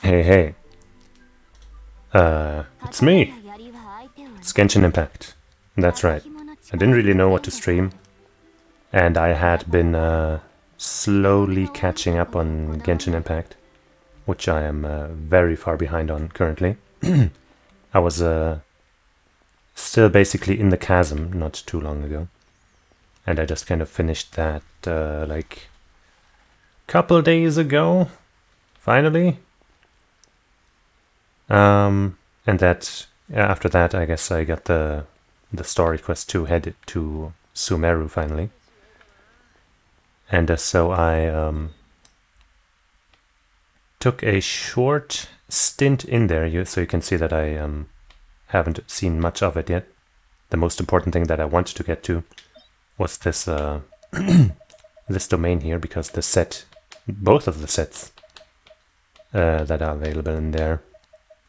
Hey, hey. It's me. It's Genshin Impact. That's right. I didn't really know what to stream, and I had been slowly catching up on Genshin Impact, which I am very far behind on currently. I was still basically in the chasm not too long ago, and I just kind of finished that like couple days ago, finally. And that after that, I guess I got the story quest to head to Sumeru finally, and so I took a short stint in there, so you can see that I haven't seen much of it yet. The most important thing that I wanted to get to was this this domain here, because the set, both of the sets that are available in there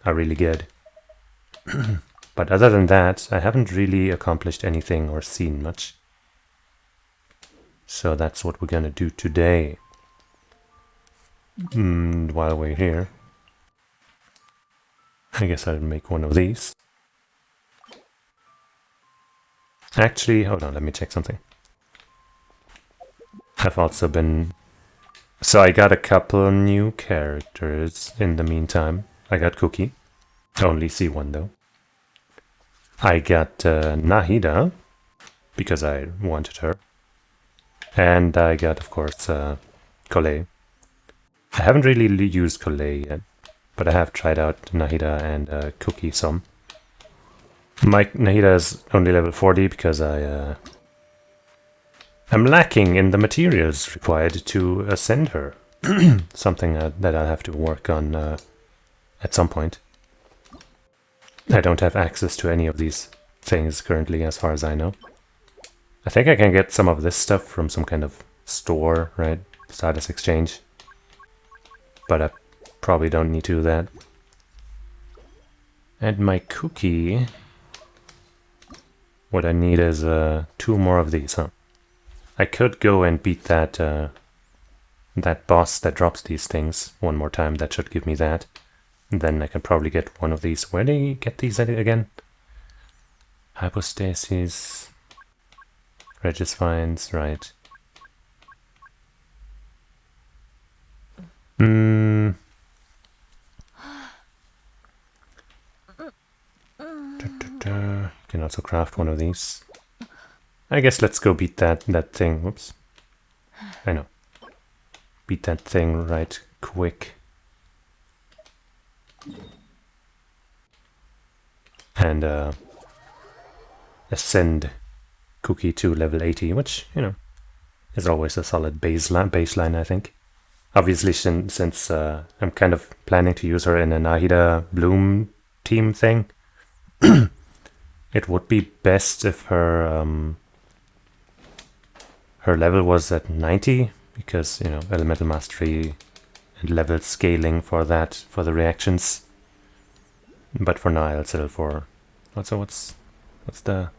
are really good. But other than that, I haven't really accomplished anything or seen much. So that's what we're gonna do today. While we're here, I guess I'll make one of these. Actually, hold on, let me check something. I've also been... So I got a couple new characters in the meantime. I got Cookie. I only see one though. I got Nahida, because I wanted her. And I got, of course, Collei. I haven't really used Collei yet, but I have tried out Nahida and Cookie some. My Nahida is only level 40 because I'm lacking in the materials required to ascend her. Something that I'll have to work on at some point. I don't have access to any of these things currently, as far as I know. I think I can get some of this stuff from some kind of store, right? Status exchange. But I probably don't need to do that. And my Cookie... What I need is 2 more of these, huh? I could go and beat that that boss that drops these things one more time. That should give me that. And then I can probably get one of these. Where do you get these again? Hypostasis... Regisvines, right. Can also craft one of these. I guess let's go beat that thing. Whoops. I know. Beat that thing right quick. And ascend Cookie to level 80, which, you know, is always a solid baseline, I think. Obviously, since I'm kind of planning to use her in a Nahida Bloom team thing, it would be best if her her level was at 90, because, you know, elemental mastery and level scaling for that, for the reactions. But for now, I'll settle for... Also, what's the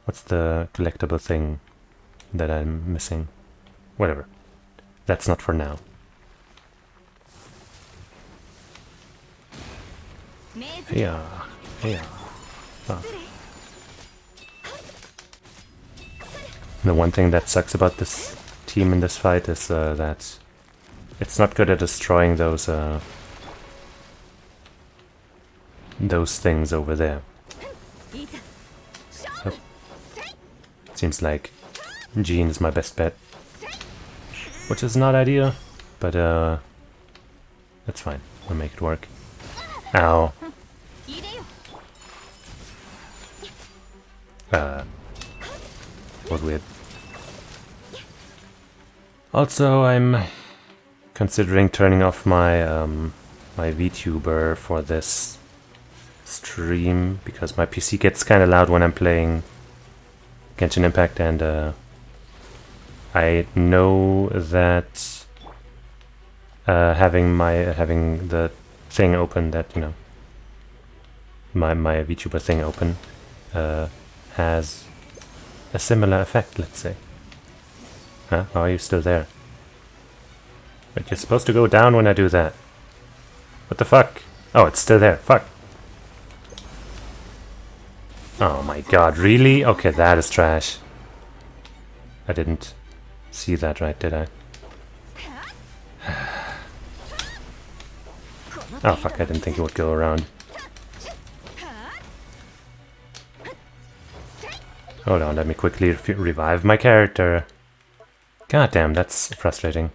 collectible thing that I'm missing? Whatever. That's not for now. Yeah. Ah. The one thing that sucks about this team in this fight is that it's not good at destroying those things over there. Oh. Seems like Jean is my best bet, which is not ideal, but that's fine. We'll make it work. Ow. Was weird. Also, I'm considering turning off my my Vtuber for this stream, because my PC gets kind of loud when I'm playing Genshin Impact, and I know that having the thing open, that, you know, my VTuber thing open has a similar effect, let's say. Huh? How are you still there? But you're supposed to go down when I do that. What the fuck? Oh, it's still there. Fuck. Oh my god, really? Okay, that is trash. I didn't see that right, did I? Oh fuck, I didn't think it would go around. Hold on, let me quickly revive my character. God damn, that's frustrating.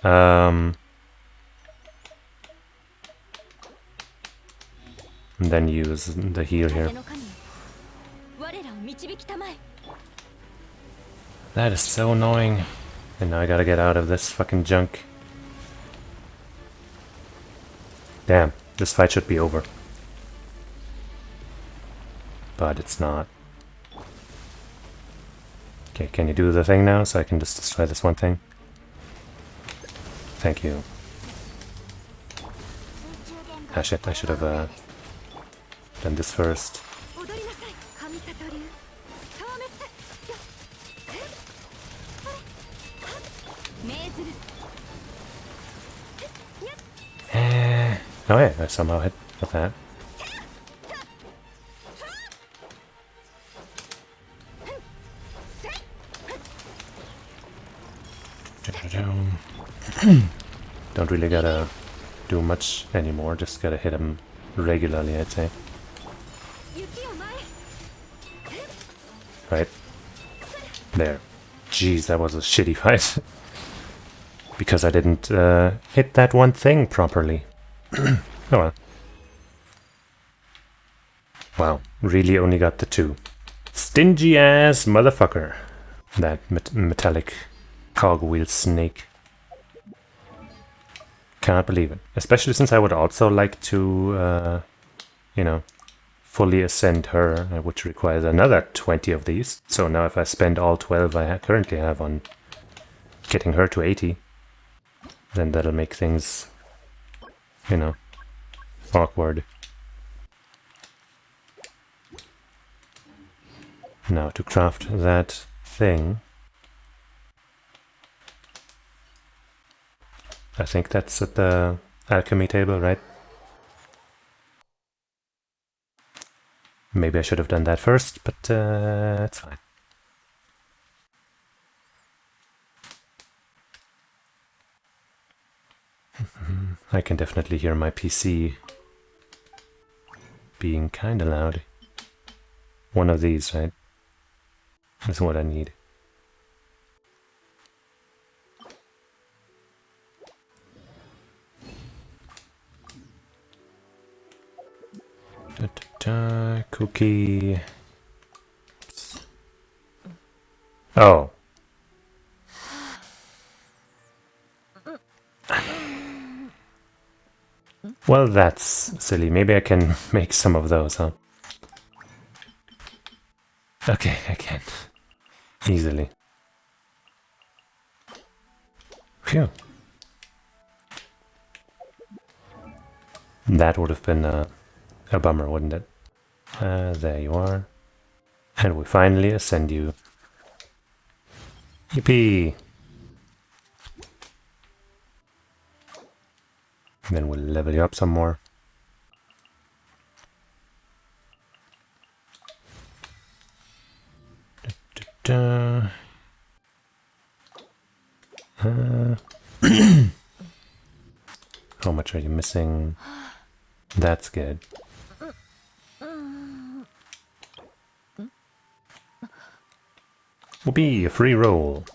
And then use the heal here. That is so annoying. And now I gotta get out of this fucking junk. Damn, this fight should be over. But it's not. Okay, can you do the thing now so I can just destroy this one thing? Thank you. Ah shit, I should have done this first. Oh yeah, I somehow hit with that. Don't really gotta do much anymore, just gotta hit him regularly, I'd say. Right. There. Jeez, that was a shitty fight. Because I didn't hit that one thing properly. Oh well. Wow, really only got the two. Stingy ass motherfucker. That metallic cogwheel snake. Can't believe it. Especially since I would also like to, you know, fully ascend her, which requires another 20 of these. So now if I spend all 12 I currently have on getting her to 80, then that'll make things, you know, awkward. Now to craft that thing, I think that's at the alchemy table, right? Maybe I should have done that first, but it's fine. I can definitely hear my PC being kinda loud. One of these, right? That's what I need. Cookie. Oh. Well, that's silly. Maybe I can make some of those, huh? Okay, I can. Easily. Phew. That would have been a bummer, wouldn't it? There you are. And we finally ascend you. Yippee! And then we'll level you up some more. How much are you missing? That's good. Will be a free roll.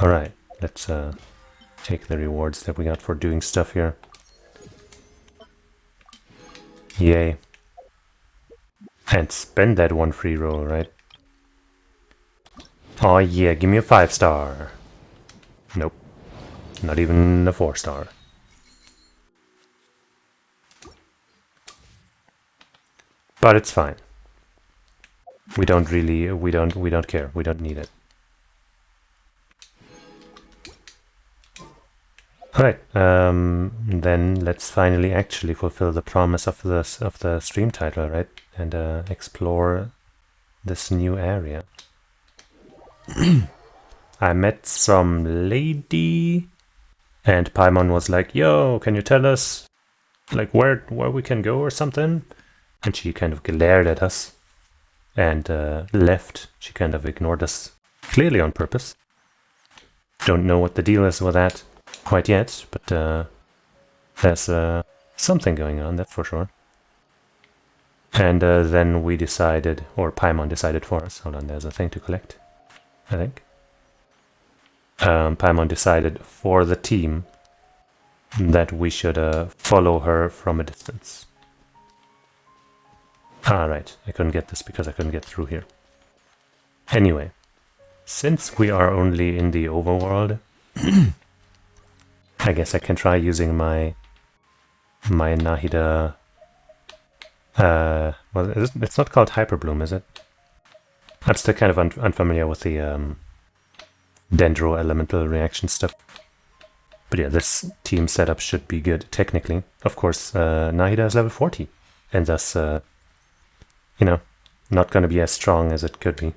Alright, let's take the rewards that we got for doing stuff here. Yay. And spend that one free roll, right? Oh yeah, give me a 5-star. Nope. Not even a 4-star. But it's fine. We don't really, we don't care. We don't need it. Alright, then let's finally actually fulfill the promise of the stream title, right? And explore this new area. I met some lady And Paimon was like, yo, can you tell us like where we can go or something? And she kind of glared at us and left. She kind of ignored us, clearly on purpose. Don't know what the deal is with that quite yet, but there's something going on, that's for sure. And then we decided, or Paimon decided for us. Hold on, there's a thing to collect, I think. Paimon decided for the team that we should follow her from a distance. Ah, right. I couldn't get this because I couldn't get through here. Anyway, since we are only in the overworld, I guess I can try using my Nahida. Well, it's not called Hyperbloom, is it? I'm still kind of unfamiliar with the Dendro elemental reaction stuff. But yeah, this team setup should be good, technically. Of course, Nahida is level 40, and thus, you know, not going to be as strong as it could be.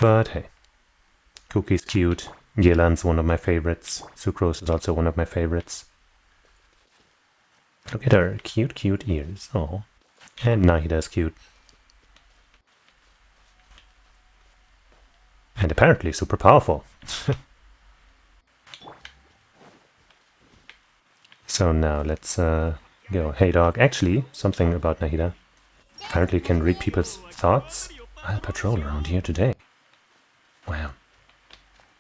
But hey, Cookie's cute, Yelan's one of my favorites, Sucrose is also one of my favorites. Look at her cute, cute ears. Oh, and Nahida's cute. And apparently super powerful. So now let's go. Hey dog, actually, something about Nahida. Apparently can read people's thoughts. I'll patrol around here today. Wow.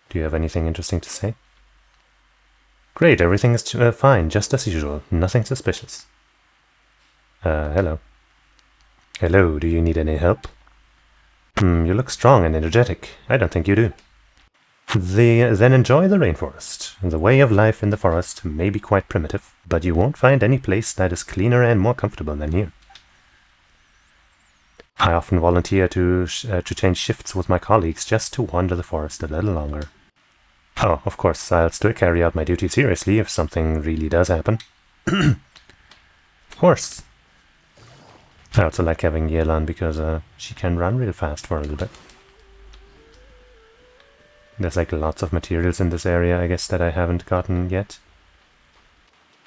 Do you have anything interesting to say? Great, everything is fine, just as usual. Nothing suspicious. Hello. Hello, do you need any help? You look strong and energetic. I don't think you do. Then enjoy the rainforest. The way of life in the forest may be quite primitive, but you won't find any place that is cleaner and more comfortable than here. I often volunteer to change shifts with my colleagues just to wander the forest a little longer. Oh, of course, I'll still carry out my duty seriously if something really does happen. Of course. I also like having Yelan because she can run real fast for a little bit. There's like lots of materials in this area, I guess, that I haven't gotten yet.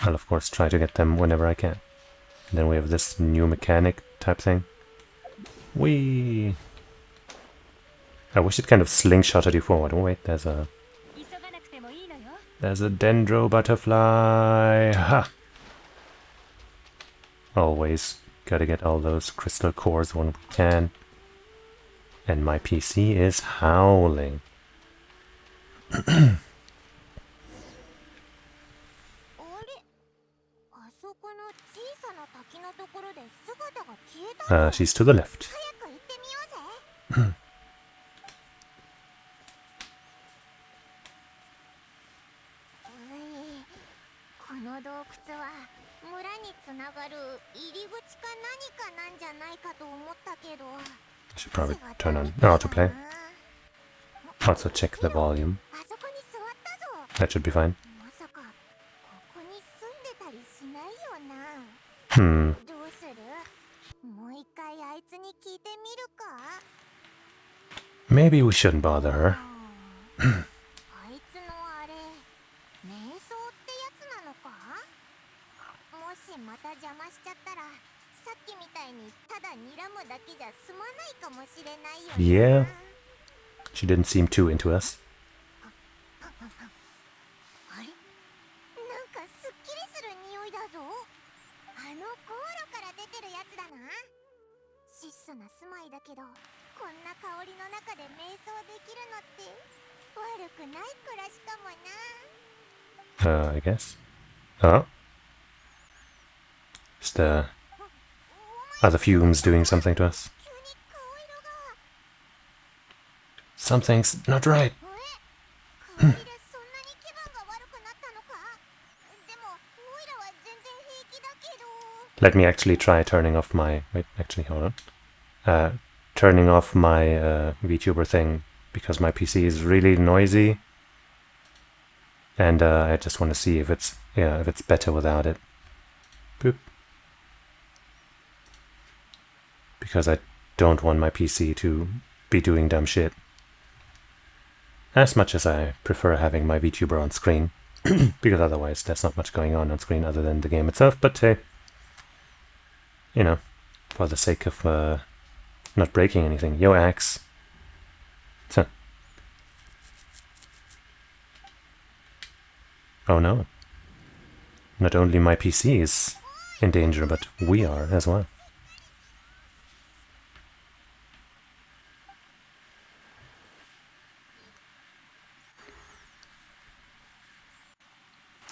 I'll of course try to get them whenever I can. And then we have this new mechanic type thing. Whee! I wish it kind of slingshotted you forward. Oh wait, there's a dendro butterfly! Ha! Always gotta get all those crystal cores when we can. And my PC is howling. She's to the left. I should probably turn on autoplay. Also check the volume. That should be fine. Maybe we shouldn't bother her. Yeah, she didn't seem too into us. I guess. Oh. Is the other fumes doing something to us? Something's not right. Let me actually try turning off my... Wait, actually, hold on. Turning off my Vtuber thing, because my PC is really noisy. And I just want to see if it's better without it. Boop. Because I don't want my PC to be doing dumb shit. As much as I prefer having my VTuber on screen, because otherwise there's not much going on screen other than the game itself, but you know, for the sake of not breaking anything. Yo, axe. Huh. Oh no. Not only my PC is in danger, but we are as well.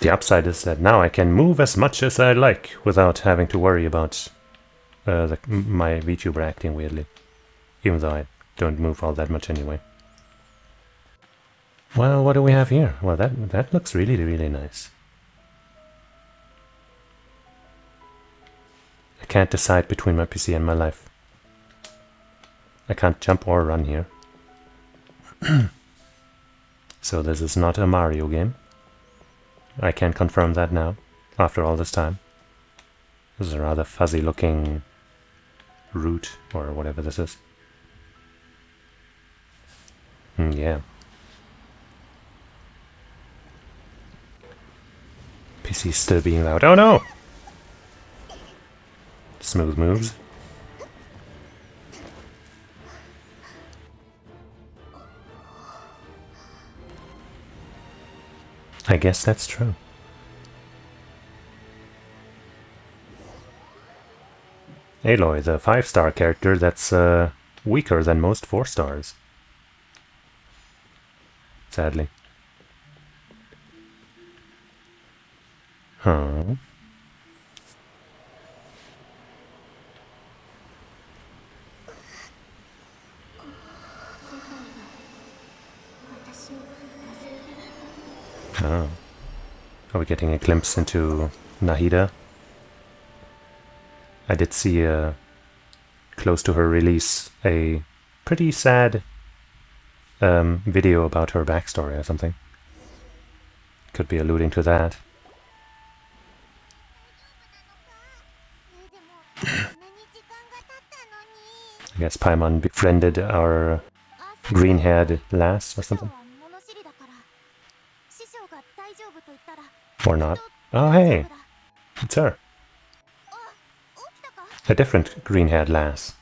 The upside is that now I can move as much as I like without having to worry about my VTuber acting weirdly. Even though I don't move all that much anyway. Well, what do we have here? Well, that looks really, really nice. I can't decide between my PC and my life. I can't jump or run here. So this is not a Mario game. I can confirm that now, after all this time. This is a rather fuzzy looking root, or whatever this is. Yeah. PC's still being loud. Oh no! Smooth moves. I guess that's true. Aloy, the 5-star character that's weaker than most 4 stars. Sadly. Huh. Oh. Are we getting a glimpse into Nahida? I did see, close to her release, a pretty sad video about her backstory or something. Could be alluding to that. I guess Paimon befriended our green-haired lass or something. Or not. Oh hey! It's her. A different green-haired lass.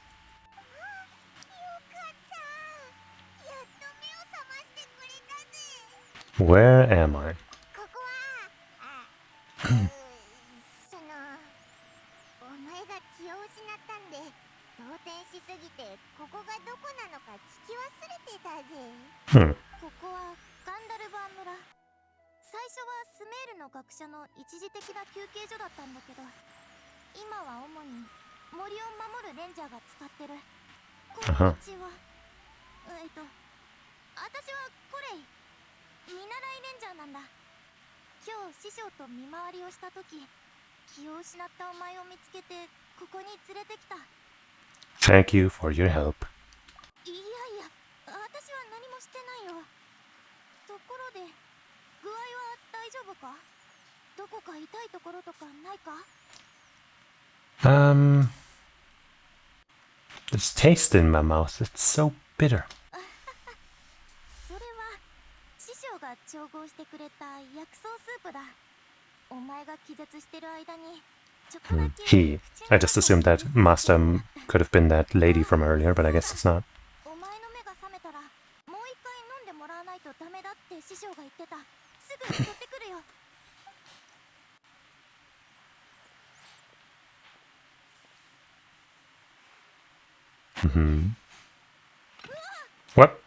Where am I? Hmm. 最初はスメールの学者の一時的な休憩所だったんだけど、今は主に森を守るレンジャーが使ってる。こんにちは。私はコレイ。見習いレンジャーなんだ。今日師匠と見回りをしたとき、気を失ったお前を見つけてここに連れてきた。Thank you for your help. いやいや、私は何もしてないよ。ところで。 具合は大丈夫か？どこか痛いところとかないか？ This taste in my mouth, it's so bitter. それは師匠が調合してくれた薬草スープだ。お前が気絶してる間にちょっとだけ。He. I just assumed that Master could have been that lady from earlier, but I guess it's not. お前の目が覚めたらもう一回飲んでもらわないとダメだって師匠が言ってた。 すぐ取ってくるよ。What?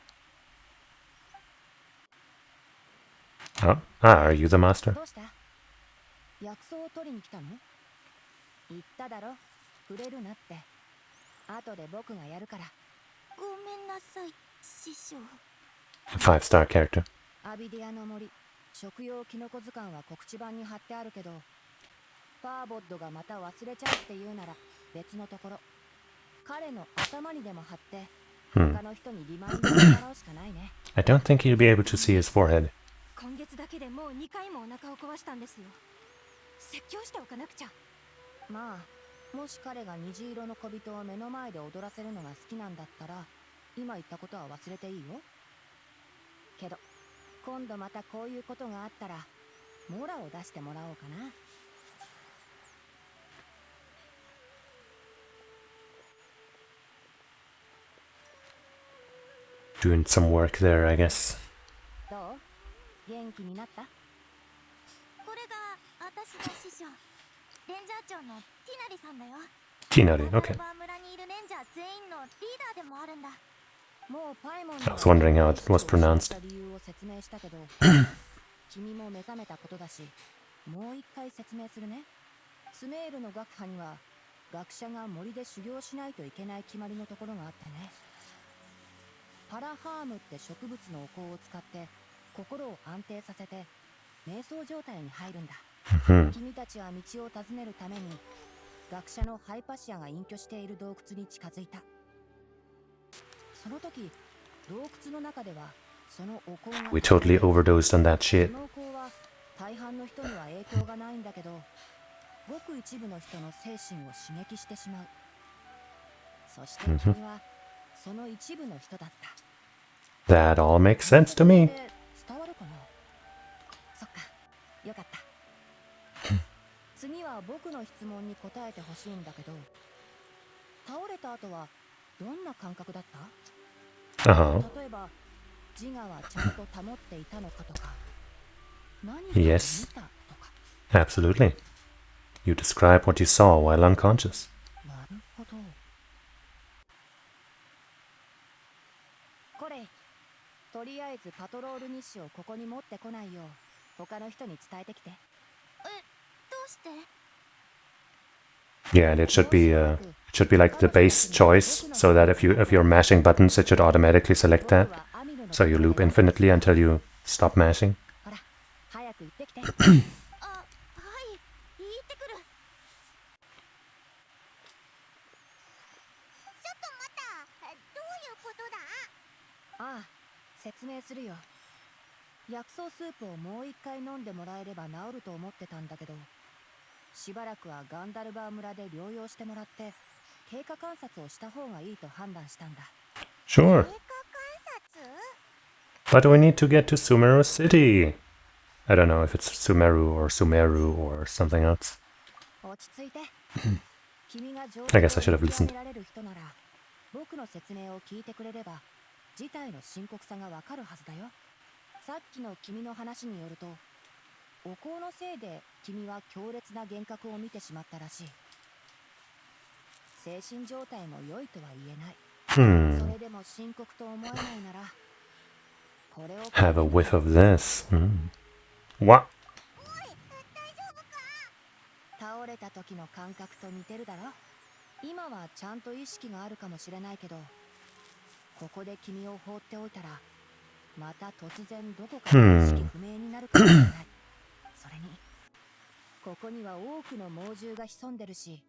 Oh, are you the master? どうした？薬草を取りに来たの？言っただろ。触れるなって。後で僕がやるから。ごめんなさい、師匠。A 5-star character. アビディアの森。 食用キノコ図鑑は告知板に貼ってあるけど、ファーボッドがまた忘れちゃうって言うなら別のところ、彼の頭にでも貼って、他の人にリマインドしてもらうしかないね。I don't think he'll be able to see his forehead. 今月だけでもう2回もお腹を壊したんですよ。説教しておかなくちゃ。まあ、もし彼が虹色の小人を目の前で踊らせるのが好きなんだったら、今言ったことは忘れていいよ。けど今度またこういうことがあったらモラを出してもらおうかな。Doing some work there, I guess. どう？元気になった？これが私の師匠、レンジャー長のティナリさんだよ。 Kinari, okay. バー村にいるレンジャー全員のリーダーでもあるんだ。もうパイモン I was wondering how it was pronounced. 理由を説明したけど君も目覚めたことだし、もう一回説明するね。スメールの学派には学者が森で修行しないといけない決まりのところがあってね。パラハームって植物のお香を使って心を安定させて瞑想状態に入るんだ。君たちは道を尋ねるために学者のハイパシアが隠居している洞窟に近づいた。その時洞窟の中ではそのお香が We totally overdosed on that shit. そのお香は大半の人には影響がないんだけど、ごく一部の人の精神を刺激してしまう。そして君はその一部の人だった。That all makes sense to me. 伝わるかな？そっか、よかった。次は僕の質問に答えてほしいんだけど、倒れた後はどんな感覚だった？ Uh-huh. 例えば自我はちゃんと保っていたのかとか、何かを見 Yes. たとか。 Absolutely. You describe what you saw while unconscious. なるほど。これ、とりあえずパトロール日誌をここに持ってこないよう他の人に伝えてきて。どうして？ Yeah, and it should be like the base choice, so that if you're mashing buttons, it should automatically select that. So you loop infinitely until you stop mashing. ほら、早く行ってきて。あ、はい、行ってくる。ちょっと待った。どういうことだ？ああ、説明するよ。薬草スープをもう一回飲んでもらえれば治ると思ってたんだけど、しばらくはガンダルバー村で療養してもらって経過観察をした方がいいと判断したんだ。 Sure. 経過観察？ But we need to get to Sumeru City. I don't know if it's Sumeru or something else. 落ち着いて。君が状 I guess I should have listened. 見極められる人なら僕の説明を聞いてくれれば事態の深刻さがわかるはずだよ。さっきの君の話によると、お香のせいで君は強烈な幻覚を見てしまったらしい。精神状態も良いとは言えない。それでも深刻と思えないなら、これを Have a whiff of this. What? 倒れた時の感覚と似てるだろ。今はちゃんと意識があるかもしれないけど、ここで君を放っておいたらまた突然どこかで意識不明になるかもしれない。それにここには多くの猛獣が潜んでるし、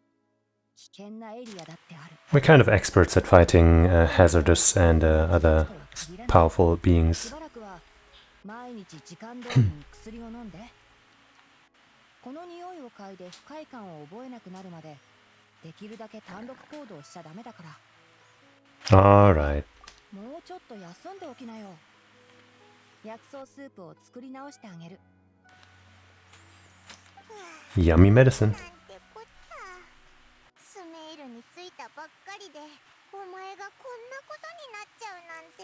危険なエリアだってある。 We're kind of experts at fighting hazardous and other powerful し beings. ばらくは毎日時間通りに薬を飲んで、この匂いを嗅いで不快感を覚えなくなるまでできるだけ単独行動しちゃダメだから。 Alright. もうちょっと休んでおきなよ。薬草スープを作り直してあげる。 Yummy medicine. なんてこった。スメールに着いたばっかりでお前がこんなことになっちゃうなんて。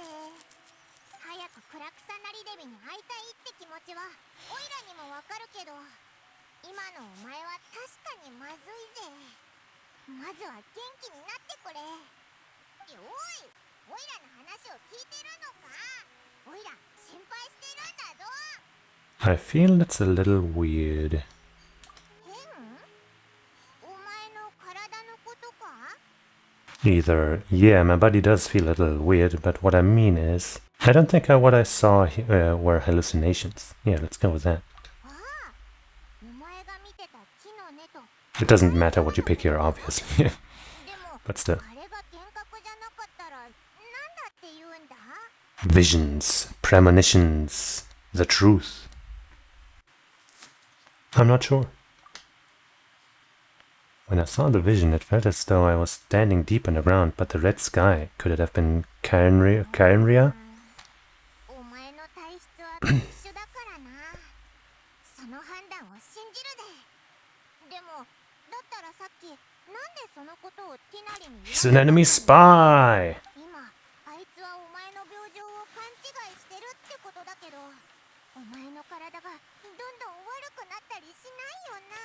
早くクラクサナリデビに会いたいって気持ちはオイラにもわかるけど、今のお前は確かにまずいぜ。まずは元気になってくれ。おい、オイラの話を聞いてるのか？オイラ心配してるんだぞ。 I feel it's a little weird. 変？お前の体のことか？ Either, yeah, my body does feel a little weird, but what I mean is, I don't think what I saw were hallucinations. Yeah, let's go with that. ああ、お前が見てた木の根と。 It doesn't matter what you pick here, obviously. でも But still. あれが幻覚じゃなかったらなんだって言うんだ？ Visions, premonitions, the truth. I'm not sure. When I saw the vision, it felt as though I was standing deep underground, but the red sky, could it have been Cairnria? お前の質は特殊だからな。その判断を信じるぜ。でもだったらさっきなんでそのことをティナリに言 He's わ an なか enemy ったの？ spy! 今あいつはお前の病状を勘違いしてるってことだけど、お前の体がどんどん悪くなったりしないよな。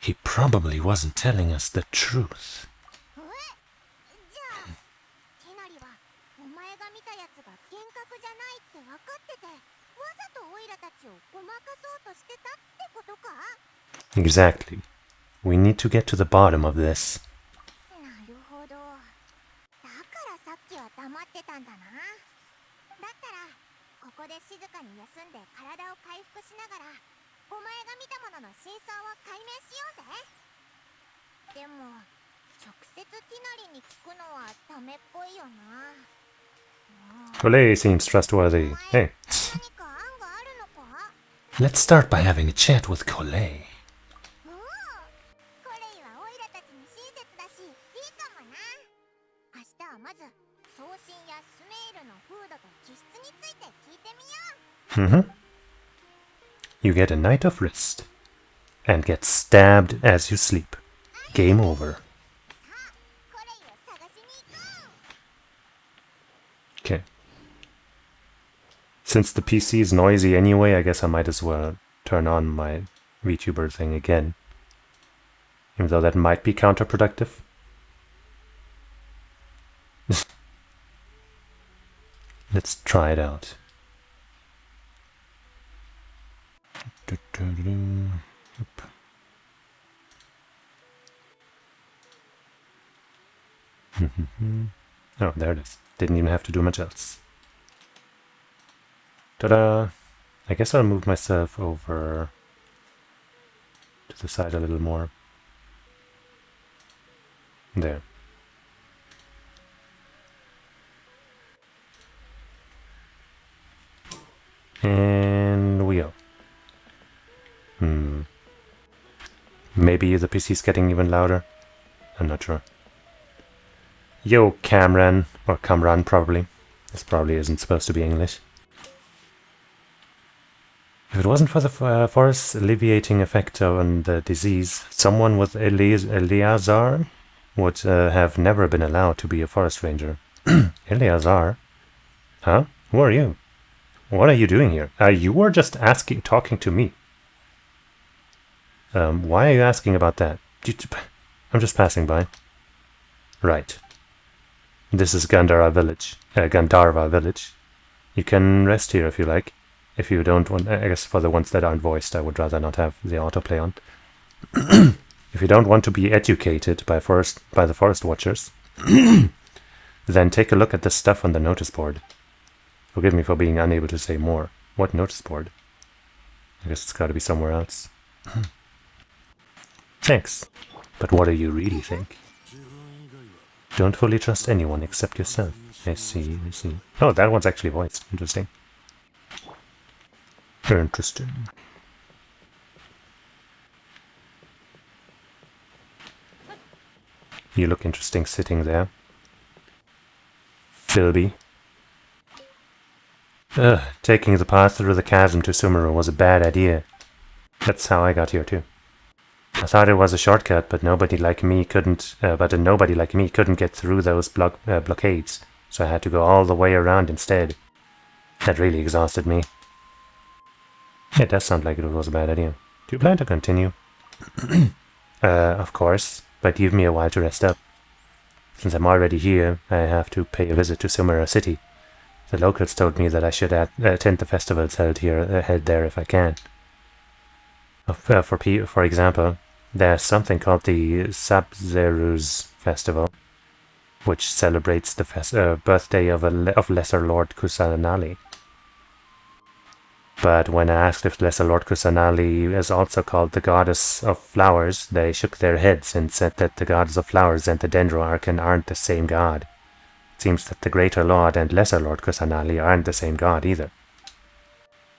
He probably wasn't telling us the truth. じゃあティナリはお前が見たやつが幻覚じゃないって分かってて、わざとオイラたちをごまかそうとしてたってことか？ Exactly. We need to get to the bottom of this. なるほど。だからさっきは黙ってたんだな。だったらここで静かに休んで体を回復しながらお前が見たものの真相を解明しようぜ。でも直接ティナリに聞くのはダメっぽいよな。 Collet seems trustworthy. お Hey, 前何か案があるのか？ let's start by having a chat with Collet. おお、コレイはオイラたちに親切だしいいかもな。明日はまず送信やスメールのフードと気質について聞いてみよう。 You get a night of rest and get stabbed as you sleep. Game over. さあコレイを探しに行こう。 Okay. Since the PC is noisy anyway, I guess I might as well turn on my Vtuber thing again. Even though that might be counterproductive. Let's try it out. Yep. Oh, there it is. Didn't even have to do much else. Ta-da! I guess I'll move myself over to the side a little more. There. And we go. Maybe the PC's getting even louder. I'm not sure. Yo, Camran, or Camran probably. This probably isn't supposed to be English. If it wasn't for the forest's alleviating effect on the disease, someone with Eleazar would have never been allowed to be a forest ranger. Eleazar? Huh? Who are you? What are you doing here? You were just talking to me. Why are you asking about that? I'm just passing by. Right. This is Gandharva village. You can rest here if you like. If you don't want, I guess for the ones that aren't voiced, I would rather not have the autoplay on. If you don't want to be educated by the forest watchers, then take a look at the stuff on the notice board. Forgive me for being unable to say more. What notice board? I guess it's got to be somewhere else. Thanks. But what do you really think? Don't fully trust anyone except yourself. I see. Oh, that one's actually voiced. Interesting. Interesting. You look interesting sitting there. Philby. Taking the path through the chasm to Sumeru was a bad idea. That's how I got here too. I thought it was a shortcut, but nobody like me couldn't get through those blockades, so I had to go all the way around instead. That really exhausted me. It does sound like it was a bad idea. Do you plan to continue? Of course, but give me a while to rest up. Since I'm already here, I have to pay a visit to Sumeru City. The locals told me that I should attend the festivals held there if I can. For example, there's something called the Sabzeruz Festival, which celebrates the birthday of Lesser Lord Kusanali. But when I asked if Lesser Lord Kusanali is also called the Goddess of Flowers, they shook their heads and said that the Goddess of Flowers and the Dendroarchon aren't the same god. It seems that the Greater Lord and Lesser Lord Kusanali aren't the same god either.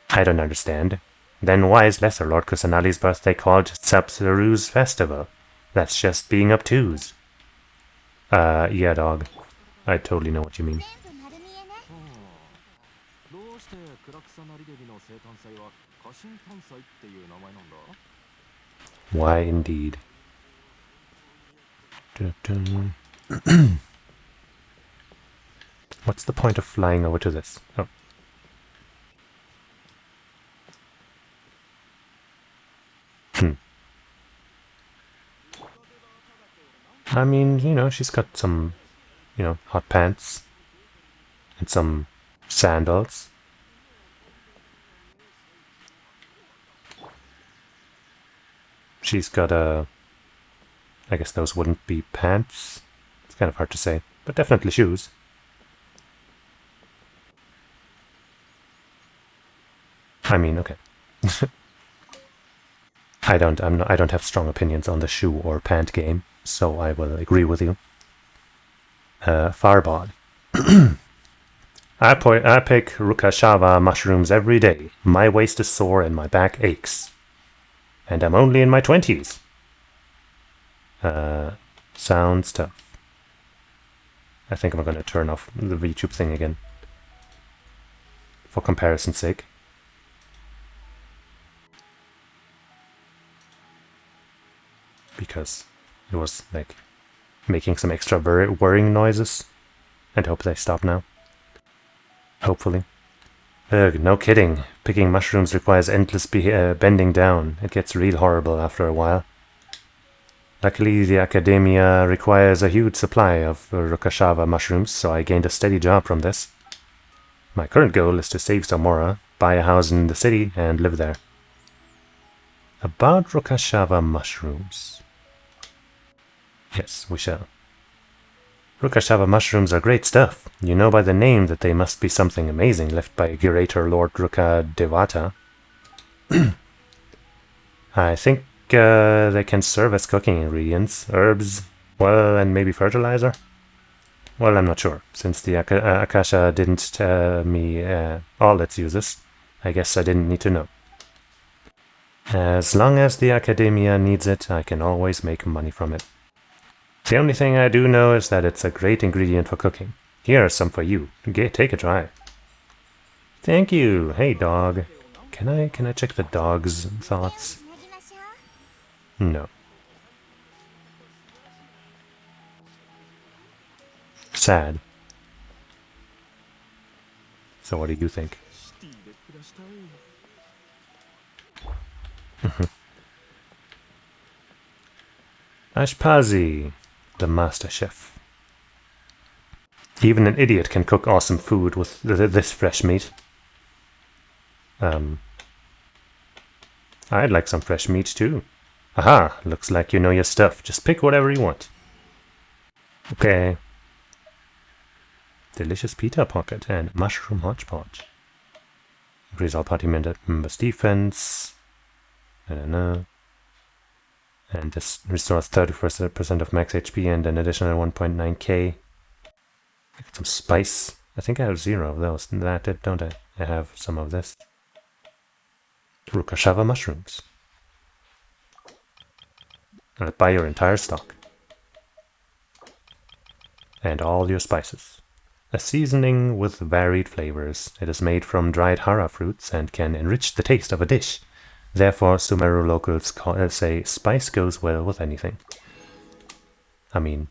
I don't understand. Then why is Lesser Lord Kusanali's birthday called Sabzeruz Festival? That's just being obtuse. Yeah, dog. I totally know what you mean. Why indeed? Dun-dun. What's the point of flying over to this? Oh. I mean, you know, she's got some, you know, hot pants and some sandals. She's got a... I guess those wouldn't be pants. It's kind of hard to say, but definitely shoes. I mean, okay. I don't have strong opinions on the shoe or pant game, so I will agree with you. Farbod. I pick Rukashava mushrooms every day. My waist is sore and my back aches. And I'm only in my 20s. Sounds tough. I think I'm going to turn off the VTube thing again. For comparison's sake. Because it was like making some extra whirring noises. And hope they stop now. Hopefully. Ugh, no kidding. Picking mushrooms requires endless bending down. It gets real horrible after a while. Luckily, the academia requires a huge supply of Rukashava mushrooms, so I gained a steady job from this. My current goal is to save Samora, buy a house in the city, and live there. About Rukashava mushrooms. Yes, we shall. Rukashava mushrooms are great stuff. You know by the name that they must be something amazing left by Curator Lord Ruka Devata. I think they can serve as cooking ingredients, herbs, well, and maybe fertilizer? Well, I'm not sure. Since the Akasha didn't tell me all its uses, I guess I didn't need to know. As long as the Academia needs it, I can always make money from it. The only thing I do know is that it's a great ingredient for cooking. Here are some for you. Take a try. Thank you. Hey, dog. Can I check the dog's thoughts? No. Sad. So what do you think? Ashpazi, the master chef. Even an idiot can cook awesome food with this fresh meat. I'd like some fresh meat too. Aha, looks like you know your stuff. Just pick whatever you want. Okay. Delicious pita pocket and mushroom hodgepodge. Increase all party members' defense. I don't know. And this restores 30% of max HP and an additional 1.9k. I got some spice. I think I have 0 of those. Don't I? I have some of this. Rukashava mushrooms. I'll buy your entire stock. And all your spices. A seasoning with varied flavors. It is made from dried hara fruits and can enrich the taste of a dish. Therefore, Sumeru locals say spice goes well with anything. I mean,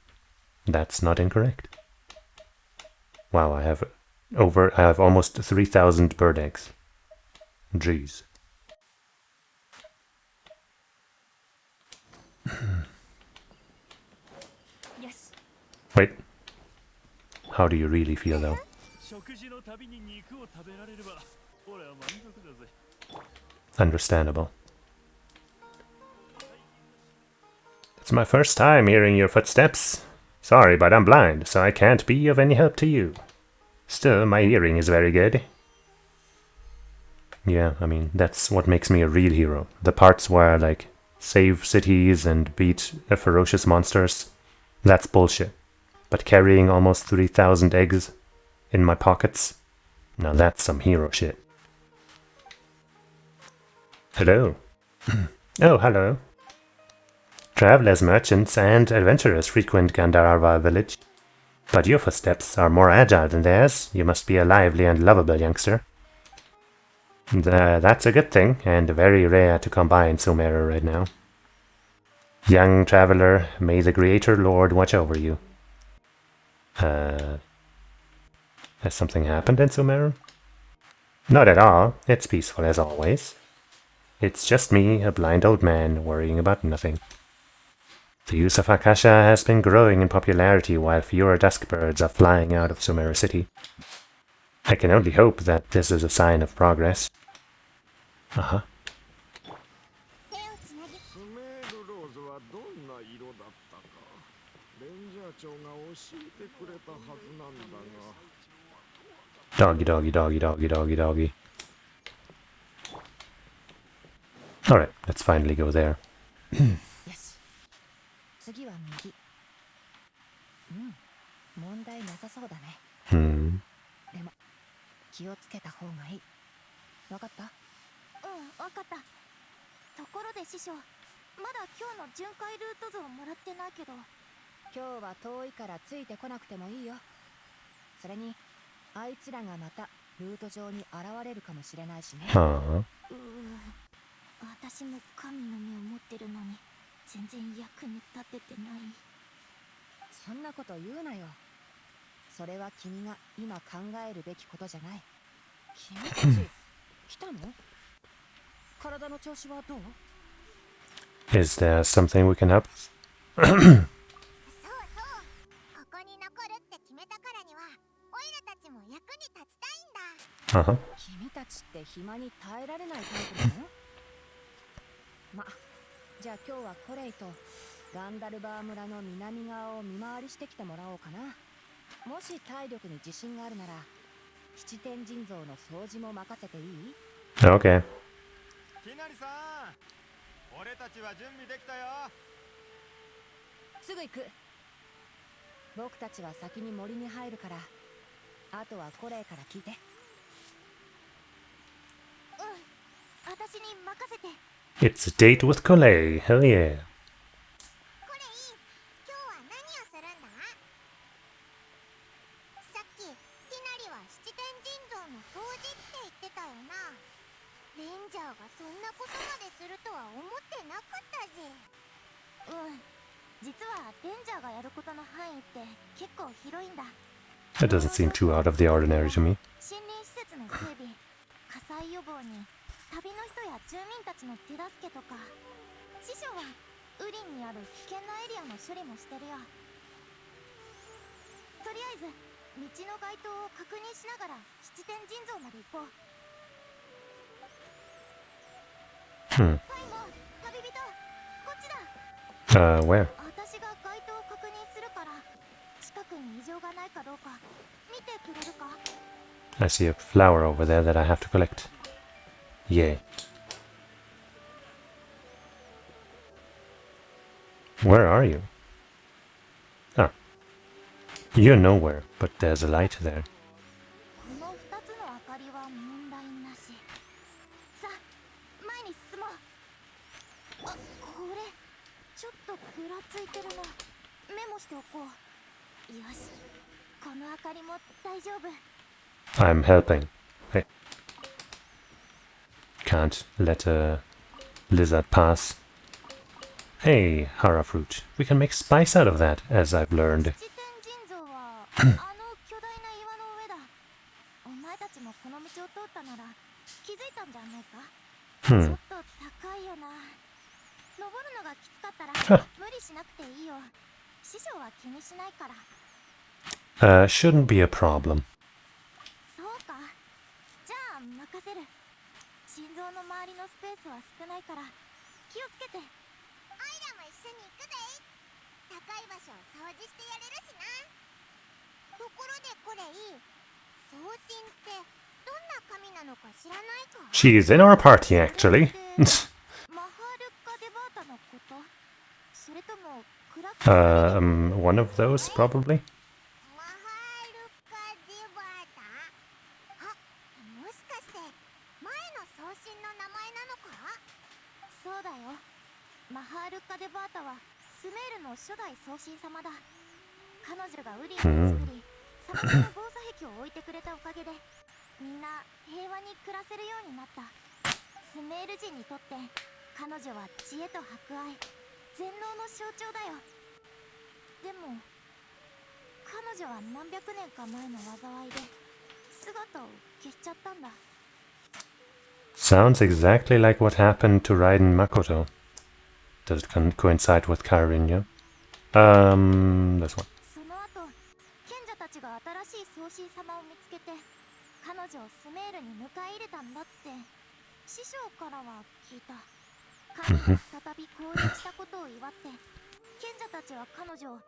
that's not incorrect. Wow, I have almost 3,000 bird eggs. Jeez. Yes. Wait. How do you really feel though? Understandable. It's my first time hearing your footsteps. Sorry, but I'm blind, so I can't be of any help to you. Still, my hearing is very good. Yeah, I mean, that's what makes me a real hero. The parts where, like, save cities and beat ferocious monsters, that's bullshit. But carrying almost 3,000 eggs in my pockets, now that's some hero shit. Hello. Oh, hello. Travelers, merchants, and adventurers frequent Gandharva village. But your footsteps are more agile than theirs. You must be a lively and lovable youngster. That's a good thing, and very rare to come by in Sumeru right now. Young traveler, may the Creator Lord watch over you. Has something happened in Sumeru? Not at all. It's peaceful as always. It's just me, a blind old man, worrying about nothing. The use of Akasha has been growing in popularity while fewer dusk birds are flying out of Sumeru City. I can only hope that this is a sign of progress. Uh-huh. 手をつなぎスメールローズはどんな色だったかレンジャー長が教えてくれたはずなんだが Doggy, doggy, doggy, doggy, doggy, doggy. Alright, let's finally go there. よし次は右。問題なさそうだね。 Hmm. でも気をつけた方がいい。わかった？わかった。ところで師匠、まだ今日の巡回ルート図をもらってないけど。今日は遠いからついてこなくてもいいよ。それにあいつらがまたルート上に現れるかもしれないしね。Huh. 私も神の目を持ってるのに全然役に立ててない。そんなこと言うなよ。それは君が今考えるべきことじゃない。君たち来たの？体の調子はどう？ Is there something we can help? そうそう、ここに残るって決めたからにはオイラたちも役に立ちたいんだ。 Uh-huh. 君たちって暇に耐えられないタイプなの？ま、じゃあ今日はコレイとガンダルバー村の南側を見回りしてきてもらおうかな。もし体力に自信があるなら七天神像の掃除も任せていい？ Okay. きなりさん俺たちは準備できたよすぐ行く。僕たちは先に森に入るからあとはコレイから聞いて。私に任せて。 It's a date with Colette. Hell yeah. これいい。今日は何をするんだ？さっきティナリは七天神像の掃除って言ってたよな。レンジャーがそんなことまでするとは思ってなかったぜ。実はレンジャーがやることの範囲って結構広いんだ。 That doesn't seem too out of the ordinary to me. 森林施設の整備、火災予防に旅の人や住民たちの手助けとか。師匠はウリンにある危険なエリアの処理もしてるよ。とりあえず道の街灯を確認しながら七天神像まで行こう。パイモン、旅人、こっちだ。 Where? 私が街灯を確認するから近くに異常がないかどうか見てくれるか？ I see a flower over there that I have to collect. Yay. Where are you? Ah. You're nowhere, but there's a light there. この2つの明かりは問題なし。さあ、前に進もう。これちょっとぐらついてるな。メモしておこう。よし、この明かりも大丈夫。 I'm helping. Hey. Can't let a lizard pass. Hey, Hara fruit. We can make spice out of that, as I've learned. 七天神像はあの巨大な岩の上だ。お前たちもこの道を通ったなら気づいたんじゃないか？ちょっと高いよな。登るのがきつかったら無理しなくていいよ。師匠は気にしないから。 Shouldn't be a problem. そうか。じゃあ任せる。心臓の周りのスペースは少ないから気をつけて。オイラも一緒に行くぜ。高い場所を掃除してやれるしな。ところでこれいい。送信ってどんな神なのか知らないか？ She's in our party, actually. マハルカデバータのこと？それともクラクサ One of those, probably. マハルカデバータ？あ、もしかして前の送信の名前なのか？そうだよ。マハルカデバータはスメールの初代送信様だ。彼女がウリンを作り、魚の防鎖壁を置いてくれたおかげでみんな平和に暮らせるようになった。スメール人にとって彼女は知恵と博愛、全能の象徴だよ。でも彼女は何百年か前の災いで姿を消しちゃったんだ。 Sounds exactly like what happened to Raiden Makoto. Does it coincide with Kairinyo? This one. その後賢者たちが新しい宗神様を見つけて彼女をスメールに迎え入れたんだって師匠からは聞いた。彼女が再び降臨したことを祝って賢者たちは彼女を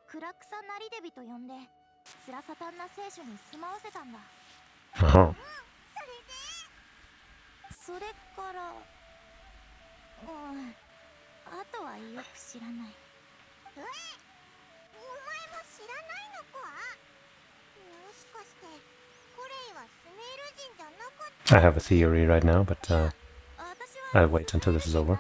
クラクサナリデビと呼んでスラサタンな聖書に住まわせたんだ。 Oh. それからあとはよく知らない。お前も知らないのか？もしかしてコレイはスメール人じゃなかった？ I have a theory right now, but I'll wait until this is over. オイ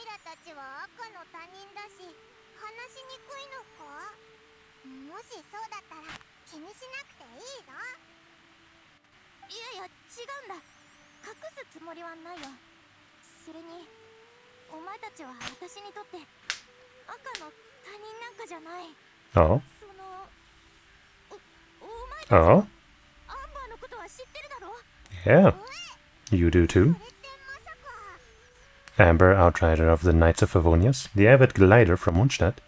ラたちは赤の他人だし話しにくいのか？もしそうだったら気にしなくていいぞ。いやいや違うんだ。隠すつもりはないよ。それにお前たちは私にとって赤の他人なんかじゃない。 Oh. そのお前たちは Oh. アンバーのことは知ってるだろ？ Yeah. You do そ too. れってまさか Amber, outrider of the Knights of Favonius. The avid glider from Mondstadt.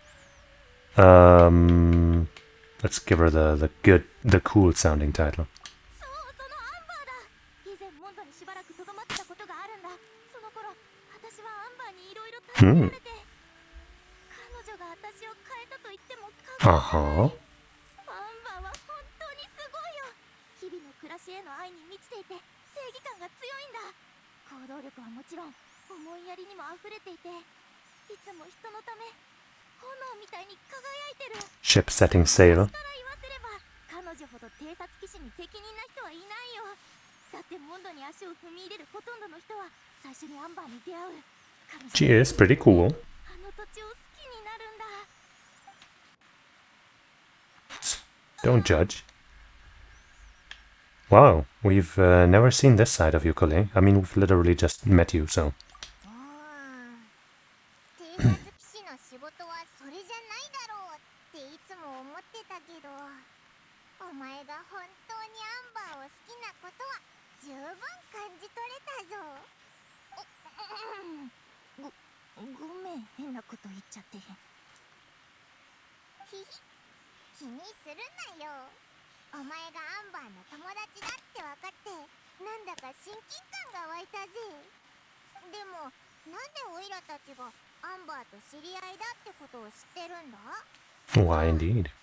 Let's give her the cool sounding title. そうそのアンバーだ。以前モンドにしばらくとどまってたことがあるんだ。その頃私はアンバーにいろいろ助けられて、彼女が私を変えたと言っても過言じゃない。 Uh-huh. アンバーは本当にすごいよ。日々の暮らしへの愛に満ちていて正義感が強いんだ。行動力はもちろん思いやりにも溢れていて、いつも人のため炎みたいに輝いてる。 Ship setting sail. 私から言わせれば彼女ほど偵察騎士に適任な人はいないよ。だってモンドに足を踏み入れるほとんどの人は最初にアンバーに出会う。彼女 She is pretty cool. あの土地を好きになるんだ。 Don't judge. Wow, we've never seen this side of you, Kole. I mean, we've literally just met you, so. 偵察騎士の仕事はそれじゃないだろうっていつも思ってたけど、お前が本当にアンバーを好きなことは十分感じ取れたぞ。ごめん、変なこと言っちゃって。ひひ、気にするなよ。お前がアンバーの友達だって分かってなんだか親近感が湧いたぜ。でもなんでオイラたちがアンバーと知り合いだってことを知ってるんだ？ Why indeed?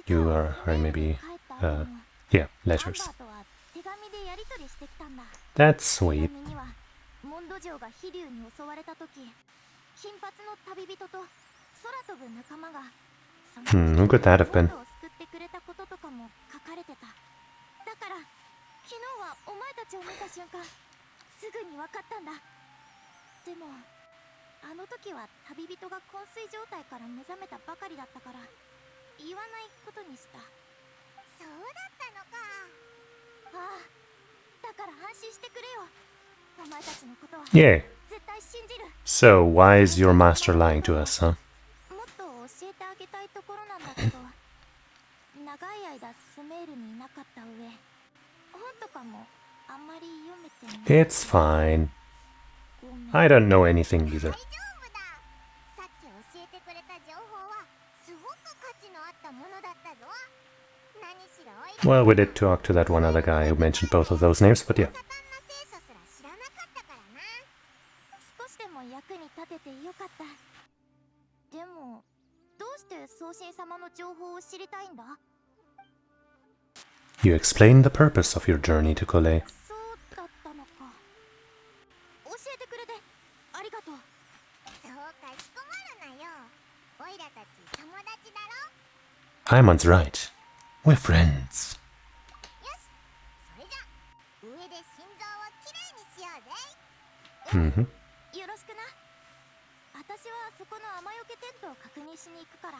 You are maybe, yeah, アン letters. バーとは手紙でやり取りしてきたんだ。 That's 手 sweet. 紙にはモンド城が飛竜に襲われた時、金髪の旅人と空飛ぶ仲間がその Who could that have モン been? ドを救ってくれたこととかも書かれてた。だから昨日はお前たちを見た瞬間すぐに分かったんだ。でもあの時は旅人が昏睡状態から目覚めたばかりだったから言わないことにした。そうだったのか。ああ、だから安心してくれよ。お前たちのことは Yeah. 絶対信じる。 So, why is your master lying to us, huh? もっと教えてあげたいところなんだけど長い間スメールにいなかった上、本とかもあんまり読めてない。 It's fine. ごめん。 I don't know anything 大 either. 丈夫だ。さっき教えてくれた情報はすごく価値のあったものだったぞ。何しろオイラ Well, we did talk to that one other guy who mentioned both of those names, but yeah. サタンな聖書すら知らなかったからな。少しでも役に立ててよかった。でもどうして送信様の情報を知りたいんだ？ You explained the purpose of your journey to Kole. そうだったのか。教えてくれてありがとう。そうかしこまるなよ。オイラたち友達だろ。 Paimon's right. We're friends. よし、それじゃ上で心臓をきれいにしようぜ。 Mm-hmm. よろしくな。私はそこの雨よけテントを確認しに行くから、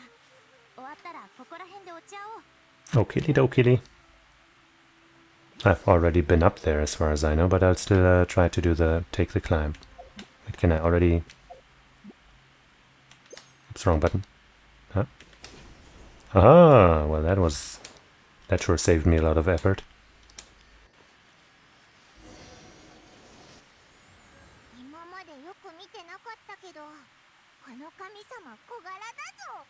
終わったらここら辺でお茶を。Okey dokey. I've already been up there as far as I know, but I'll still try to take the climb. Wait, can I already... Oops, wrong button. Huh? Ah, well that sure saved me a lot of effort. 今までよく見てなかったけど、この神様小柄だぞ。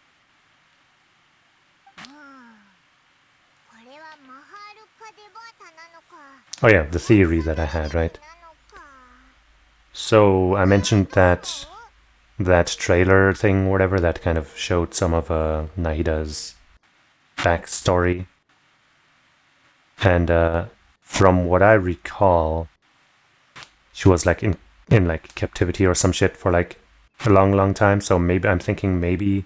これはマハールカデバータなのか。 Oh yeah, the theory that I had, right? So I mentioned that trailer thing, whatever, that kind of showed some of Nahida's backstory. And from what I recall, she was like in like captivity or some shit for like a long time. So maybe I'm thinking maybe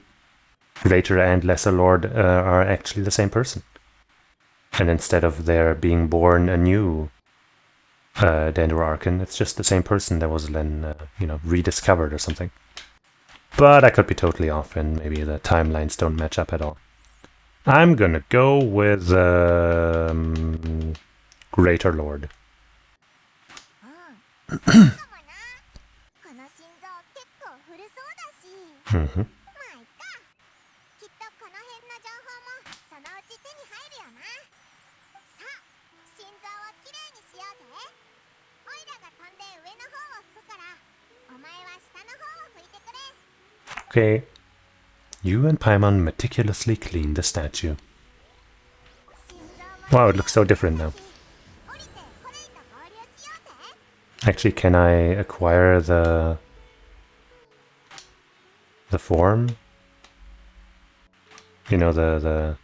Greater and Lesser Lord are actually the same person. And instead of their being born anew, Dendroarchon, it's just the same person that was then, rediscovered or something. But I could be totally off, and maybe the timelines don't match up at all. I'm gonna go with Greater Lord. そうかもな。この心臓結構古そうだし。 Mm-hmm. まあいっか。きっとこの辺の情報もそのうち手に入るよな。さあ、心臓をきれいにしようぜ。オイラが飛んで上の方を拭くから、お前は下の方を拭いてくれ。 Okay. You and Paimon meticulously clean the statue. Wow, it looks so different now. Actually, can I acquire the form? You know, the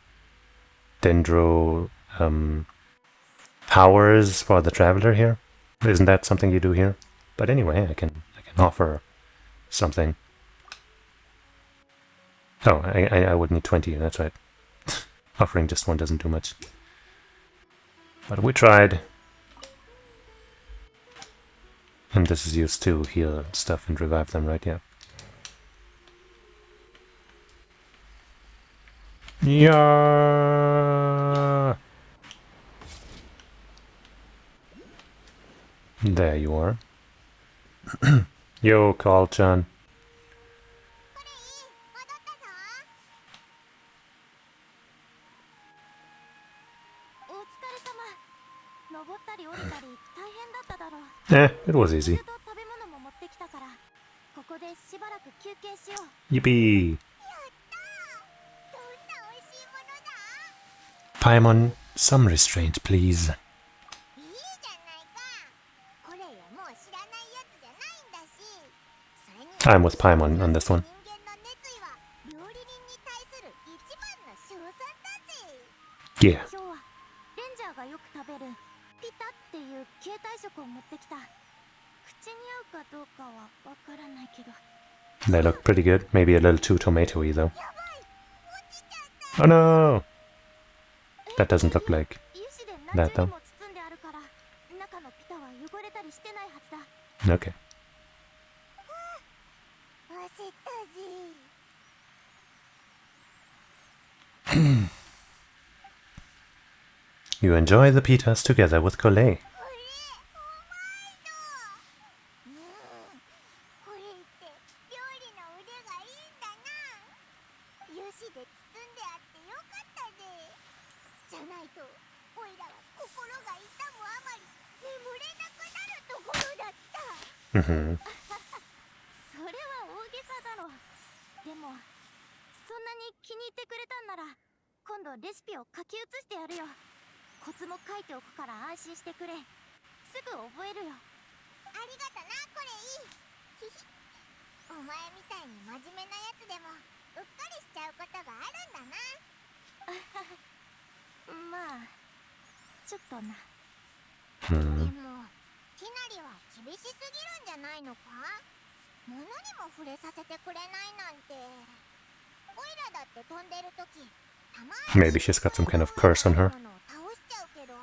dendro powers for the traveler here? Isn't that something you do here? But anyway, I can offer something. Oh, I would need 20, that's right. Offering just one doesn't do much. But we tried. And this is used to heal stuff and revive them, right? Yeah. Yeah. There you are. Yo, Carl-chan. これいい、戻ったぞ。お疲れ様。登ったり降りたり大変だっただろう。 It was easy. 水と食べ物も持ってきたから、ここでしばらく休憩しよう。 Yippee! やったー。どんな美味しいものだ。 Paimon, some restraint, please. いいじゃないか。これやもう知らないやつじゃないんだし。それに I'm with Paimon on this one. 人間の熱意は料理人に対する一番の称賛だぜ。 Yeah. 今日はレンジャーがよく食べるピタっていう携帯食を持ってきた。口に合うかどうかはわからないけど。 They look pretty good. Maybe a little too tomatoey, though. やばい、落ちちゃった。 Oh no! That doesn't look like 油脂で that, 何重 though. にも包んであるから中のピタは汚れたりしてないはずだ。 Okay. 焦ったぜ。 You enjoy the pitas together with Collet. これうまいの。これって料理の腕がいいんだな。油脂で包んであってよかったぜ。じゃないとオイラは心が痛むあまり眠れなくなるところだった。 Mm-hmm. それは大げさだろ。でもそんなに気に入ってくれたんなら今度レシピを書き写してやるよ。コツも書いておくから安心してくれ。すぐ覚えるよ。ありがとな、これいい。お前みたいに真面目なやつでもうっかりしちゃうことがあるんだな。まあちょっとな。で Hmm. もきなりは厳しすぎるんじゃないのか。物にも触れさせてくれないなんて。オイラだって飛んでるときたまに Maybe she's got some kind of curse on her. ものを倒しちゃうけど、こ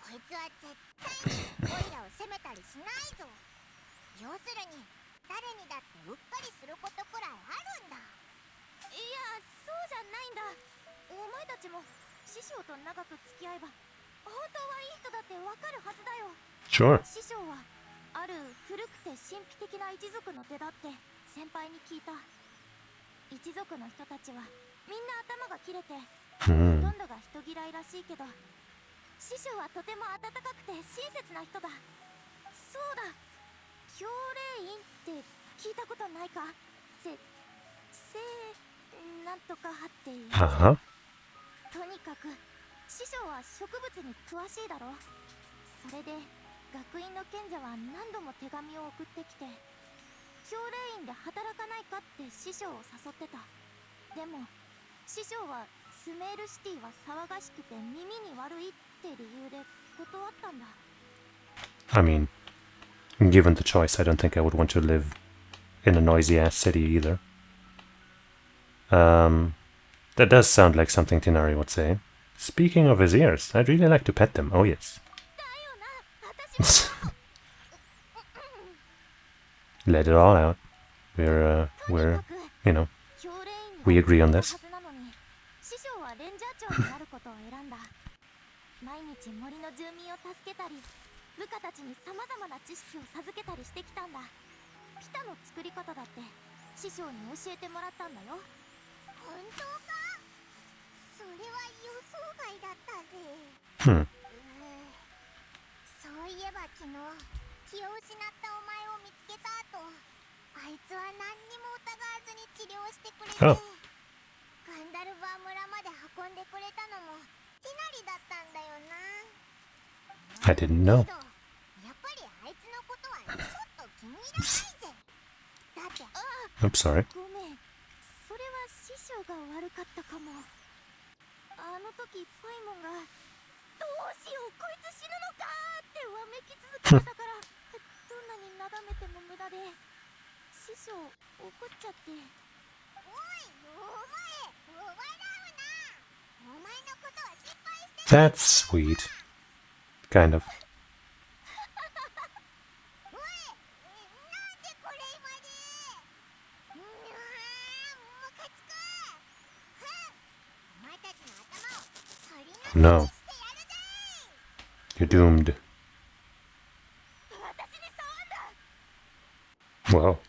いつは絶対にオイラを責めたりしないぞ。要するに誰にだってうっかりすることくらいあるんだ。いや、そうじゃないんだ。お前たちも師匠と長く付き合えば本当はいい人だってわかるはずだよ。 Sure. 師匠はある古くて神秘的な一族の出だって先輩に聞いた。一族の人たちはみんな頭が切れてほと Hmm. んどが人嫌いらしいけど、師匠はとても温かくて親切な人だ。そうだ、教令院って聞いたことないか？せなんとかはっていうやつ。 Uh-huh. とにかく師匠は植物に詳しいだろ。それで学院の賢者は何度も手紙を送ってきて、教令院で働かないかって師匠を誘ってた。でも師匠はスメールシティは騒がしくて耳に悪いって理由で断ったんだ。 I mean, given the choice, I don't think I would want to live in a noisy-ass city either. That does sound like something Tinari would say. Speaking of his ears, I'd really like to pet them. Oh, yes. だよな、私も。 Let it all out. とに We're, かく you know, 教令院 we に agree on は this. ずなのに、師匠はレンジャー長になることを選んだ。毎日森の住民を助けたり、部下たちに様々な知識を授けたりしてきたんだ。ピタの作り方だって師匠に教えてもらったんだよ。本当か？それは予想外だったぜ。 Hmm. そういえば昨日気を失ったお前を見つけた後、あいつは何にも疑わずに治療してくれて、あガンダルバー村まで運んでくれたのもティナリだったんだよな。 I didn't know. けどやっぱりあいつのことはちょっと気に入らないぜ。だってI'm sorry. ごめん、それは師匠が悪かったかも。あの時パイモンがどうしようこいつ死ぬのかってわめき続けてたからどんなに眺めても無駄で、師匠怒っちゃって。おい、お前笑うな。お前のことは心配して That's sweet. Kind of. おい、なんでこれまで。ムカつく。お前たちの頭を取り除きに No. してやるぜ。 You're doomed. 私に触んだ。 Well.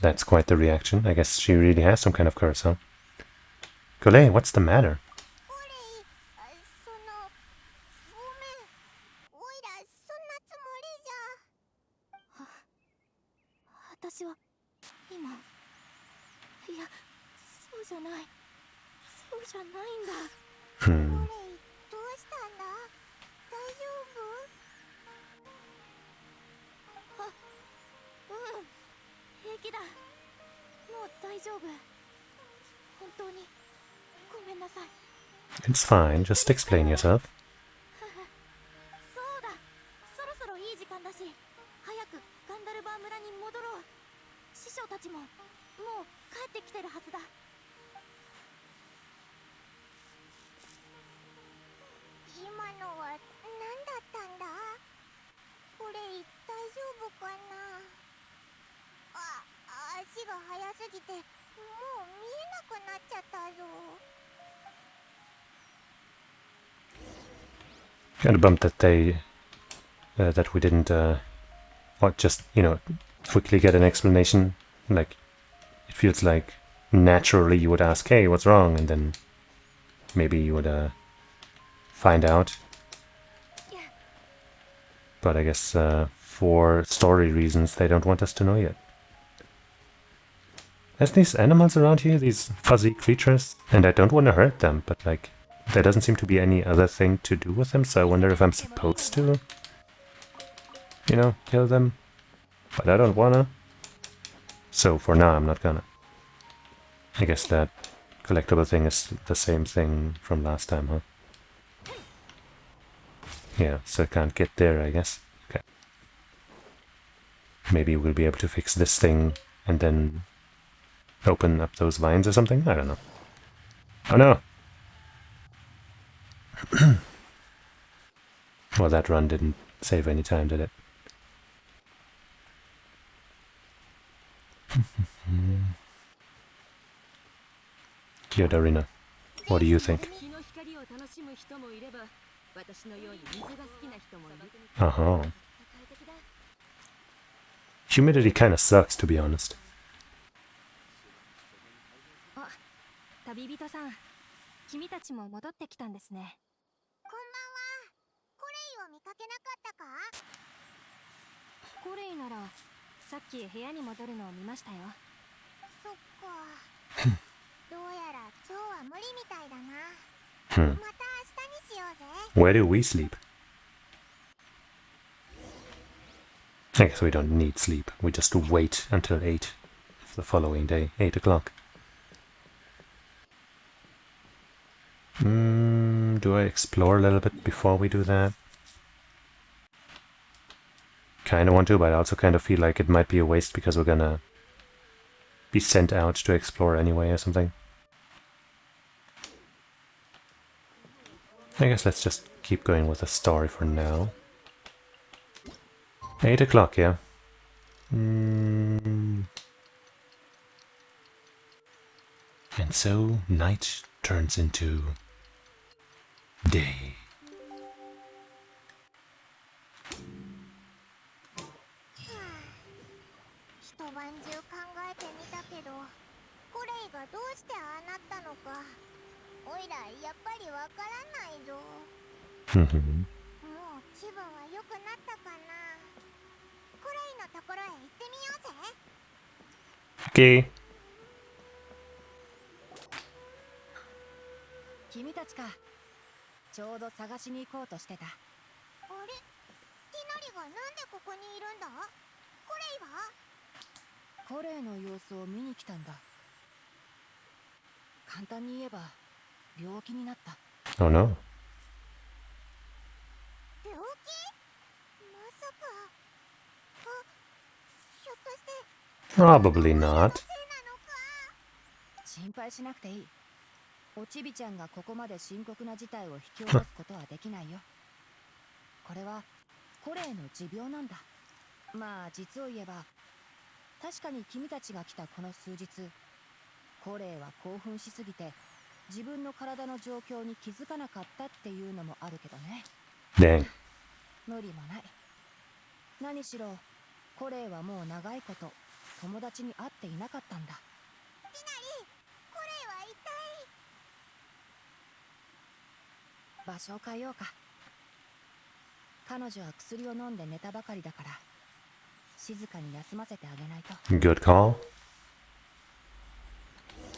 That's quite the reaction. I guess she really has some kind of curse, huh? Gole, what's the matter? これ、その、ごめん。おいらそんなつもりじゃ。私は今、いや、そうじゃない。そうじゃないんだ。 Hmm. これ、どうしたんだ？大丈夫？うん、平気だ。もう大丈夫。本当にごめんなさい。 It's fine. Just explain yourself. そうだ、そろそろいい時間だし、早くガンダルバー村に戻ろう。師匠たちももう帰ってきてるはずだ。今のは何だったんだ？これ大丈夫かな？足が速すぎてもう見えなくなっちゃったぞ。 Kind of bummed that that we didn't, or just, you know, quickly get an explanation. Like, it feels like naturally you would ask, hey, what's wrong? And then maybe you would, find out. But I guess, for story reasons, they don't want us to know yet. There's these animals around here, these fuzzy creatures, and I don't want to hurt them, but like, there doesn't seem to be any other thing to do with them, so I wonder if I'm supposed to, you know, kill them. But I don't wanna. So for now, I'm not gonna. I guess that collectible thing is the same thing from last time, huh? Yeah, so I can't get there, I guess. Okay. Maybe we'll be able to fix this thing and then open up those vines or something? I don't know. Oh no! Well, that run didn't save any time, did it? Kyodarina. What do you think? Uh-huh. Humidity kind of sucks, to be honest. 旅人さん、君たちも戻ってきたんですね。こんばんは。コレイを見かけなかったか？コレイならさっき部屋に戻るのを見ましたよ。そっか。どうやら今日は無理みたいだな。また明日にしようぜ。 Where do we sleep? I guess we don't need sleep. We just wait until 8 of the following day, 8 o'clock. Do I explore a little bit before we do that? Kinda want to, but I also kind of feel like it might be a waste because we're gonna be sent out to explore anyway or something. I guess let's just keep going with the story for now. 8 o'clock, yeah. And so night turns into day. 一晩中考えてみたけど、コレイがどうしてああなったのか、おいらやっぱりわからないぞ。もう気分は良くなったかな。コレイのところへ行ってみようぜ。 Okay. 君たちか。ちょうど探しに行こうとしてた。あれ、ティナリがなんでここにいるんだ？コレイは？コレイの様子を見に来たんだ。簡単に言えば病気になった。Oh no. 病気？まさか。あ、ひょっとして。 Probably not. 心配しなくていい。おちびちゃんがここまで深刻な事態を引き起こすことはできないよ。これはコレイの持病なんだ。まあ実を言えば、確かに君たちが来たこの数日、コレイは興奮しすぎて自分の体の状況に気づかなかったっていうのもあるけどね。 Dang. 無理もない。何しろコレイはもう長いこと友達に会っていなかったんだ。ティナリ、コレイは一体。場所を変えようか。彼女は薬を飲んで寝たばかりだから、静かに休ませてあげないと。 Good call.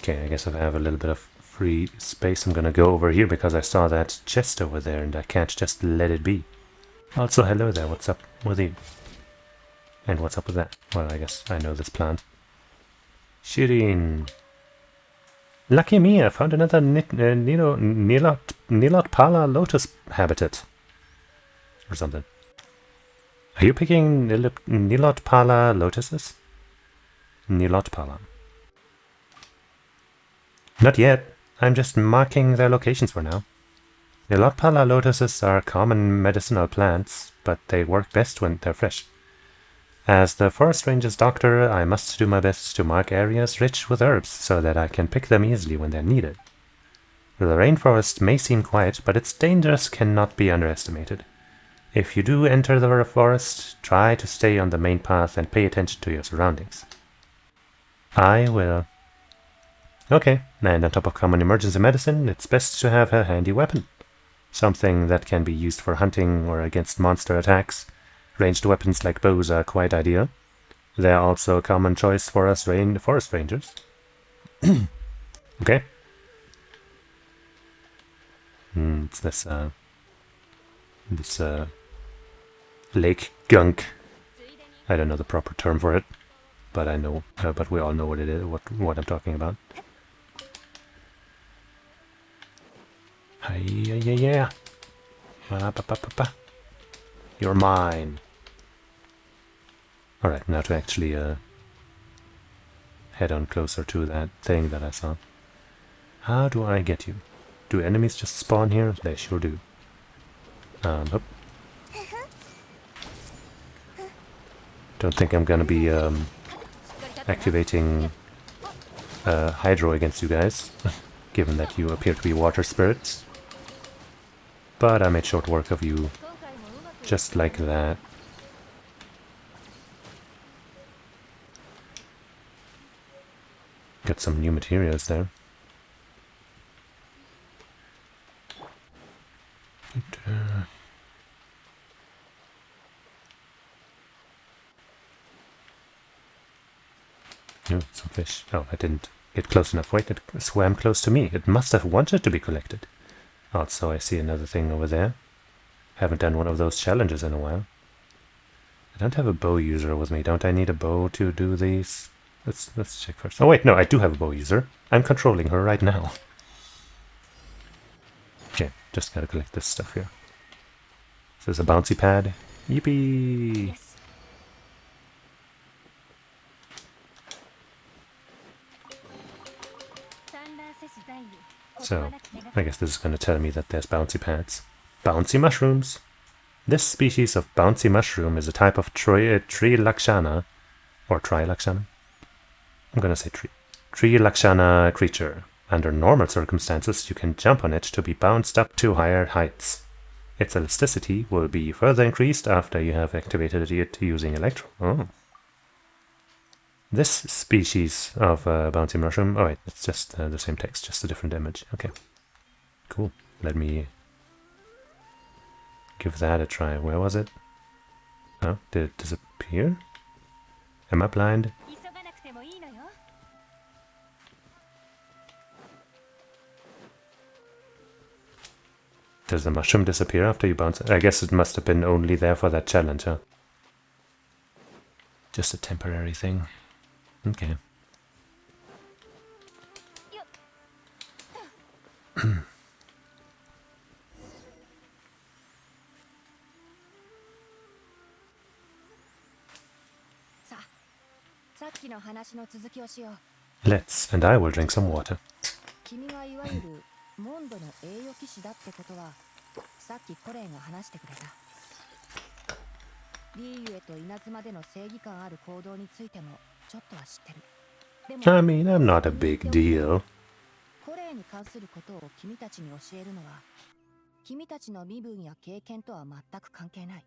Okay, I guess if I have a little bit of free space, I'm gonna go over here because I saw that chest over there and I can't just let it be. Also, hello there, what's up with you? And what's up with that? Well, I guess I know this plant. Shirin. Lucky me, I found another Nilot Pala lotus habitat. Or something. Are you picking Nilot Pala lotuses? Nilot Pala. Not yet. I'm just marking their locations for now. Nilot Pala lotuses are common medicinal plants, but they work best when they're fresh. As the forest ranger's doctor, I must do my best to mark areas rich with herbs so that I can pick them easily when they're needed. The rainforest may seem quiet, but its dangers cannot be underestimated. If you do enter the forest, try to stay on the main path and pay attention to your surroundings. I will. Okay, and on top of common emergency medicine, it's best to have a handy weapon. Something that can be used for hunting or against monster attacks. Ranged weapons like bows are quite ideal. They are also a common choice for us forest rangers. Okay. It's this lake gunk. I don't know the proper term for it, but I know. But we all know what it is. What I'm talking about. Hi, yeah. You're mine. Alright, now to actually head on closer to that thing that I saw. How do I get you? Do enemies just spawn here? They sure do. Hoop. Don't think I'm gonna be activating Hydro against you guys. given that you appear to be water spirits. But I made short work of you, just like that. Got some new materials there. Oh, some fish. Oh, I didn't get close enough. Wait, it swam close to me. It must have wanted to be collected. Also, I see another thing over there. Haven't done one of those challenges in a while. I don't have a bow user with me. Don't I need a bow to do these? Let's check first. Oh wait, no, I do have a bow user. I'm controlling her right now. Okay, just gotta collect this stuff here. So there's a bouncy pad. Yippee! So, I guess this is going to tell me that there's bouncy pads. Bouncy mushrooms! This species of bouncy mushroom is a type of tree lakshana, or trilakshana? I'm going to say tree lakshana creature. Under normal circumstances, you can jump on it to be bounced up to higher heights. Its elasticity will be further increased after you have activated it using electro. Oh. This species of bouncy mushroom... Oh wait, it's just the same text, just a different image. Okay. Cool. Let me give that a try. Where was it? Oh, did it disappear? Am I blind? Does the mushroom disappear after you bounce it? I guess it must have been only there for that challenge, huh? Just a temporary thing. Okay. Let's, and I will drink some water. 君がいわゆるモンドの栄誉騎士だってことはさっきコレイが話してくれた。リーユへと稲妻での正義感ある行動についてもちょっとは知ってる。でも I mean, I'm not a big deal. コレイに関することを君たちに教えるのは君たちの身分や経験とは全く関係ない。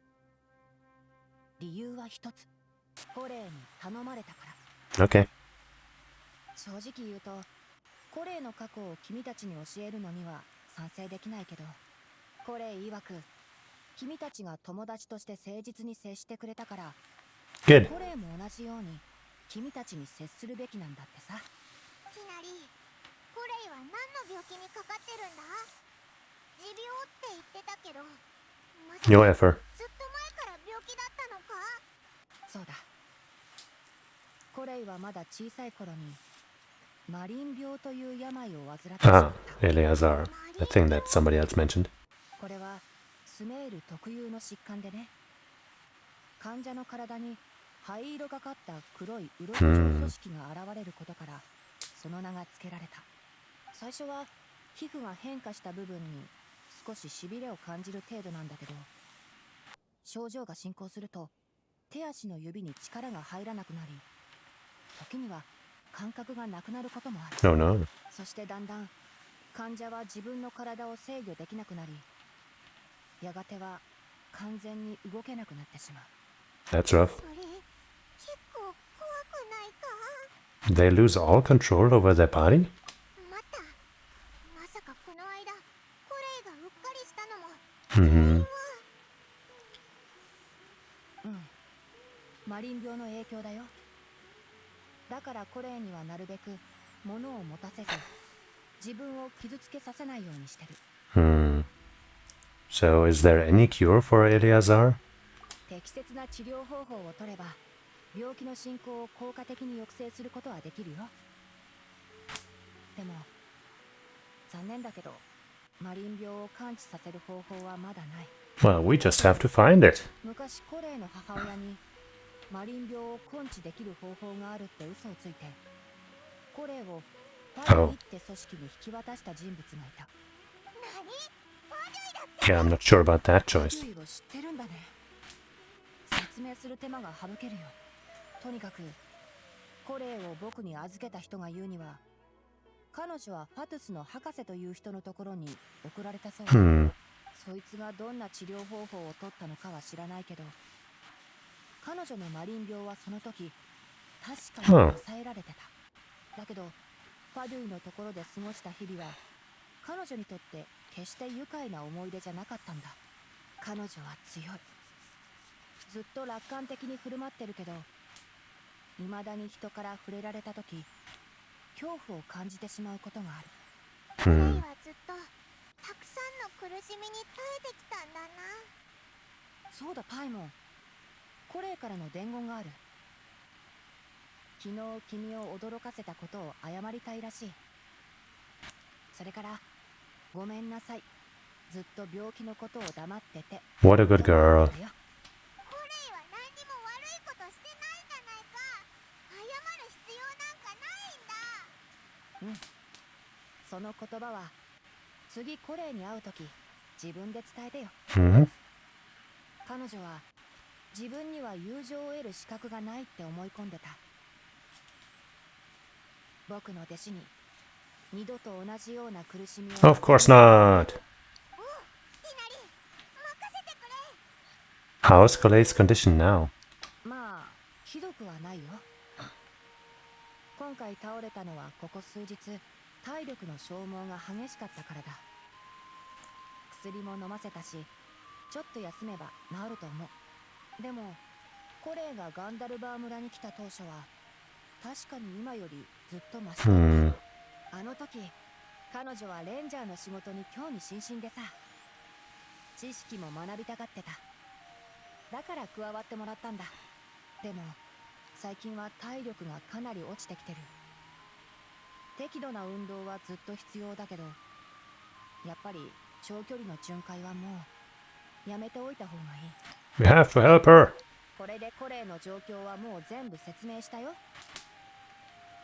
理由は一つ。コレイに頼まれたから。Okay. 正直言うとコレイの過去を君たちに教えるのには賛成できないけど、コレイ曰く君たちが友達として誠実に接してくれたから、Good. コレイも同じように君たちに接するべきなんだってさ。きなりコレイは何の病気にかかってるんだ？持病って言ってたけど、まさか No effort. ずっと前から病気だったのか？そうだ。コレイはまだ小さい頃にマリン病という病を患ってしまっ Ah, た。 Eleazar. The thing that somebody else mentioned. これはスメール特有の疾患でね。患者の体に灰色がかった黒い鱗状組織が現れることからその名が付けられた。最初は皮膚が変化した部分に少ししびれを感じる程度なんだけど、症状が進行すると手足の指に力が入らなくなり、時には感覚がなくなることもある。 No, no. そしてだんだん患者は自分の体を制御できなくなり、やがては完全に動けなくなってしまう。 That's rough. それ結構怖くないか？ They lose all control over their body? またまさかこの間コレイがうっかりしたのも Mm-hmm. うん。マリン病の影響だよ。だからコレイにはなるべく物を持たせず、自分を傷つけさせないようにしてる。Hmm. So, is there any cure for Eleazar? 適切な治療方法を取れば、病気の進行を効果的に抑制することはできるよ。でも、残念だけど、マリン病を完治させる方法はまだない。Well, we just have to find it. 昔コレイの母親にマリン病を根治できる方法があるって嘘をついて、コレイをパリって組織に引き渡した人物がいた。何？ Yeah, I'm not sure about that パ choice. リを知ってるんだね。説明する手間が省けるよ。とにかくコレイを僕に預けた人が言うには、彼女はファトゥスの博士という人のところに送られたそう。Hmm. そいつがどんな治療方法を取ったのかは知らないけど、彼女のマリン病はその時確かに抑えられてた。だけどファドゥイのところで過ごした日々は彼女にとって決して愉快な思い出じゃなかったんだ。彼女は強い。ずっと楽観的に振る舞ってるけど、未だに人から触れられた時恐怖を感じてしまうことがある。クレイはずっとたくさんの苦しみに耐えてきたんだな。そうだパイモン、コレイからの伝言がある。昨日君を驚かせたことを謝りたいらしい。それからごめんなさい、ずっと病気のことを黙ってて。 What a good girl. コレイは何にも悪いことしてないじゃないか。謝る必要なんかないんだ。うん、その言葉は次コレイに会うとき自分で伝えてよ。Hmm. 彼女は自分には友情を得る資格がないって思い込んでた。僕の弟子に二度と同じような苦しみを。 Of course not. おう、ティナリ、任せてくれ。 How's Colet's condition now? まあひどくはないよ。今回倒れたのはここ数日体力の消耗が激しかったからだ。薬も飲ませたし、ちょっと休めば治ると思う。でもコレイがガンダルバー村に来た当初は確かに今よりずっとマシだった。Hmm. あの時彼女はレンジャーの仕事に興味津々でさ、知識も学びたがってた。だから加わってもらったんだ。でも最近は体力がかなり落ちてきてる。適度な運動はずっと必要だけど、やっぱり長距離の巡回はもうやめておいた方がいい。 We have to help her. これでコレイの状況はもう全部説明したよ。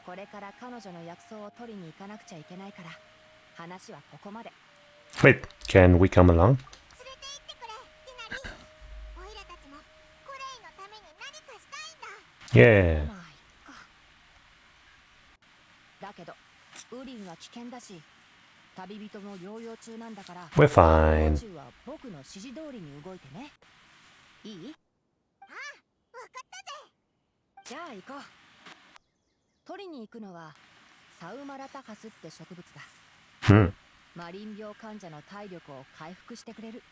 これから彼女の薬草を取りに行かなくちゃいけないから、話はここまで。 Wait, can we come along? 連れて行ってくれ、ティナリ。オイラたちもコレイのために何かしたいんだ。 Yeah. まあいっか。だけどウリンは危険だし、旅人も療養中なんだから、 We're fine. 宇宙は僕の指示通りに動いてね。いい？ああ、わかったぜ。じゃあ行こう。取りに行くのはサウマラタハスって植物だ。 Hmm. マリン病患者の体力を回復してくれる。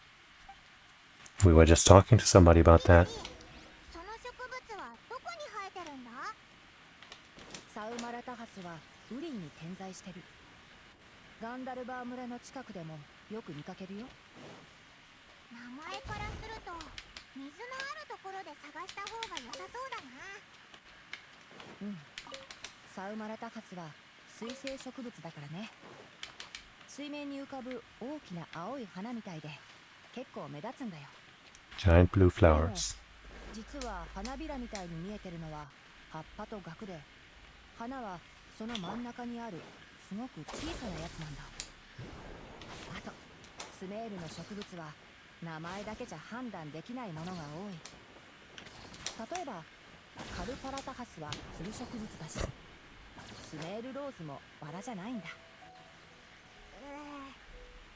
We were just talking to somebody about that. その植物はどこに生えてるんだ？サウマラタハスはウリンに点在してる。ガンダルバー村の近くでもよく見かけるよ。名前からすると水のあるところで探した方が良さそうだな。うん、サウマラタハスは水生植物だからね。水面に浮かぶ大きな青い花みたいで結構目立つんだよ。 Giant blue flowers. 実は花びらみたいに見えてるのは葉っぱとガクで、花はその真ん中にあるすごく小さなやつなんだ。あとスメールの植物は名前だけじゃ判断できないものが多い。例えばカルパラタハスはつる植物だし、スメールローズもバラじゃないんだ。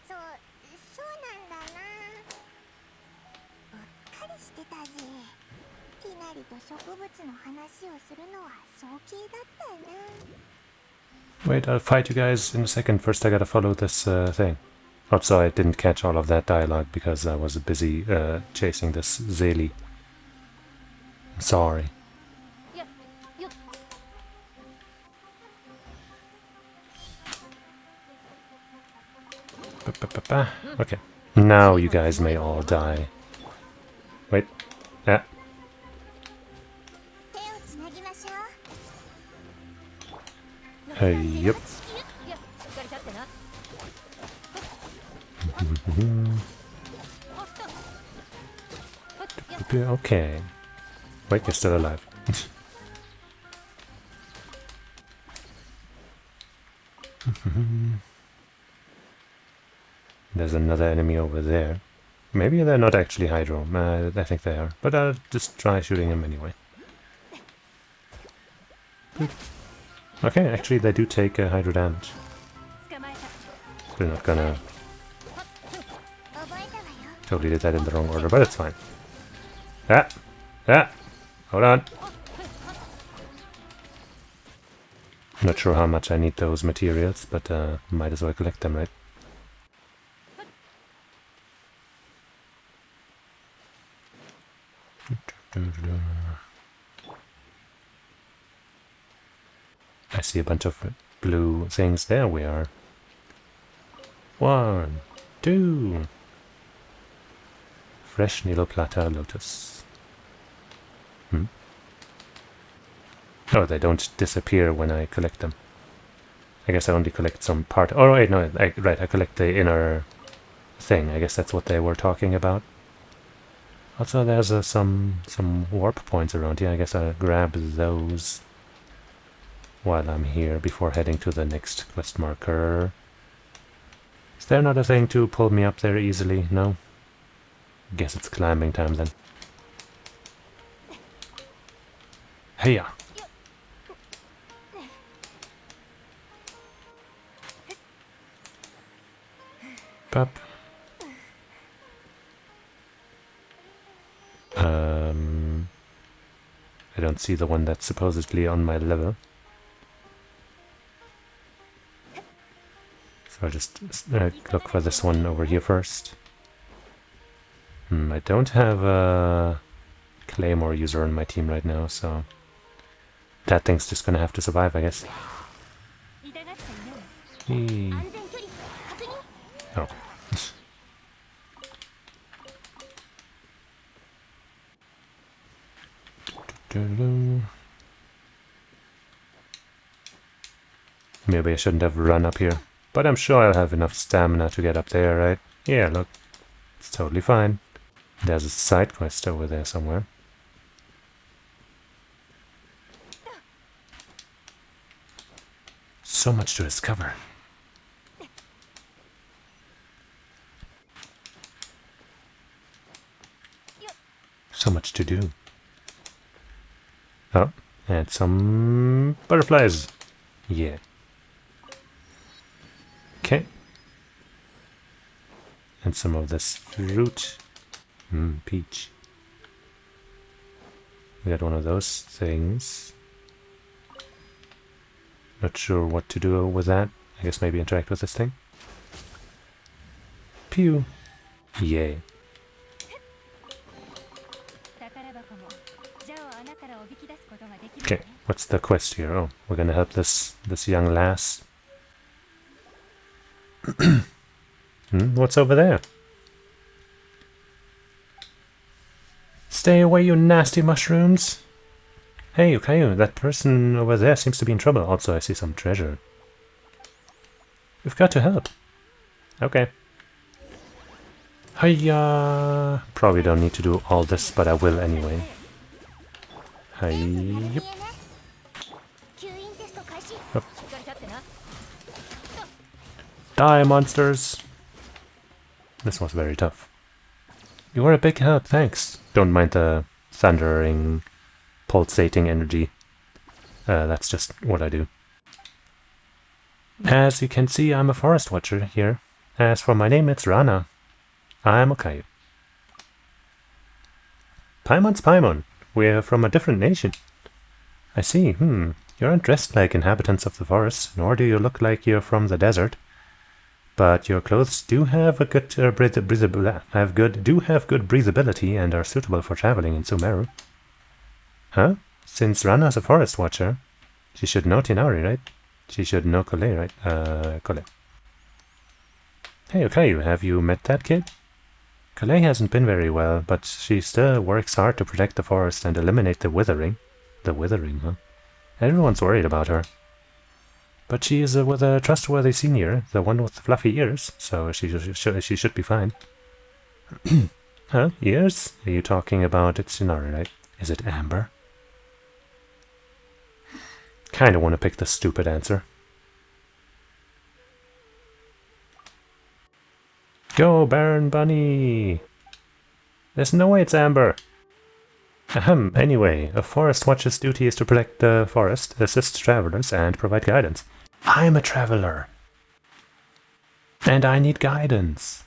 そうなんだな。うっかりしてたぜ。ティナリと植物の話をするのは早計だったな。 Wait, I'll fight you guys in a second. First, I gotta follow this thing. Oh, sorry, I didn't catch all of that dialogue because I was busy chasing this Zeli. Sorry. Okay. Now you guys may all die. Wait. Ah. 手をつなぎましょう。 Hey, yep. いや、しっかり立ってな。 Okay. Wait, you're still alive. There's another enemy over there. Maybe they're not actually Hydro. I think they are. But I'll just try shooting them anyway. Okay, actually they do take Hydro damage. We're not gonna 覚えたわよ。 totally did that in the wrong order, but it's fine. Ah! Ah! Hold on. Not sure how much I need those materials, but might as well collect them, right? I see a bunch of blue things. There we are. 1, 2. Fresh Niloplata Lotus. Oh, they don't disappear when I collect them. I guess I only collect some part. Oh, wait, no, right, I collect the inner thing. I guess that's what they were talking about. Also, there's some warp points around here. I guess I'll grab those while I'm here before heading to the next quest marker. Is there not a thing to pull me up there easily? No? Guess it's climbing time then. Heya! Pop. I don't see the one that's supposedly on my level. So I'll just look for this one over here first. I don't have a Claymore user on my team right now, so that thing's just gonna have to survive, I guess. Eee. Oh. Maybe I shouldn't have run up here, but I'm sure I'll have enough stamina to get up there, right? Yeah, look, it's totally fine. There's a side quest over there somewhere. So much to discover. So much to do. Oh, and some butterflies. Yeah. Okay. And some of this fruit. Peach. We got one of those things. Not sure what to do with that. I guess maybe interact with this thing. Pew. Yay. Okay, what's the quest here? Oh, we're gonna help this young lass. What's over there? Stay away, you nasty mushrooms! Hey, Ukayu, that person over there seems to be in trouble. Also, I see some treasure. We've got to help. Okay. Hiya! Probably don't need to do all this, but I will anyway. Hi. Oh. Die, monsters! This was very tough. You were a big help, thanks. Don't mind the thundering, pulsating energy. That's just what I do. As you can see, I'm a forest watcher here. As for my name, it's Rana. I'm Okayu. Paimon's Paimon. We're from a different nation. I see, You aren't dressed like inhabitants of the forest, nor do you look like you're from the desert. But your clothes do have a good breathability and are suitable for traveling in Sumeru. Huh? Since Rana's a forest watcher, she should know Tinari, right? She should know Kole, right? Kole. Hey, Okayu, have you met that kid? Kole hasn't been very well, but she still works hard to protect the forest and eliminate the withering. The withering, huh? Everyone's worried about her. But she is with a trustworthy senior, the one with the fluffy ears, so she should be fine. Huh? Ears? Are you talking about Tinari, right? Is it Amber? Kinda want to pick the stupid answer. Go, Baron Bunny! There's no way it's Amber! Ahem, anyway, a forest watcher's duty is to protect the forest, assist travelers, and provide guidance. I'm a traveler! And I need guidance.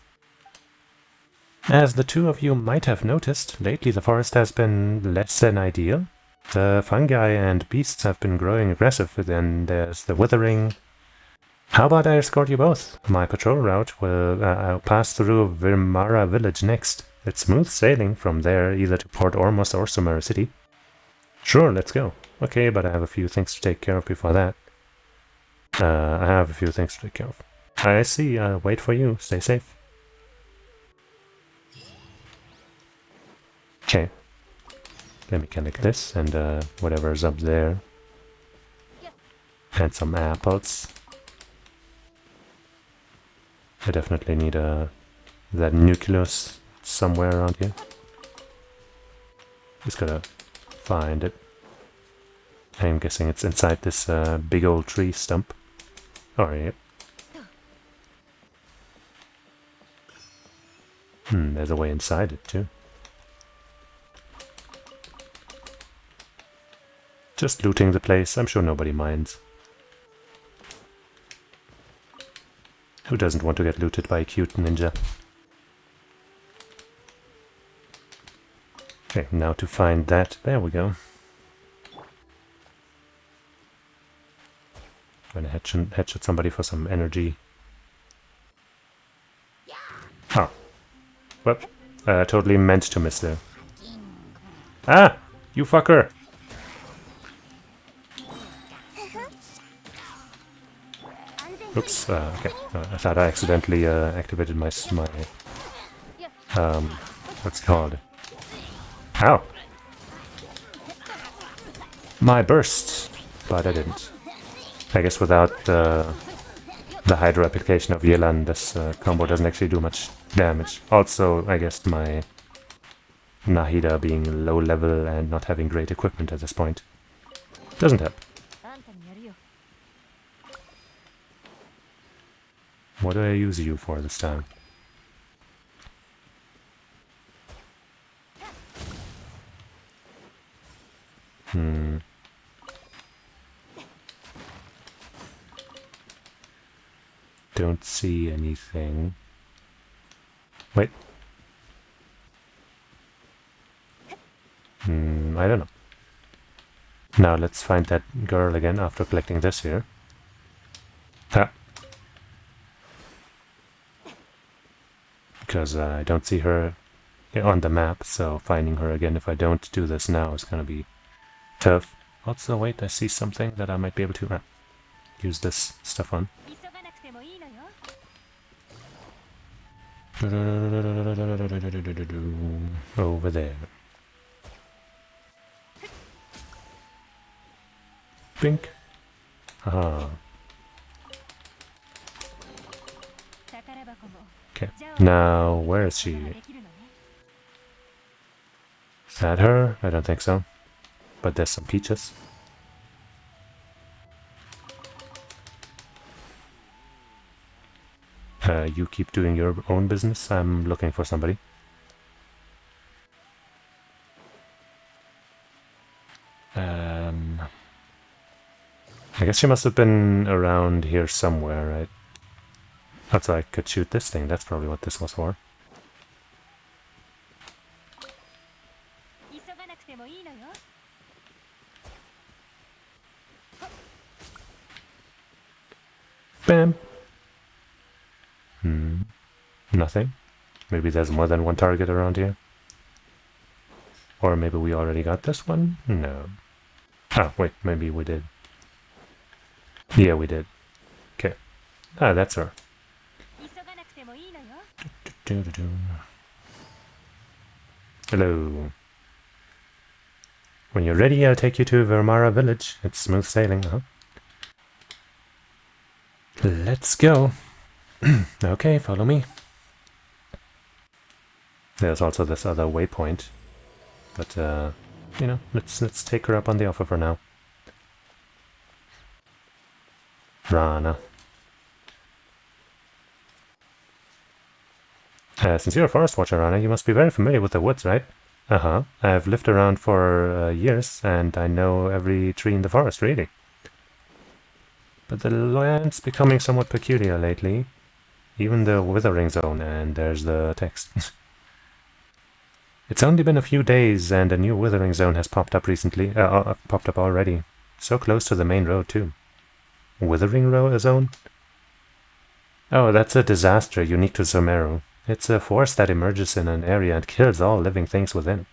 As the two of you might have noticed, lately the forest has been less than ideal. The fungi and beasts have been growing aggressive, then there's the withering. How about I escort you both? My patrol route will I'll pass through Virmara village next. It's smooth sailing from there either to Port Ormos or Sumeru city. Sure, let's go. Okay, but I have a few things to take care of before that. I have a few things to take care of. I see, I'll wait for you. Stay safe. Okay. Let me connect this and whatever's up there. And some apples. I definitely need that nucleus somewhere around here. Just gotta find it. I'm guessing it's inside this big old tree stump. Oh, yeah. There's a way inside it too. Just looting the place, I'm sure nobody minds. Who doesn't want to get looted by a cute ninja? Okay, now to find that. There we go. Gonna headshot somebody for some energy. Oh. Whoop. Totally meant to miss there. Ah! You fucker! Oops, okay. I thought I accidentally activated my what's it called? Ow! My burst! But I didn't. I guess without the hydro application of Yelan, this combo doesn't actually do much damage. Also, I guess my Nahida being low level and not having great equipment at this point doesn't help. What do I use you for this time? Don't see anything. Wait. I don't know. Now let's find that girl again after collecting this here. Ah. Because I don't see her on the map, so finding her again if I don't do this now is gonna be tough. Also, wait, I see something that I might be able to use this stuff on. Over there. Bink. Haha. Okay, now where is she? Is that her? I don't think so. But there's some peaches. You keep doing your own business. I'm looking for somebody. I guess she must have been around here somewhere, right? Also, I could shoot this thing. That's probably what this was for. Bam! Nothing. Maybe there's more than one target around here. Or maybe we already got this one? No. Ah, wait, maybe we did. Yeah, we did. Okay. Ah, that's her. Hello. When you're ready, I'll take you to Virmara village. It's smooth sailing, huh? Let's go. Okay, follow me. There's also this other waypoint. But, you know, let's take her up on the offer for now. Rana. Since you're a forest watcher, Rana, you must be very familiar with the woods, right? Uh-huh. I've lived around for years, and I know every tree in the forest, really. But the land's becoming somewhat peculiar lately. even the withering zone, and there's the text. It's only been a few days, and a new withering zone has popped up recently. Popped up already. So close to the main road too. Withering zone? Oh, that's a disaster unique to Sumeru. It's a force that emerges in an area and kills all living things within.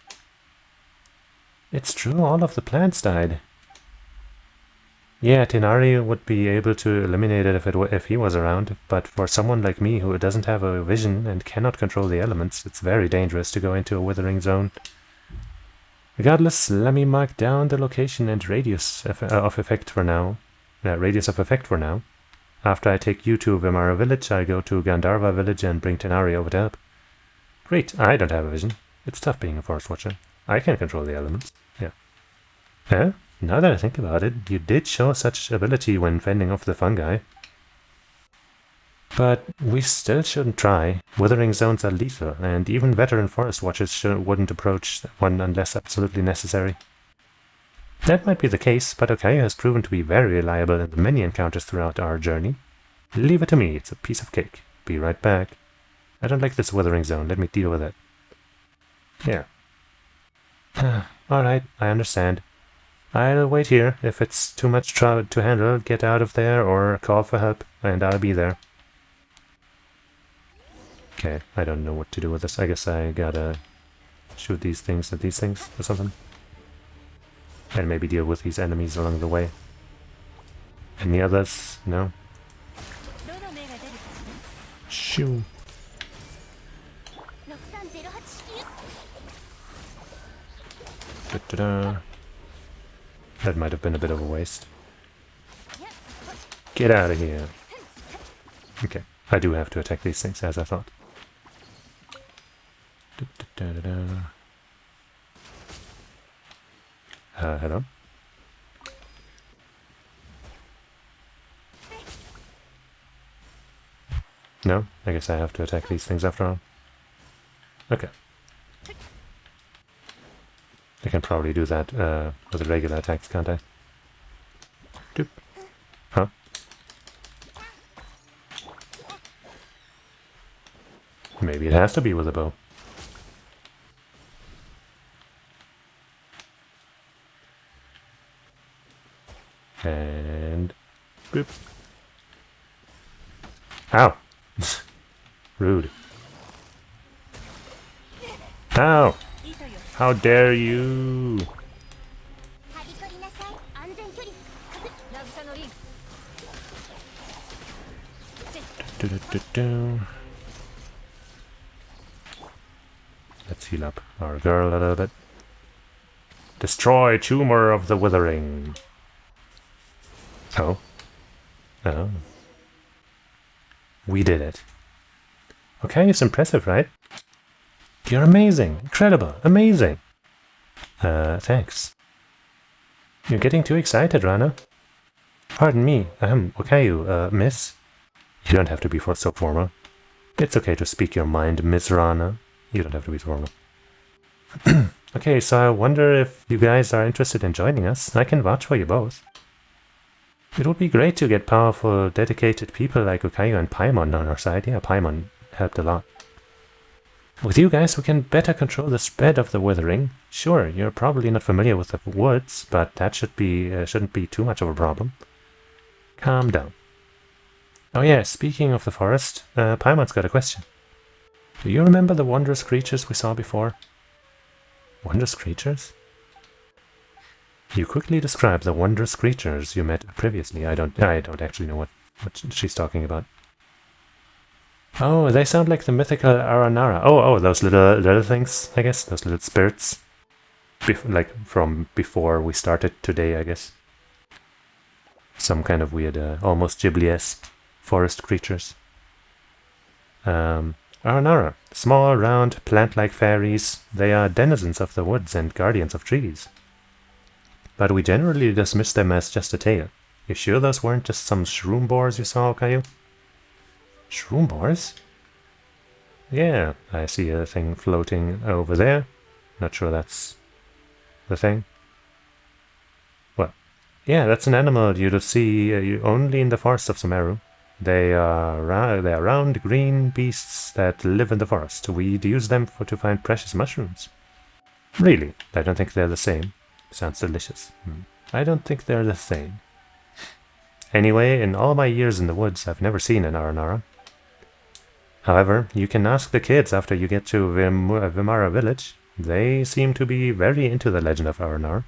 It's true, all of the plants died. Yeah, Tinari would be able to eliminate it if he was around, but for someone like me who doesn't have a vision and cannot control the elements, it's very dangerous to go into a withering zone. Regardless, let me mark down the location and radius of effect for now. After I take you to Vimara village, I go to Gandharva village and bring Tinari over to help. Great, I don't have a vision. It's tough being a forest watcher. I can control the elements. Yeah. Huh? Now that I think about it, you did show such ability when fending off the fungi. But we still shouldn't try. Withering zones are lethal, and even veteran forest watchers wouldn't approach one unless absolutely necessary. That might be the case, but Okayu has proven to be very reliable in the many encounters throughout our journey. Leave it to me, it's a piece of cake. Be right back. I don't like this withering zone, let me deal with it. Yeah. Alright, I understand. I'll wait here. If it's too much to handle, get out of there or call for help, and I'll be there. Okay, I don't know what to do with this. I guess I gotta shoot these things at these things or something. And maybe deal with these enemies along the way. Any others? No? Shoo. Da-da-da. That might have been a bit of a waste. Get out of here. Okay, I do have to attack these things, as I thought. Hello? No? I guess I have to attack these things after all. Okay. I can probably do that with the regular attacks, can't I? Doop. Huh? Maybe it has to be with a bow. And... boop. Ow! Rude. Ow! How dare you! Let's heal up our girl a little bit. Destroy tumor of the withering. Oh. Oh. We did it. Okay, it's impressive, right? You're amazing, incredible, amazing. Thanks. You're getting too excited, Rana. Pardon me, Okayu, miss? You don't have to be so formal. It's okay to speak your mind, Miss Rana. You don't have to be formal. Okay, so I wonder if you guys are interested in joining us. I can vouch for you both. It would be great to get powerful, dedicated people like Okayu and Paimon on our side. Yeah, Paimon helped a lot. With you guys, we can better control the spread of the withering. Sure, you're probably not familiar with the woods, but that shouldn't be too much of a problem. Calm down. Oh yeah, speaking of the forest, Paimon's got a question. Do you remember the wondrous creatures we saw before? Wondrous creatures? You quickly describe the wondrous creatures you met previously. I don't actually know what she's talking about. Oh, they sound like the mythical Aranara. Oh, those little things, I guess. Those little spirits. Like from before we started today, I guess. Some kind of weird, almost Ghibli-esque forest creatures. Aranara. Small, round, plant-like fairies. They are denizens of the woods and guardians of trees. But we generally dismiss them as just a tale. You sure those weren't just some shroom boars you saw, Okayu? Shroom boars? Yeah, I see a thing floating over there. Not sure that's the thing. Well, yeah, that's an animal you'll see only in the forests of Sumeru. They are round green beasts that live in the forest. We'd use them to find precious mushrooms. Really? I don't think they're the same. Sounds delicious. I don't think they're the same. Anyway, in all my years in the woods, I've never seen an Aranara. However, you can ask the kids after you get to Vimara village. They seem to be very into the legend of Aranara.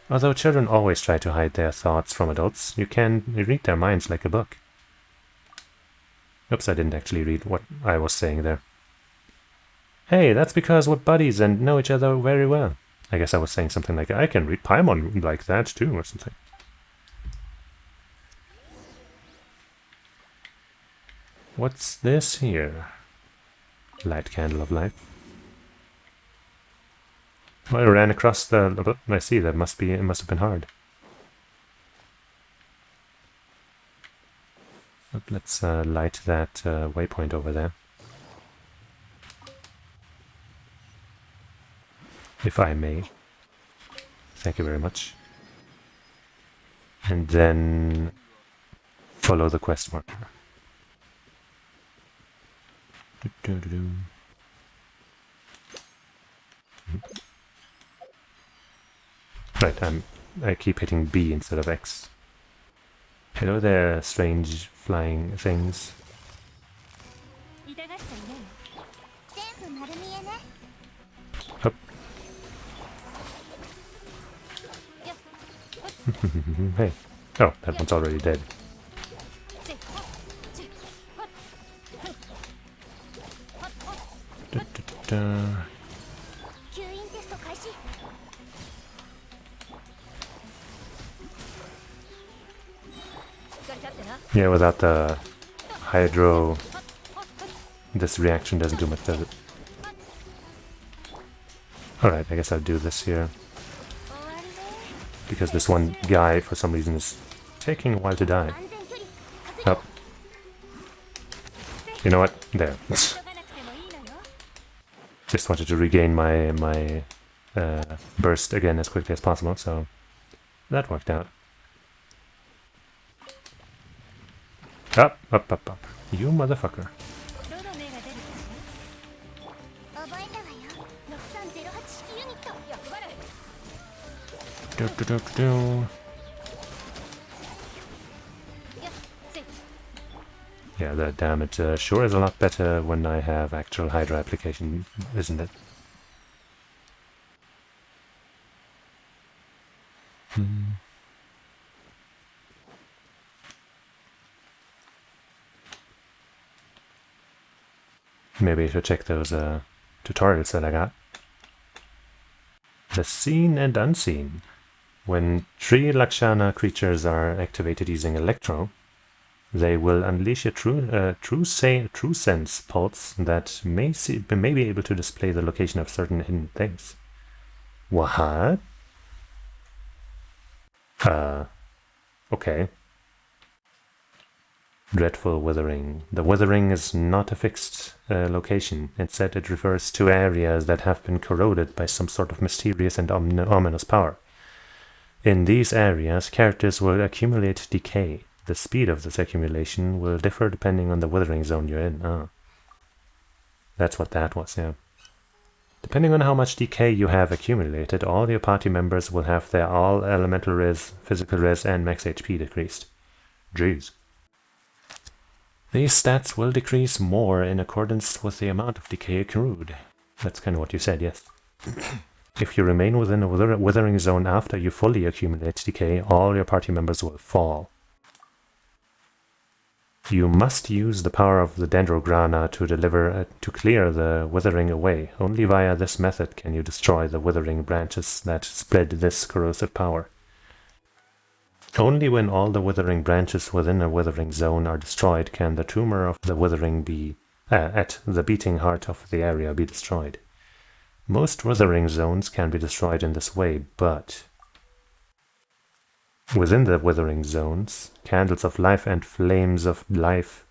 Although children always try to hide their thoughts from adults, you can read their minds like a book. Oops, I didn't actually read what I was saying there. Hey, that's because we're buddies and know each other very well. I guess I was saying something like, I can read Paimon like that too, or something. What's this here? Light candle of life. Well, I ran across the... I see, it must have been hard. But let's light that waypoint over there. If I may. Thank you very much. And then follow the quest marker. Right, I keep hitting B instead of X. Hello there, strange flying things. Hup. Hey. Oh, that one's already dead. Yeah, without the hydro, this reaction doesn't do much, does it? Alright, I guess I'll do this here. Because this one guy, for some reason, is taking a while to die. Up. You know what? There. Just wanted to regain my burst again as quickly as possible, so that worked out. Up, up, up, up. You motherfucker. Do, do, do, do. Yeah, the damage sure is a lot better when I have actual Hydra application, isn't it? Maybe I should check those tutorials that I got. The Seen and Unseen. When 3 Lakshana creatures are activated using Electro, they will unleash a true sense pulse that may be able to display the location of certain hidden things. What? Okay. Dreadful Withering. The withering is not a fixed location. Instead, it refers to areas that have been corroded by some sort of mysterious and ominous power. In these areas, characters will accumulate decay. The speed of this accumulation will differ depending on the withering zone you're in. Ah. That's what that was, yeah. Depending on how much decay you have accumulated, all your party members will have their all elemental res, physical res, and max HP decreased. Jeez. These stats will decrease more in accordance with the amount of decay accrued. That's kind of what you said, yes. If you remain within a withering zone after you fully accumulate decay, all your party members will fall. You must use the power of the Dendrograna to clear the withering away. Only via this method can you destroy the withering branches that spread this corrosive power. Only when all the withering branches within a withering zone are destroyed can the tumor of the withering be at the beating heart of the area be destroyed. Most withering zones can be destroyed in this way, but within the withering zones, candles of life and flames of life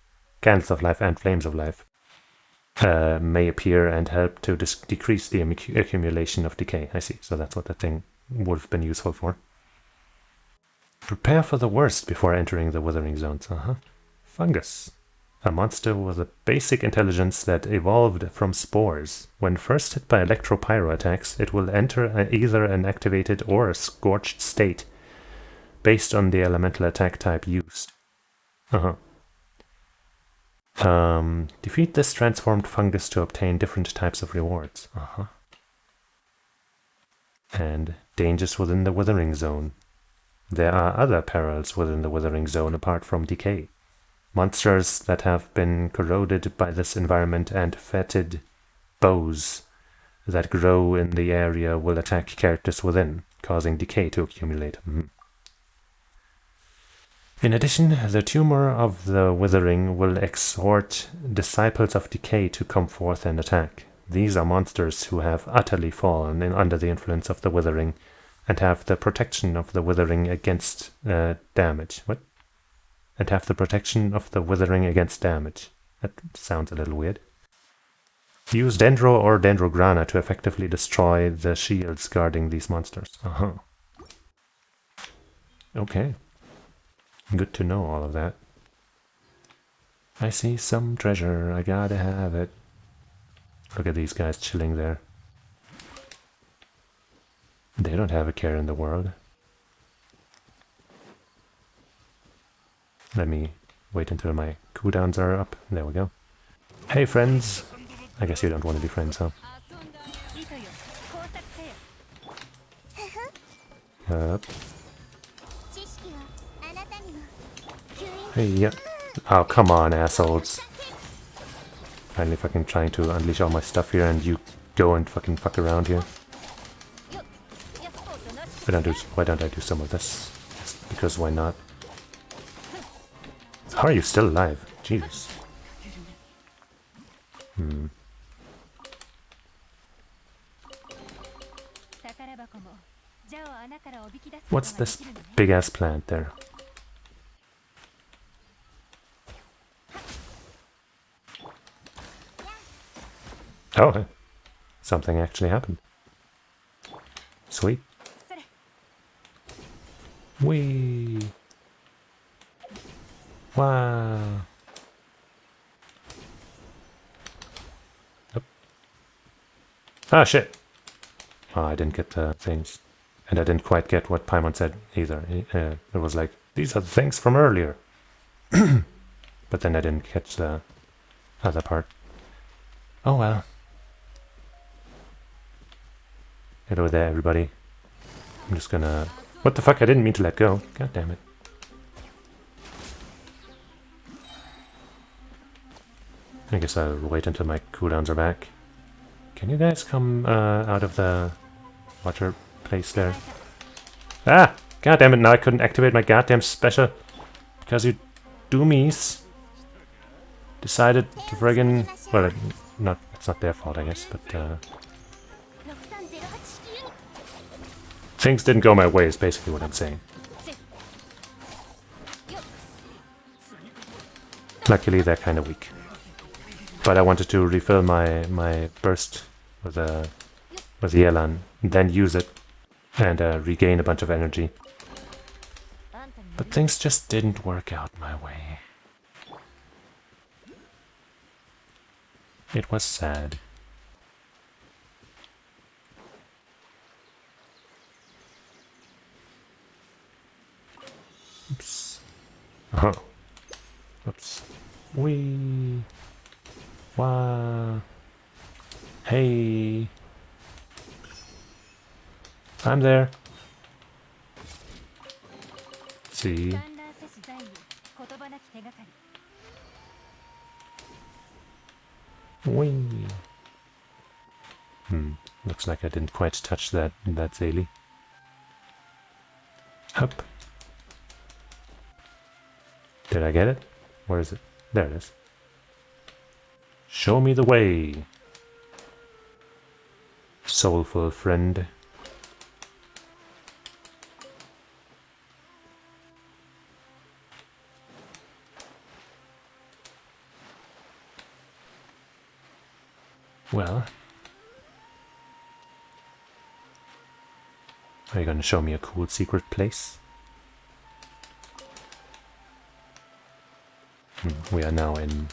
may appear and help to decrease the accumulation of decay. I see, so that's what that thing would have been useful for. Prepare for the worst before entering the withering zones. Fungus. A monster with a basic intelligence that evolved from spores. When first hit by electro-pyro attacks, it will enter either an activated or a scorched state, based on the elemental attack type used. Defeat this transformed fungus to obtain different types of rewards. And dangers within the withering zone. There are other perils within the withering zone apart from decay. Monsters that have been corroded by this environment and fetid bows that grow in the area will attack characters within, causing decay to accumulate. In addition, the tumor of the withering will exhort disciples of decay to come forth and attack. These are monsters who have utterly fallen under the influence of the withering and have the protection of the withering against damage. What? And have the protection of the withering against damage. That sounds a little weird. Use Dendro or Dendrograna to effectively destroy the shields guarding these monsters. Okay. Good to know all of that. I see some treasure. I gotta have it. Look at these guys chilling there. They don't have a care in the world. Let me wait until my cooldowns are up. There we go. Hey friends! I guess you don't want to be friends, huh? Up. Hey, yeah. Oh, come on, assholes. Finally fucking trying to unleash all my stuff here and you go and fucking fuck around here. Why don't I do some of this? Just because why not? How are you still alive? Jesus. What's this big-ass plant there? Oh, something actually happened. Sweet. Whee! Wow! Oh. Ah, shit! Oh, I didn't get the things. And I didn't quite get what Paimon said either. It was like, these are the things from earlier. But then I didn't catch the other part. Oh well. Hello there, everybody. I'm just gonna... What the fuck? I didn't mean to let go. God damn it. I guess I'll wait until my cooldowns are back. Can you guys come out of the water place there? Ah! God damn it, now I couldn't activate my goddamn special. Because you doomies decided to friggin... Well, it's not their fault, I guess, but... Things didn't go my way is basically what I'm saying. Luckily, they're kind of weak. But I wanted to refill my burst with the Elan, then use it and regain a bunch of energy. But things just didn't work out my way. It was sad. Oops. Oops. Wee. Wow. Hey. I'm there. See. Wee. Looks like I didn't quite touch that Zaylee. Up. Did I get it? Where is it? There it is. Show me the way, soulful friend. Well, are you going to show me a cool secret place? we are now in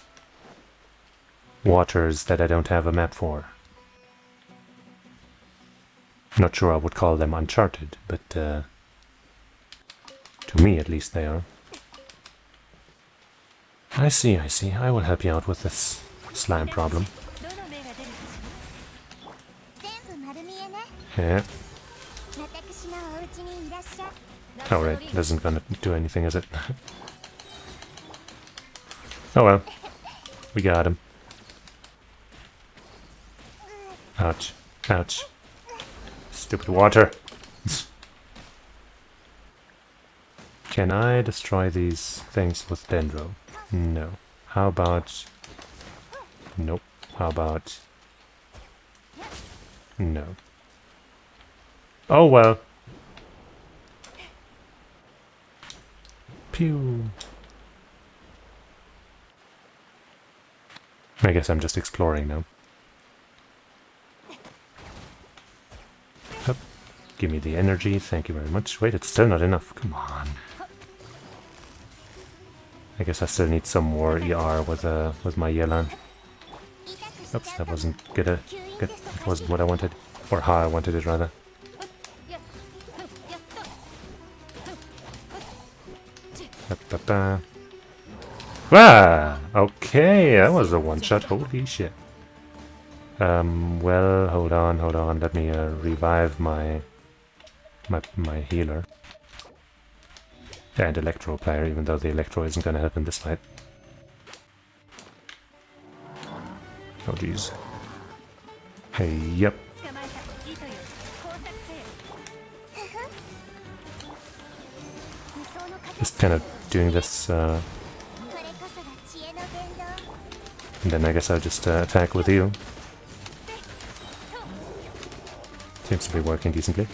waters that I don't have a map for. Not sure I would call them uncharted, but to me at least they are. I see, I see. I will help you out with this slime problem. どの目が出るかしら。全部丸見えね。 Yeah. 私のお家にいらっしゃい。 Alright, that isn't gonna do anything, is it? Oh well. We got him. Ouch. Ouch. Stupid water. Can I destroy these things with Dendro? No. How about... Nope. How about... No. Oh well. Pew. I guess I'm just exploring now. Hup. Give me the energy, thank you very much. Wait, it's still not enough. Come on. I guess I still need some more ER with my Yelan. Oops, that wasn't good. That wasn't what I wanted, or how I wanted it rather. Ah, okay, that was a one-shot. Holy shit. Well, hold on. Let me revive my healer. And Electro player, even though the Electro isn't gonna help in this fight. Oh jeez. Hey, yep. Just kind of doing this, and then I guess I'll just attack with you. Seems to be working decently.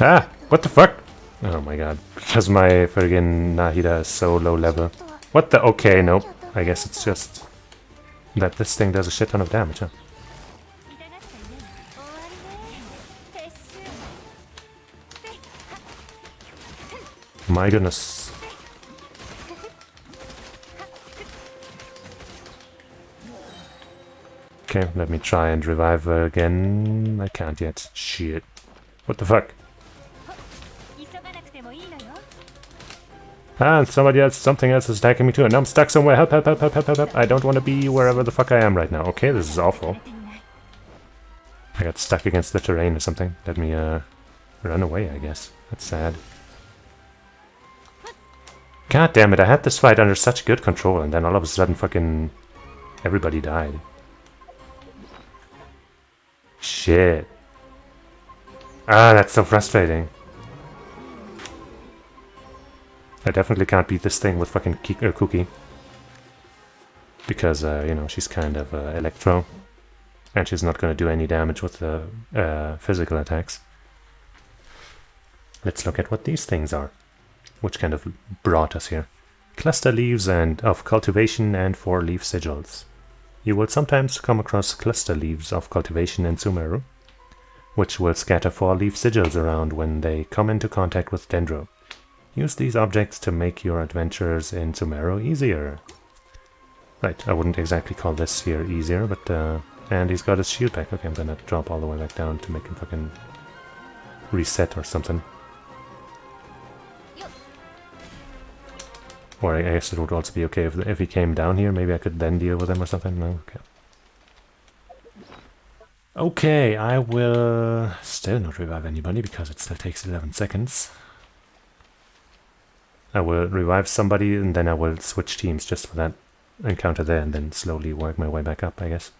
Ah! What the fuck? Oh my god. Because my friggin' Nahida is so low level. What the? Okay, nope. I guess it's just that this thing does a shit ton of damage, huh? My goodness. Okay, let me try and revive her again. I can't yet. Shit. What the fuck? Ah, something else is attacking me too, and I'm stuck somewhere. Help, help, help, help, help, help, help. I don't want to be wherever the fuck I am right now. Okay, this is awful. I got stuck against the terrain or something. Let me, run away, I guess. That's sad. God damn it, I had this fight under such good control, and then all of a sudden fucking everybody died. Shit. Ah, that's so frustrating. I definitely can't beat this thing with fucking Cookie. Because, you know, she's kind of Electro. And she's not going to do any damage with the physical attacks. Let's look at what these things are. Which kind of brought us here. Cluster leaves and of cultivation and 4-leaf sigils. You will sometimes come across cluster leaves of cultivation in Sumeru, which will scatter 4-leaf sigils around when they come into contact with Dendro. Use these objects to make your adventures in Sumeru easier. Right, I wouldn't exactly call this here easier, but and he's got his shield back. Okay, I'm gonna drop all the way back down to make him fucking reset or something. Or I guess it would also be okay if he came down here. Maybe I could then deal with him or something. No, okay. Okay, I will still not revive anybody because it still takes 11 seconds. I will revive somebody and then I will switch teams just for that encounter there and then slowly work my way back up, I guess.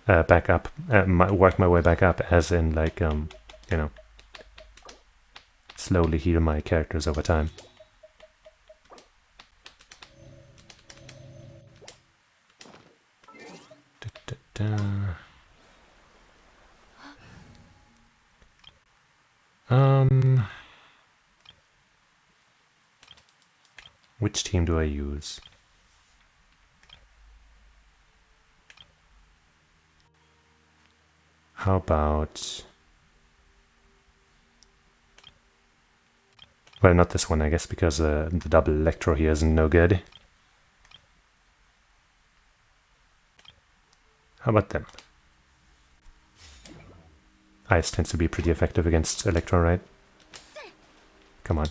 Work my way back up as in like, you know, slowly heal my characters over time. Which team do I use? How about... Well, not this one, I guess, because the double electro here isn't no good. How about them? Ice tends to be pretty effective against electro, right? Come on.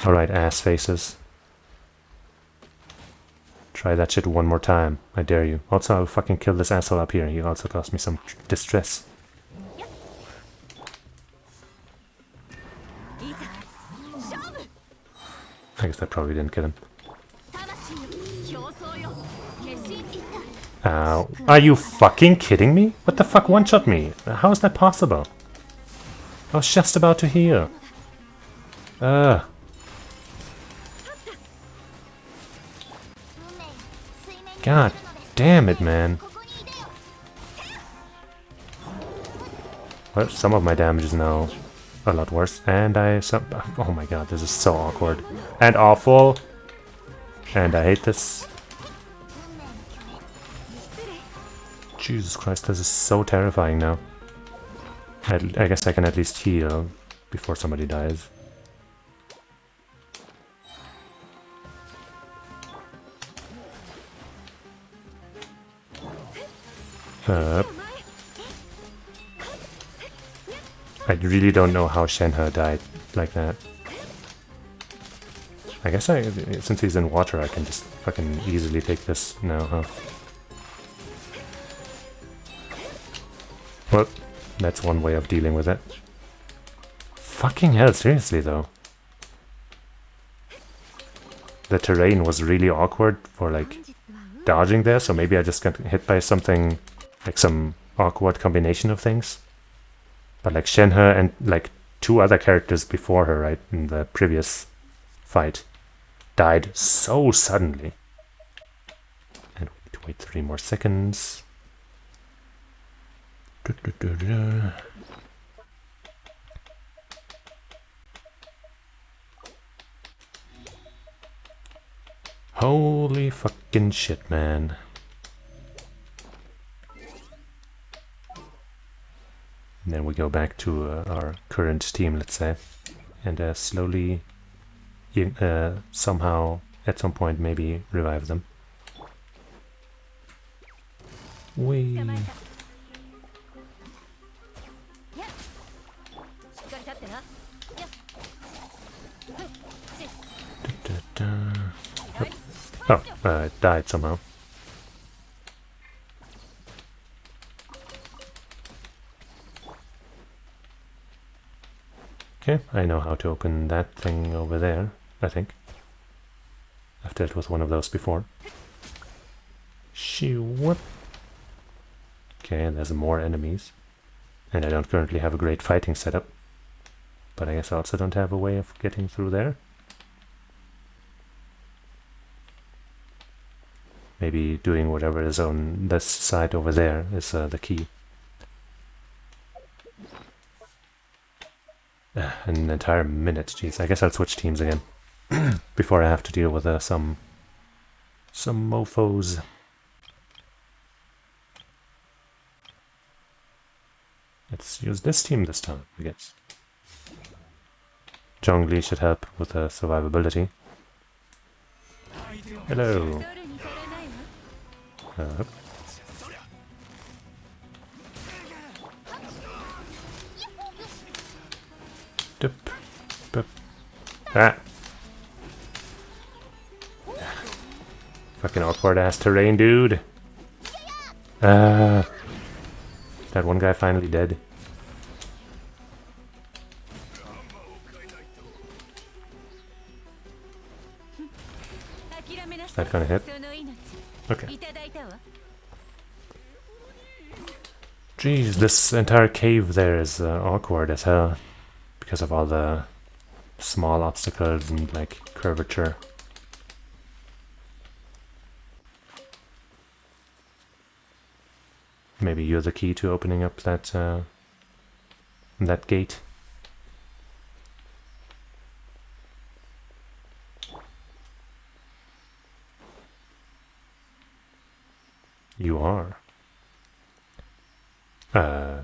Alright, ass faces. Try that shit one more time. I dare you. Also, I'll fucking kill this asshole up here. He also caused me some distress. I guess that probably didn't kill him. Ow. Are you fucking kidding me? What the fuck one-shot me? How is that possible? I was just about to heal. God damn it, man. Well, some of my damage is now a lot worse. And oh my god, this is so awkward. And awful. And I hate this. Jesus Christ, this is so terrifying now. I guess I can at least heal before somebody dies. I really don't know how Shenhe died like that. I guess since he's in water, I can just fucking easily take this now, huh? Well, that's one way of dealing with it. Fucking hell, seriously though. The terrain was really awkward for like dodging there, so maybe I just got hit by something, like some awkward combination of things. But like Shenhe and like 2 other characters before her, right, in the previous fight, died so suddenly. And we need to wait 3 more seconds. Holy fucking shit, man. And then we go back to our current team, let's say, and slowly, somehow, at some point, maybe revive them. Whee! Oh, it died somehow. Okay, I know how to open that thing over there, I think. I've dealt with one of those before. Shoo-whoop. Okay, and there's more enemies. And I don't currently have a great fighting setup. But I guess I also don't have a way of getting through there. Maybe doing whatever is on this side over there is the key. An entire minute, jeez. I guess I'll switch teams again. Before I have to deal with some mofos. Let's use this team this time, I guess. Zhongli should help with survivability. Hello. Dip, dip. Ah! Fucking awkward ass terrain, dude. That one guy finally dead. Is that gonna hit? Okay. Jeez, this entire cave there is awkward as hell. Because of all the small obstacles and like curvature. Maybe you're the key to opening up that gate. You are. Okay.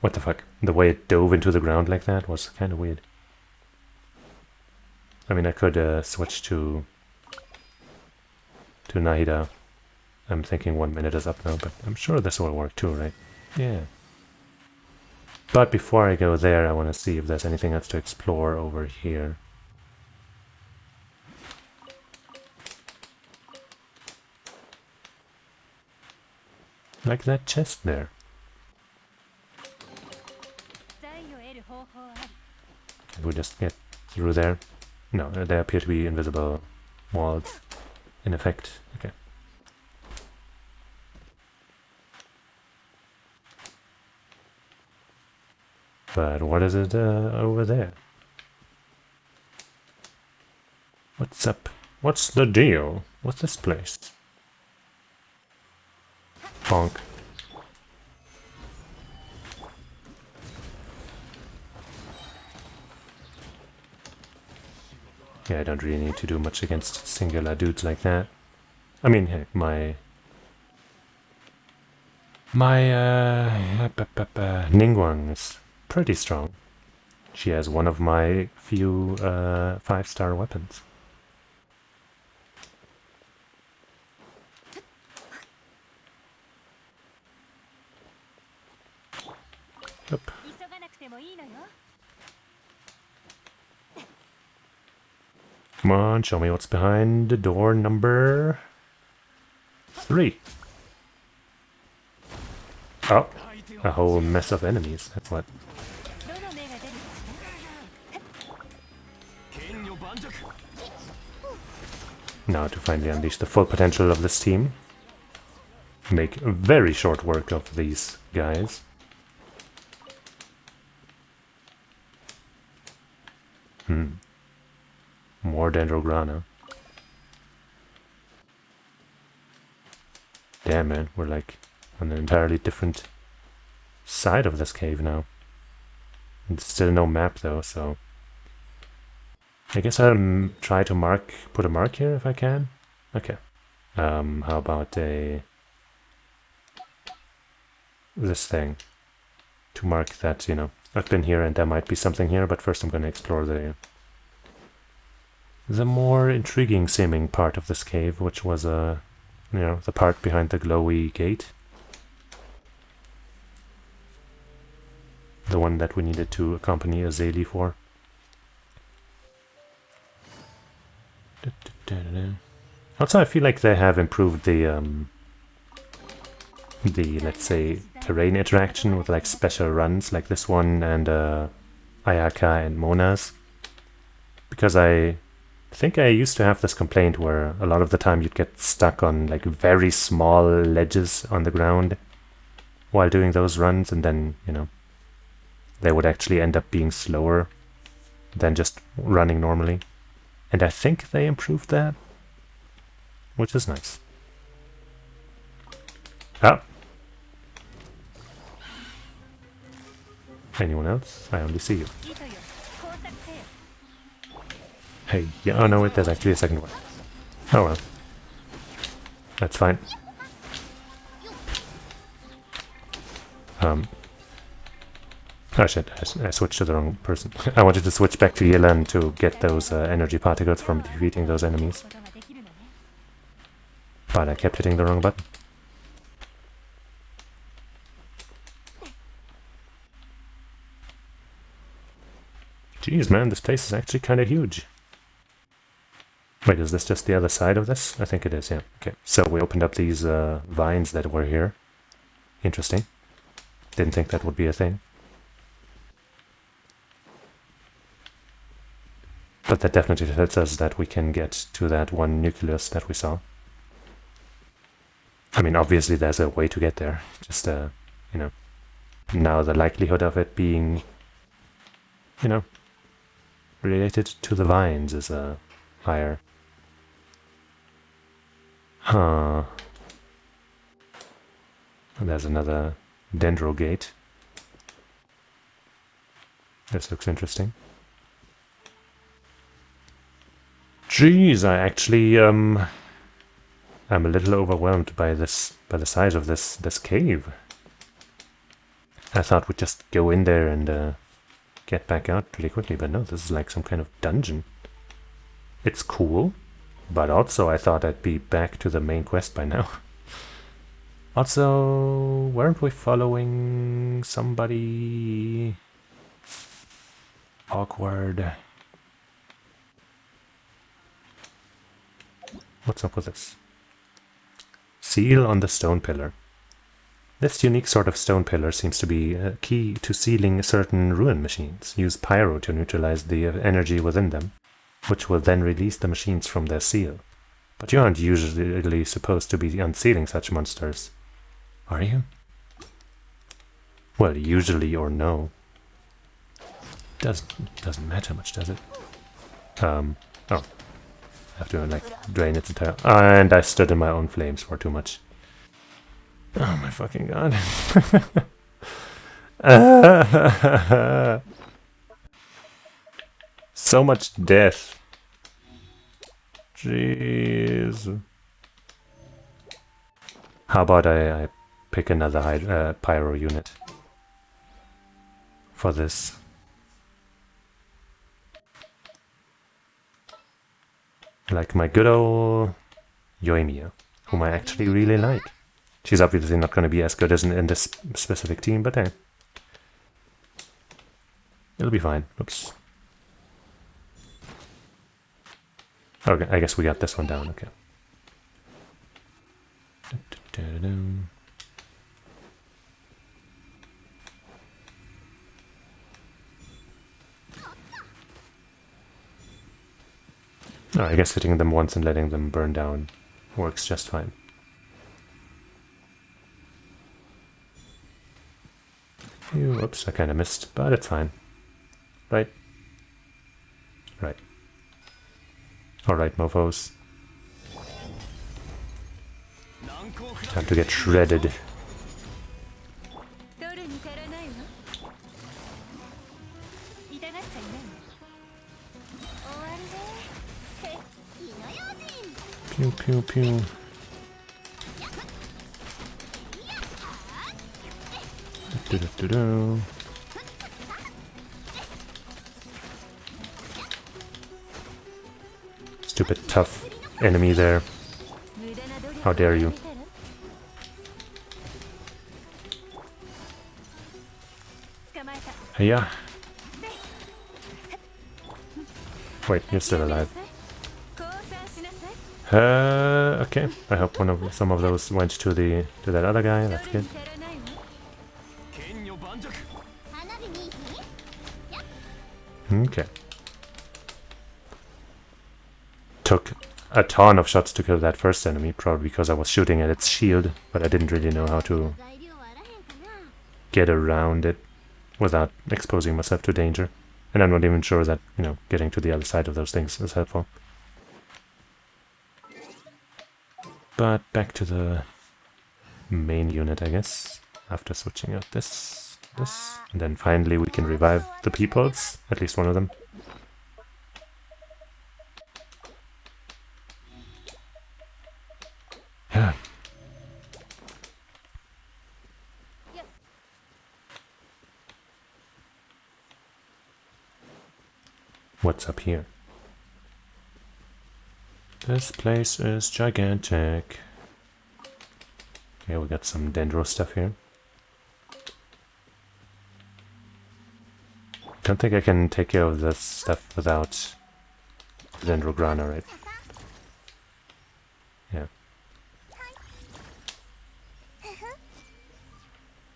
What the fuck? The way it dove into the ground like that was kind of weird. I mean, I could switch to Nahida. I'm thinking 1 minute is up now, but I'm sure this will work too, right? Yeah. But before I go there, I want to see if there's anything else to explore over here. Like that chest there. Can we just get through there? No, there appear to be invisible walls in effect. Okay. But what is it over there? What's up? What's the deal? What's this place? Bonk. Yeah, I don't really need to do much against singular dudes like that. I mean, hey, my Ningguang is pretty strong. She has one of my few 5-star weapons. Yep. Come on, show me what's behind the door number 3. Oh, a whole mess of enemies, that's what. Now to finally unleash the full potential of this team. Make very short work of these guys. More Dendrograna. Damn, man, we're like on an entirely different side of this cave now. And still no map though, so I guess I'll try to put a mark here if I can. Okay. How about this thing to mark that, you know, I've been here and there might be something here, but first I'm going to explore the more intriguing seeming part of this cave, which was you know, the part behind the glowy gate. The one that we needed to accompany Azali for. Also, I feel like they have improved the let's say terrain interaction with like special runs like this one and Ayaka and Mona's, because I think I used to have this complaint where a lot of the time you'd get stuck on like very small ledges on the ground while doing those runs, and then, you know, they would actually end up being slower than just running normally. And I think they improved that, which is nice. Ah! Anyone else? I only see you. Hey, yeah, oh no, wait, there's actually a second one. Oh well. That's fine. Oh shit, I switched to the wrong person. I wanted to switch back to Yelan to get those energy particles from defeating those enemies. But I kept hitting the wrong button. Jeez, man, this place is actually kind of huge. Wait, is this just the other side of this? I think it is, yeah. Okay, so we opened up these vines that were here. Interesting. Didn't think that would be a thing. But that definitely tells us that we can get to that one nucleus that we saw. I mean, obviously there's a way to get there. Just, you know, now the likelihood of it being, you know, related to the vines is higher. Huh. And there's another dendro gate. This looks interesting. Jeez, I actually I'm a little overwhelmed by this, by the size of this cave. I thought we'd just go in there and get back out pretty quickly, but no, this is like some kind of dungeon. It's cool, but also I thought I'd be back to the main quest by now. Also, weren't we following somebody? Awkward. What's up with this? Seal on the stone pillar. This unique sort of stone pillar seems to be key to sealing certain ruin machines. Use pyro to neutralize the energy within them, which will then release the machines from their seal. But you aren't usually supposed to be unsealing such monsters, are you? Well, usually or no. Doesn't matter much, does it? Oh. I have to, like, drain its entire... and I stood in my own flames for too much. Oh my fucking god. So much death. Jeez. How about I pick another pyro unit for this? Like my good old Yoimiya, whom I actually really like. She's obviously not going to be as good as in this specific team, but hey. It'll be fine. Oops. Okay, I guess we got this one down, okay. Oh, I guess hitting them once and letting them burn down works just fine. Whoops, I kind of missed, but it's fine. Right? Right. Alright, mofos. Time to get shredded. Pew pew pew. Do-do-do-do. Stupid tough enemy there. How dare you? Yeah. Wait, you're still alive. Okay. I hope some of those went to that other guy. That's good. Okay. Took a ton of shots to kill that first enemy, probably because I was shooting at its shield, but I didn't really know how to get around it without exposing myself to danger. And I'm not even sure that, you know, getting to the other side of those things is helpful. But back to the main unit, I guess, after switching out this, and then finally we can revive the peoples, at least one of them. Yeah. What's up here? This place is gigantic. Okay, we got some dendro stuff here. Don't think I can take care of this stuff without dendrograna, right? Yeah.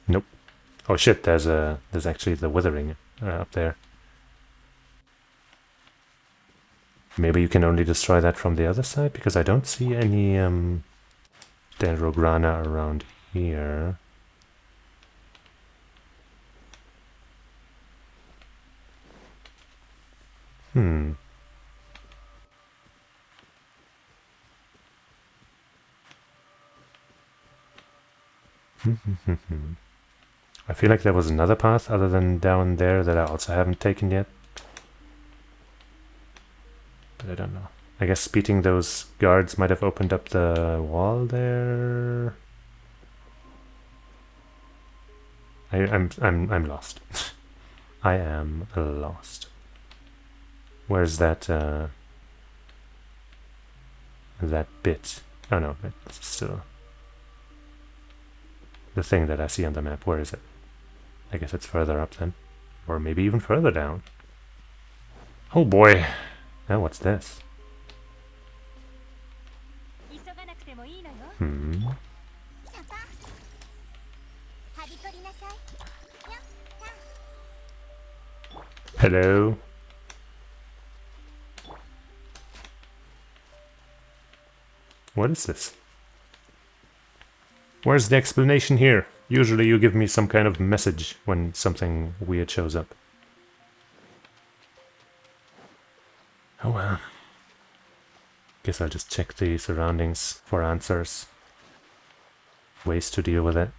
Nope. Oh shit, there's actually the withering up there. Maybe you can only destroy that from the other side, because I don't see any dendrograna around here. I feel like there was another path other than down there that I also haven't taken yet. But I don't know. I guess beating those guards might have opened up the wall there. I'm lost. I am lost. Where's that that bit? Oh no, it's still the thing that I see on the map. Where is it? I guess it's further up then. Or maybe even further down. Oh boy. Now what's this? Hmm. シャパはび取りなさいよっ Hello. What is this? Where's the explanation here? Usually you give me some kind of message when something weird shows up. Oh well. Guess I'll just check the surroundings for answers. Ways to deal with it.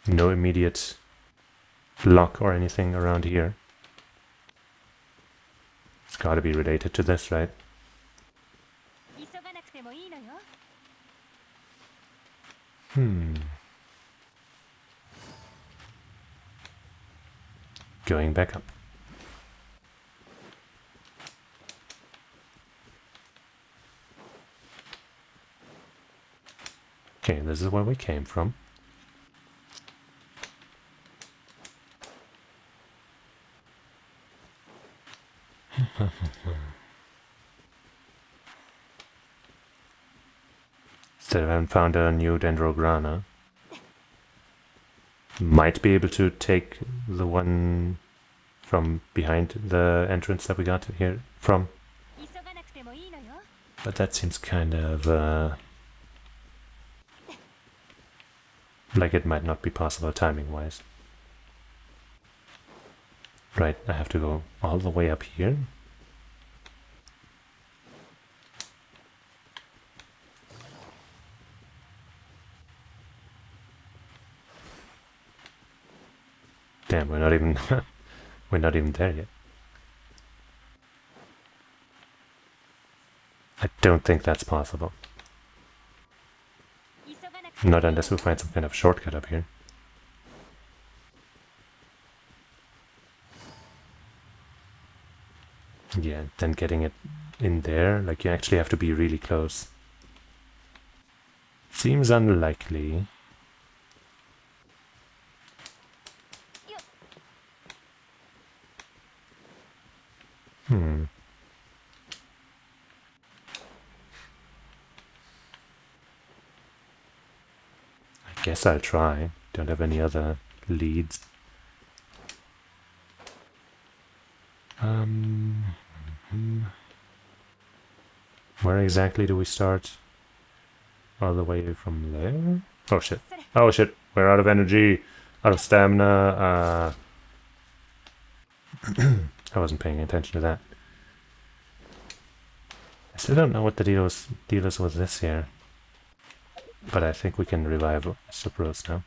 No immediate lock or anything around here. It's gotta be related to this, right? Going back up. Okay, this is where we came from. Still haven't found a new Dendrograna. Might be able to take the one from behind the entrance that we got here from. But that seems kind of like it might not be possible timing-wise. Right, I have to go all the way up here. Damn, we're not even we're not even there yet. I don't think that's possible. Not unless we find some kind of shortcut up here. Yeah, then getting it in there, like you actually have to be really close. Seems unlikely. I guess I'll try. Don't have any other leads. Where exactly do we start? All the way from there? Oh shit. Oh shit. We're out of energy. Out of stamina. I wasn't paying attention to that. I still don't know what the deal is with this here. But I think we can revive Sumeru now.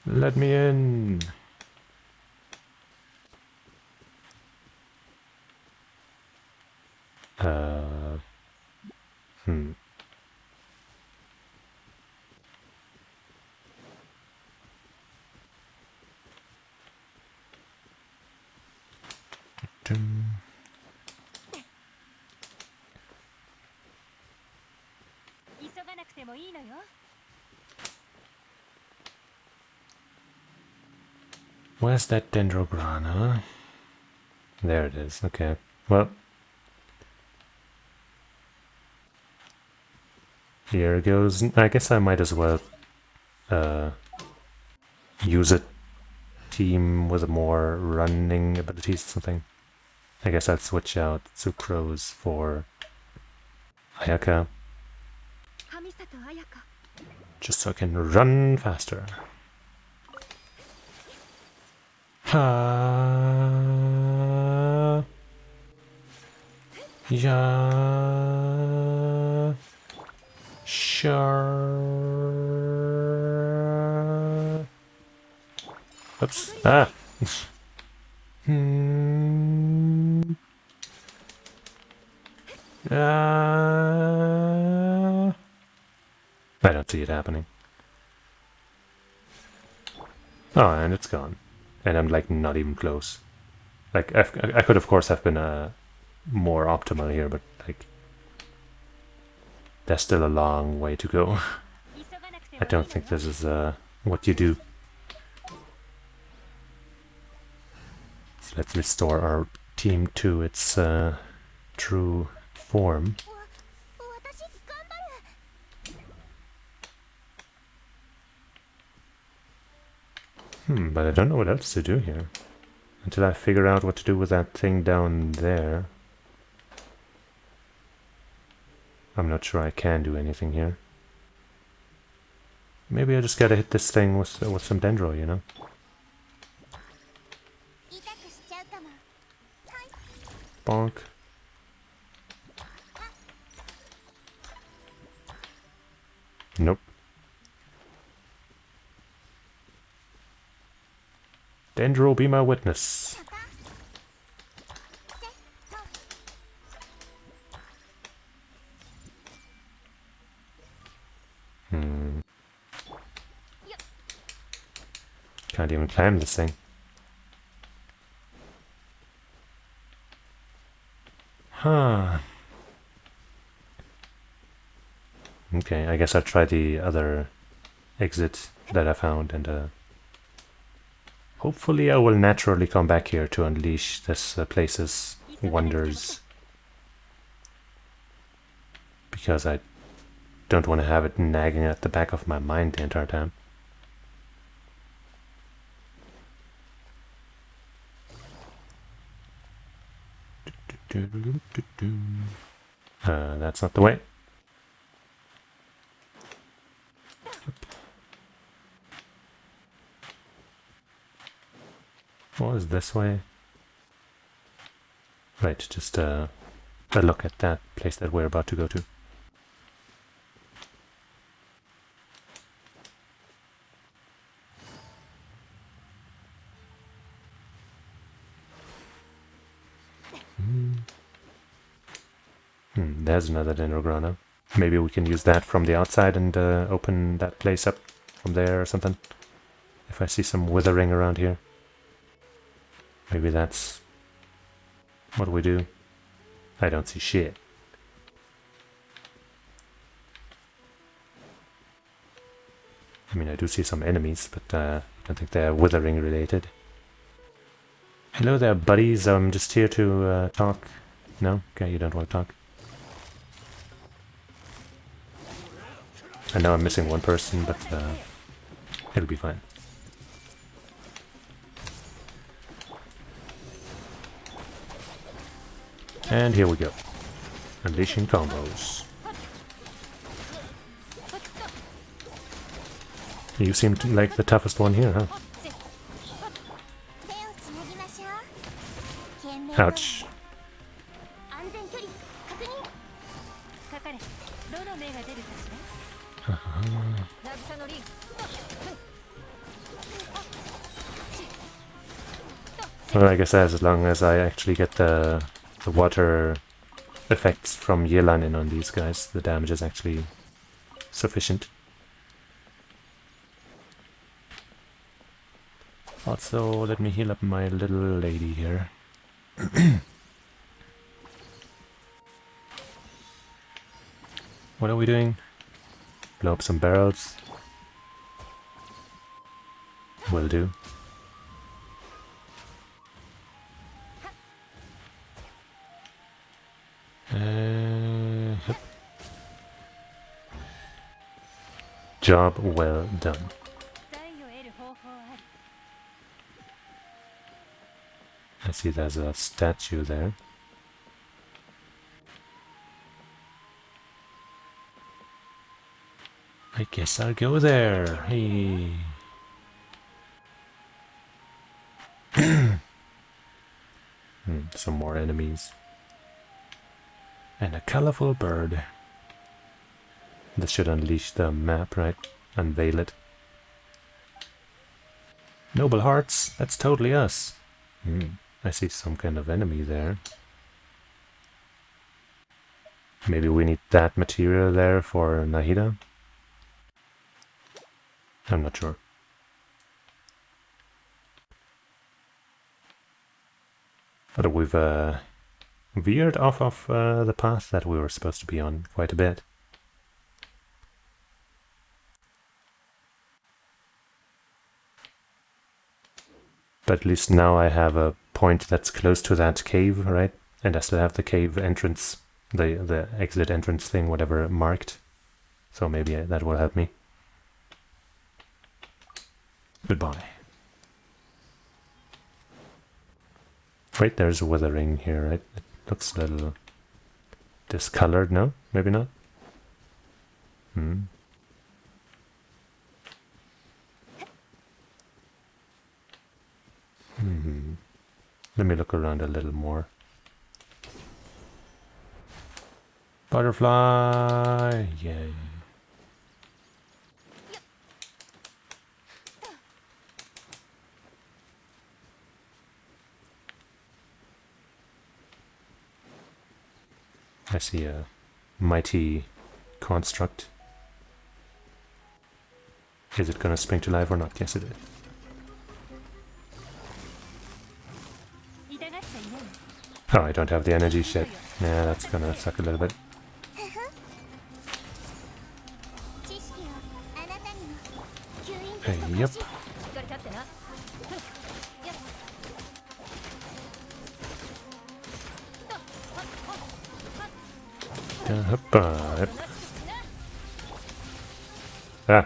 Let me in! Where's that Dendrograna? There it is, okay. Well, here goes. I guess I might as well use a team with more running abilities or something. I guess I'll switch out Sucrose for Ayaka. Just so I can run faster. Ha ya Sure. Oops. Ah. Hmm. I don't see it happening. Oh, and it's gone. And I'm like not even close. Like I could of course have been more optimal here, but like there's still a long way to go. I don't think this is what you do. So let's restore our team to its true form. 私頑張る。 But I don't know what else to do here. Until I figure out what to do with that thing down there. I'm not sure I can do anything here. Maybe I just gotta hit this thing with some dendro, you know? 痛くしちゃうかも。はい。 Bonk. Nope. Dendro, be my witness. Can't even climb this thing. Huh. Okay, I guess I'll try the other exit that I found, and hopefully I will naturally come back here to unleash this place's wonders. Because I don't want to have it nagging at the back of my mind the entire time. That's not the way. What is this way? Right, just a look at that place that we're about to go to. There's another Dendrograna. Maybe we can use that from the outside and open that place up from there or something. If I see some withering around here. Maybe that's what we do. I don't see shit. I mean, I do see some enemies, but I don't think they're withering related. Hello there, buddies. I'm just here to talk. No? Okay, you don't want to talk. I know I'm missing one person, but it'll be fine. And here we go. Unleashing combos. You seem like the toughest one here, huh? Ouch. Well, I guess as long as I actually get the water effects from Yelan in on these guys, the damage is actually sufficient. Also, let me heal up my little lady here. What are we doing? Blow up some barrels. Will do. Yep. Job well done. I see there's a statue there. I guess I'll go there. Hey. Some more enemies. And a colorful bird. This should unleash the map, right? Unveil it. Noble Hearts, that's totally us. I see some kind of enemy there. Maybe we need that material there for Nahida? I'm not sure. But we've veered off of the path that we were supposed to be on quite a bit. But at least now I have a point that's close to that cave, right? And I still have the cave entrance, the exit entrance thing, whatever, marked. So maybe that will help me. Goodbye. Wait, there's withering here, right? It looks a little discolored, no? Maybe not? Let me look around a little more. Butterfly! Yay. I see a mighty construct. Is it gonna spring to life or not? Yes, it is. Oh, I don't have the energy shit. Yeah, that's gonna suck a little bit. Hey, yep. Yep. Ah.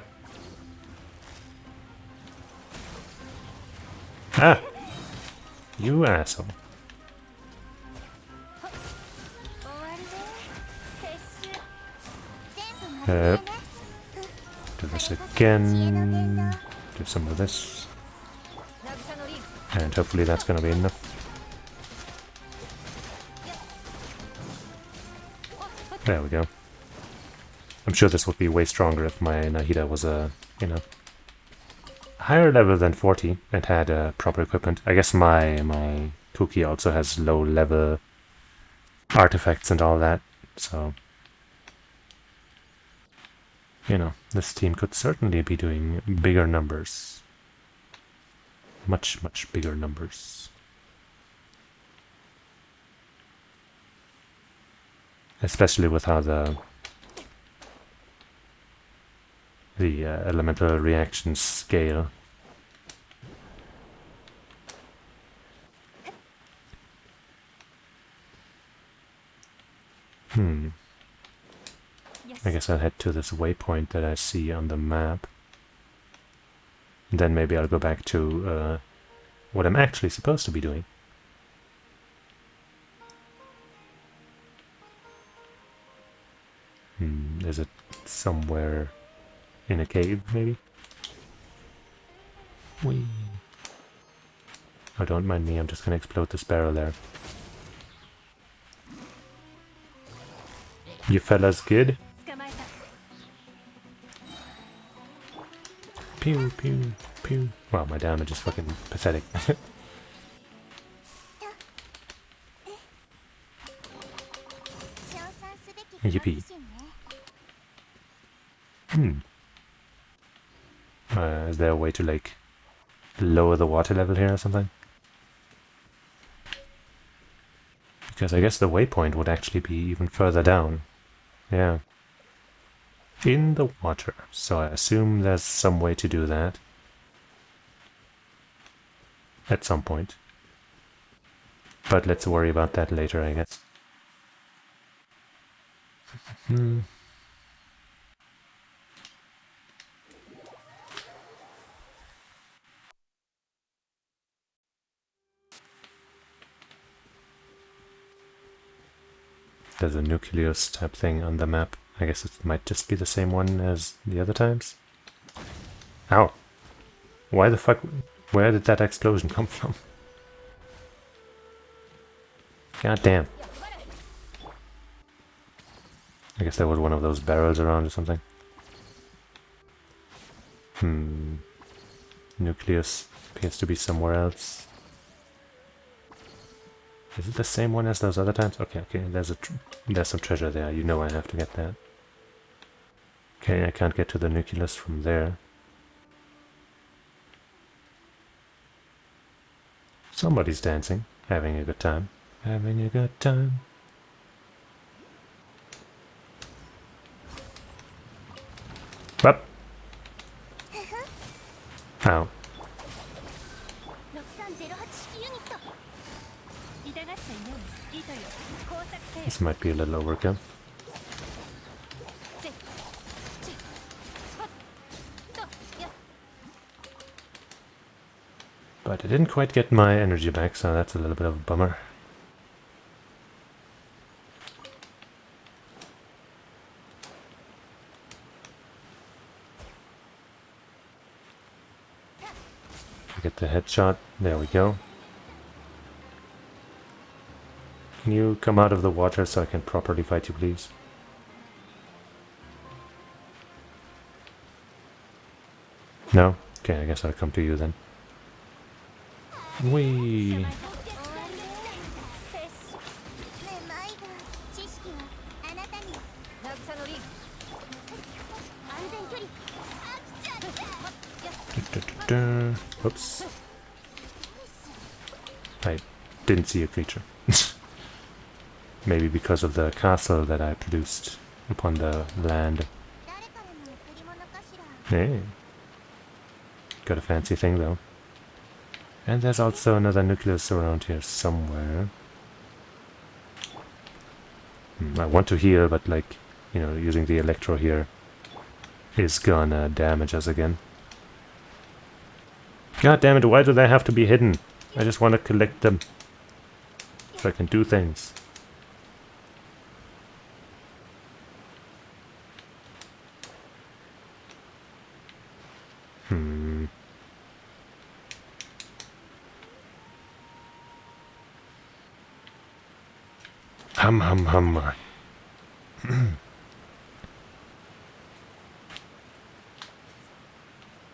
Ah! You asshole. Yep. Do this again. Do some of this. And hopefully that's gonna be enough. There we go. I'm sure this would be way stronger if my Nahida was a, you know, higher level than 40 and had proper equipment. I guess my Cookie also has low level artifacts and all that, so you know, this team could certainly be doing bigger numbers. Much, much bigger numbers. Especially with how the elemental reactions scale. I guess I'll head to this waypoint that I see on the map. And then maybe I'll go back to what I'm actually supposed to be doing. Is it somewhere in a cave, maybe? Whee! Oh, don't mind me, I'm just gonna explode this barrel there. You fellas good? Pew, pew, pew. Wow, my damage is fucking pathetic. Yippee. Is there a way to, like, lower the water level here or something? Because I guess the waypoint would actually be even further down. Yeah. In the water. So I assume there's some way to do that. At some point. But let's worry about that later, I guess. There's a nucleus type thing on the map. I guess it might just be the same one as the other times. Ow! Why the fuck? Where did that explosion come from? God damn. I guess there was one of those barrels around or something. Nucleus appears to be somewhere else. Is it the same one as those other times? Okay, there's some treasure there. You know I have to get that. Okay, I can't get to the nucleus from there. Somebody's dancing, having a good time. Having a good time. Up. Ow. This might be a little overkill. But I didn't quite get my energy back, so that's a little bit of a bummer. Get the headshot. There we go. Can you come out of the water so I can properly fight you, please? No? Okay, I guess I'll come to you then. Whee! Oops. I didn't see a creature. Maybe because of the castle that I produced upon the land. Hey. Got a fancy thing though. And there's also another nucleus around here somewhere. I want to heal, but like, you know, using the electro here is gonna damage us again. God damn it, why do they have to be hidden? I just want to collect them so I can do things. Hum.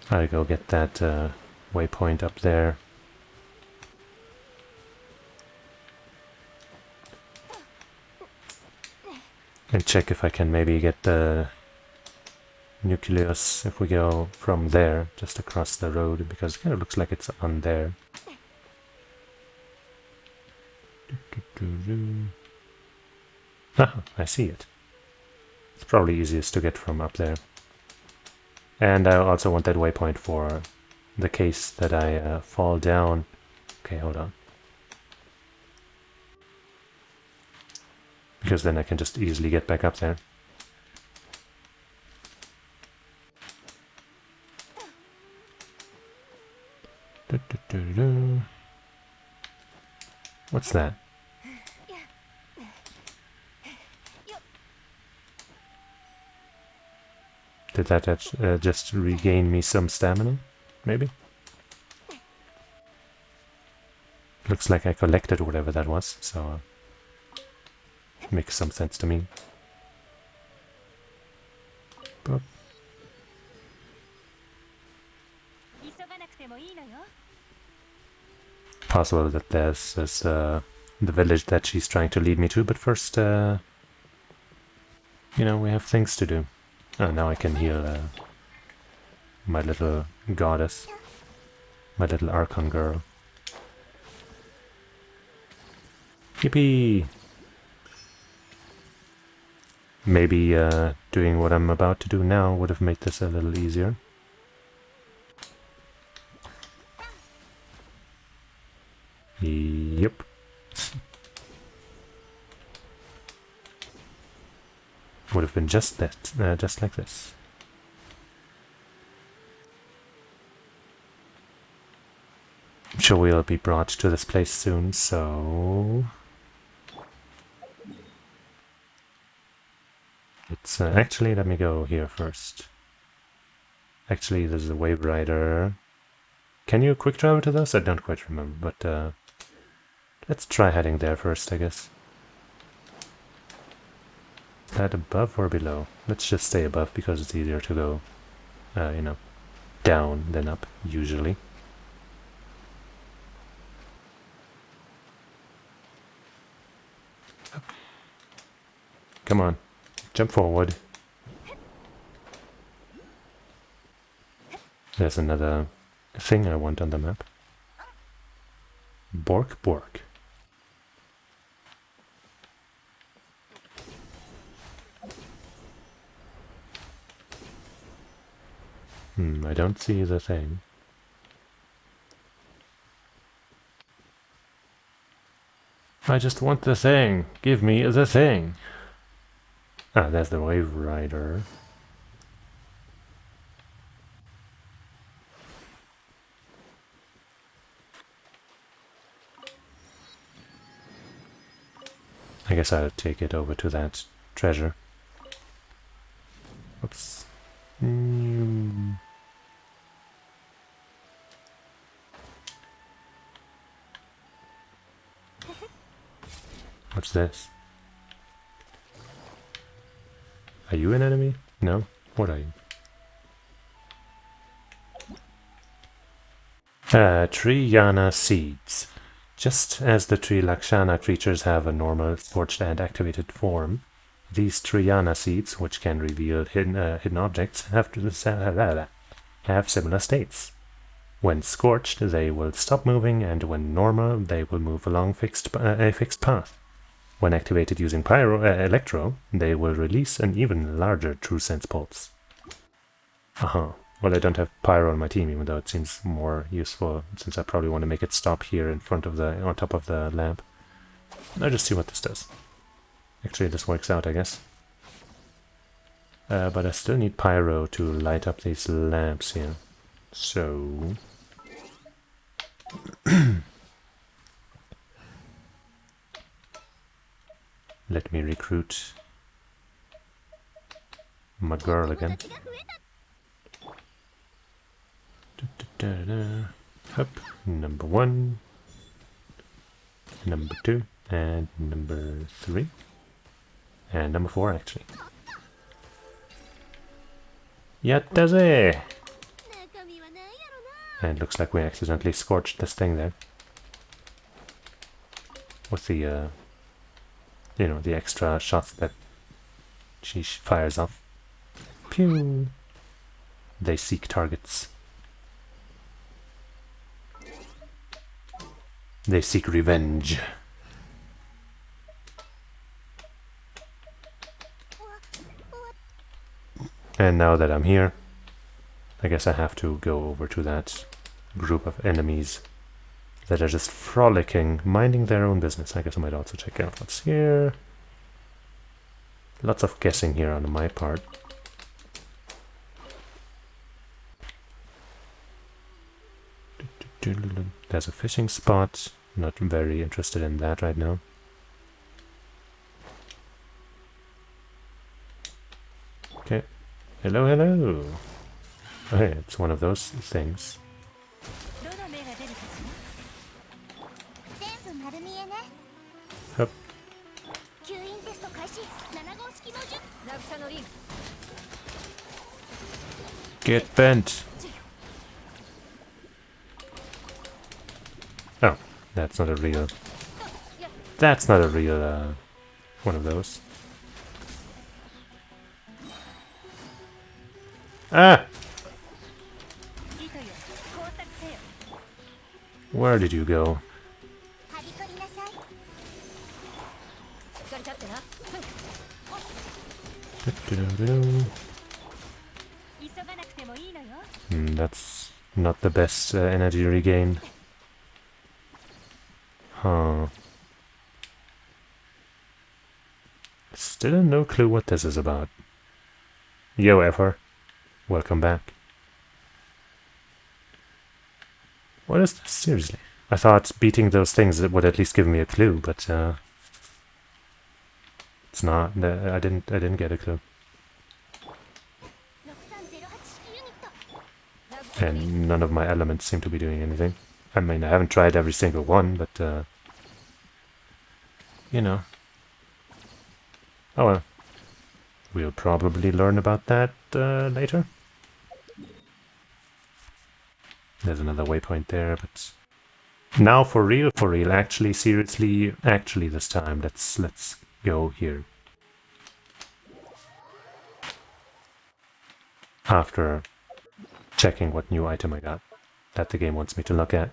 I'll go get that waypoint up there. And check if I can maybe get the nucleus if we go from there, just across the road, because it kind of looks like it's on there. Ah, I see it. It's probably easiest to get from up there. And I also want that waypoint for the case that I fall down. Okay, hold on. Because then I can just easily get back up there. What's that? Did that just regain me some stamina? Maybe? Looks like I collected whatever that was, so makes some sense to me. Boop. Possible that there's the village that she's trying to lead me to, but first, you know, we have things to do. Oh, now I can heal my little goddess, my little Archon girl. Yippee! Maybe doing what I'm about to do now would have made this a little easier. Yep. Would have been just that, just like this. I'm sure we'll be brought to this place soon, so... It's actually, let me go here first. Actually, there's a wave rider. Can you quick travel to those? I don't quite remember, but let's try heading there first, I guess. that above or below? Let's just stay above because it's easier to go, you know, down than up, usually. Come on, jump forward. There's another thing I want on the map. Bork Bork. I don't see the thing. I just want the thing. Give me the thing. Ah, there's the Wave Rider. I guess I'll take it over to that treasure. Oops. What's this? Are you an enemy? No? What are you? Triyana Seeds. Just as the Tree Lakshana creatures have a normal, scorched and activated form, these Triyana Seeds, which can reveal hidden objects, have similar states. When scorched, they will stop moving, and when normal, they will move along a fixed path. When activated using Electro, they will release an even larger True Sense pulse. Well, I don't have Pyro on my team, even though it seems more useful, since I probably want to make it stop here in front of on top of the lamp. I'll just see what this does. Actually, this works out, I guess. But I still need Pyro to light up these lamps here. So... let me recruit my girl again. Up, number 1, number 2, and number 3, and number 4 actually. Yattaze! And it looks like we accidentally scorched this thing there. With the, you know, the extra shots that she fires off. Pew! They seek targets. They seek revenge. And now that I'm here, I guess I have to go over to that group of enemies that are just frolicking, minding their own business. I guess I might also check out what's here. Lots of guessing here on my part. There's a fishing spot. Not very interested in that right now. Okay. Hello, hello. Okay, it's one of those things. Hup. Get bent. Oh, that's not a real... That's not a real, one of those. Ah! Where did you go? That's not the best energy regain. Huh. Still no clue what this is about. Yo, Effer. Welcome back. What is this? Seriously? I thought beating those things would at least give me a clue, but it's not. I didn't get a clue. And none of my elements seem to be doing anything. I mean, I haven't tried every single one, but you know. Oh well. we'll probably learn about that later. There's another waypoint there, but now for real, actually, seriously, actually this time, let's go here. After checking what new item I got that the game wants me to look at.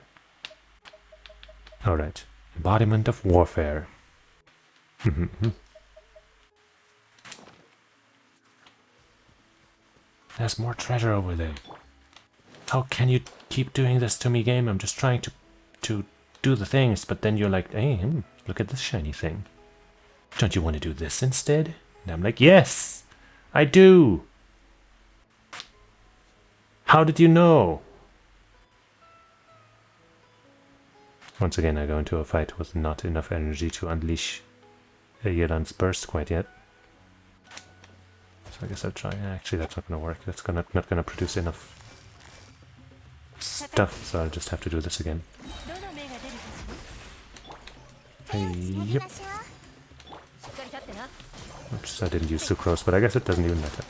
Alright, embodiment of warfare. There's more treasure over there. How can you keep doing this to me, game? I'm just trying to do the things, but then you're like, hey, look at this shiny thing. Don't you want to do this instead? And I'm like, yes, I do. How did you know? Once again, I go into a fight with not enough energy to unleash Yelan's burst quite yet. So I guess I'll try. Actually, that's not going to work. That's not going to produce enough stuff, so I'll just have to do this again. Hey, yep. Oops, I didn't use sucrose, but I guess it doesn't even matter.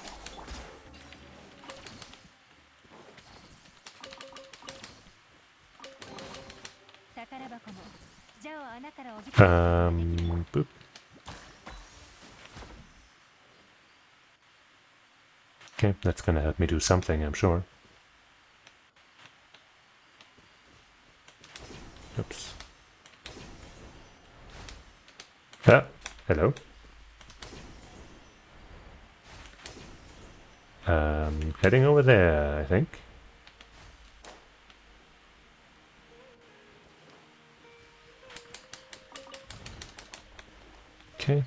Boop. Okay, that's gonna help me do something, I'm sure. Oops. Ah, hello. Heading over there, I think. Okay.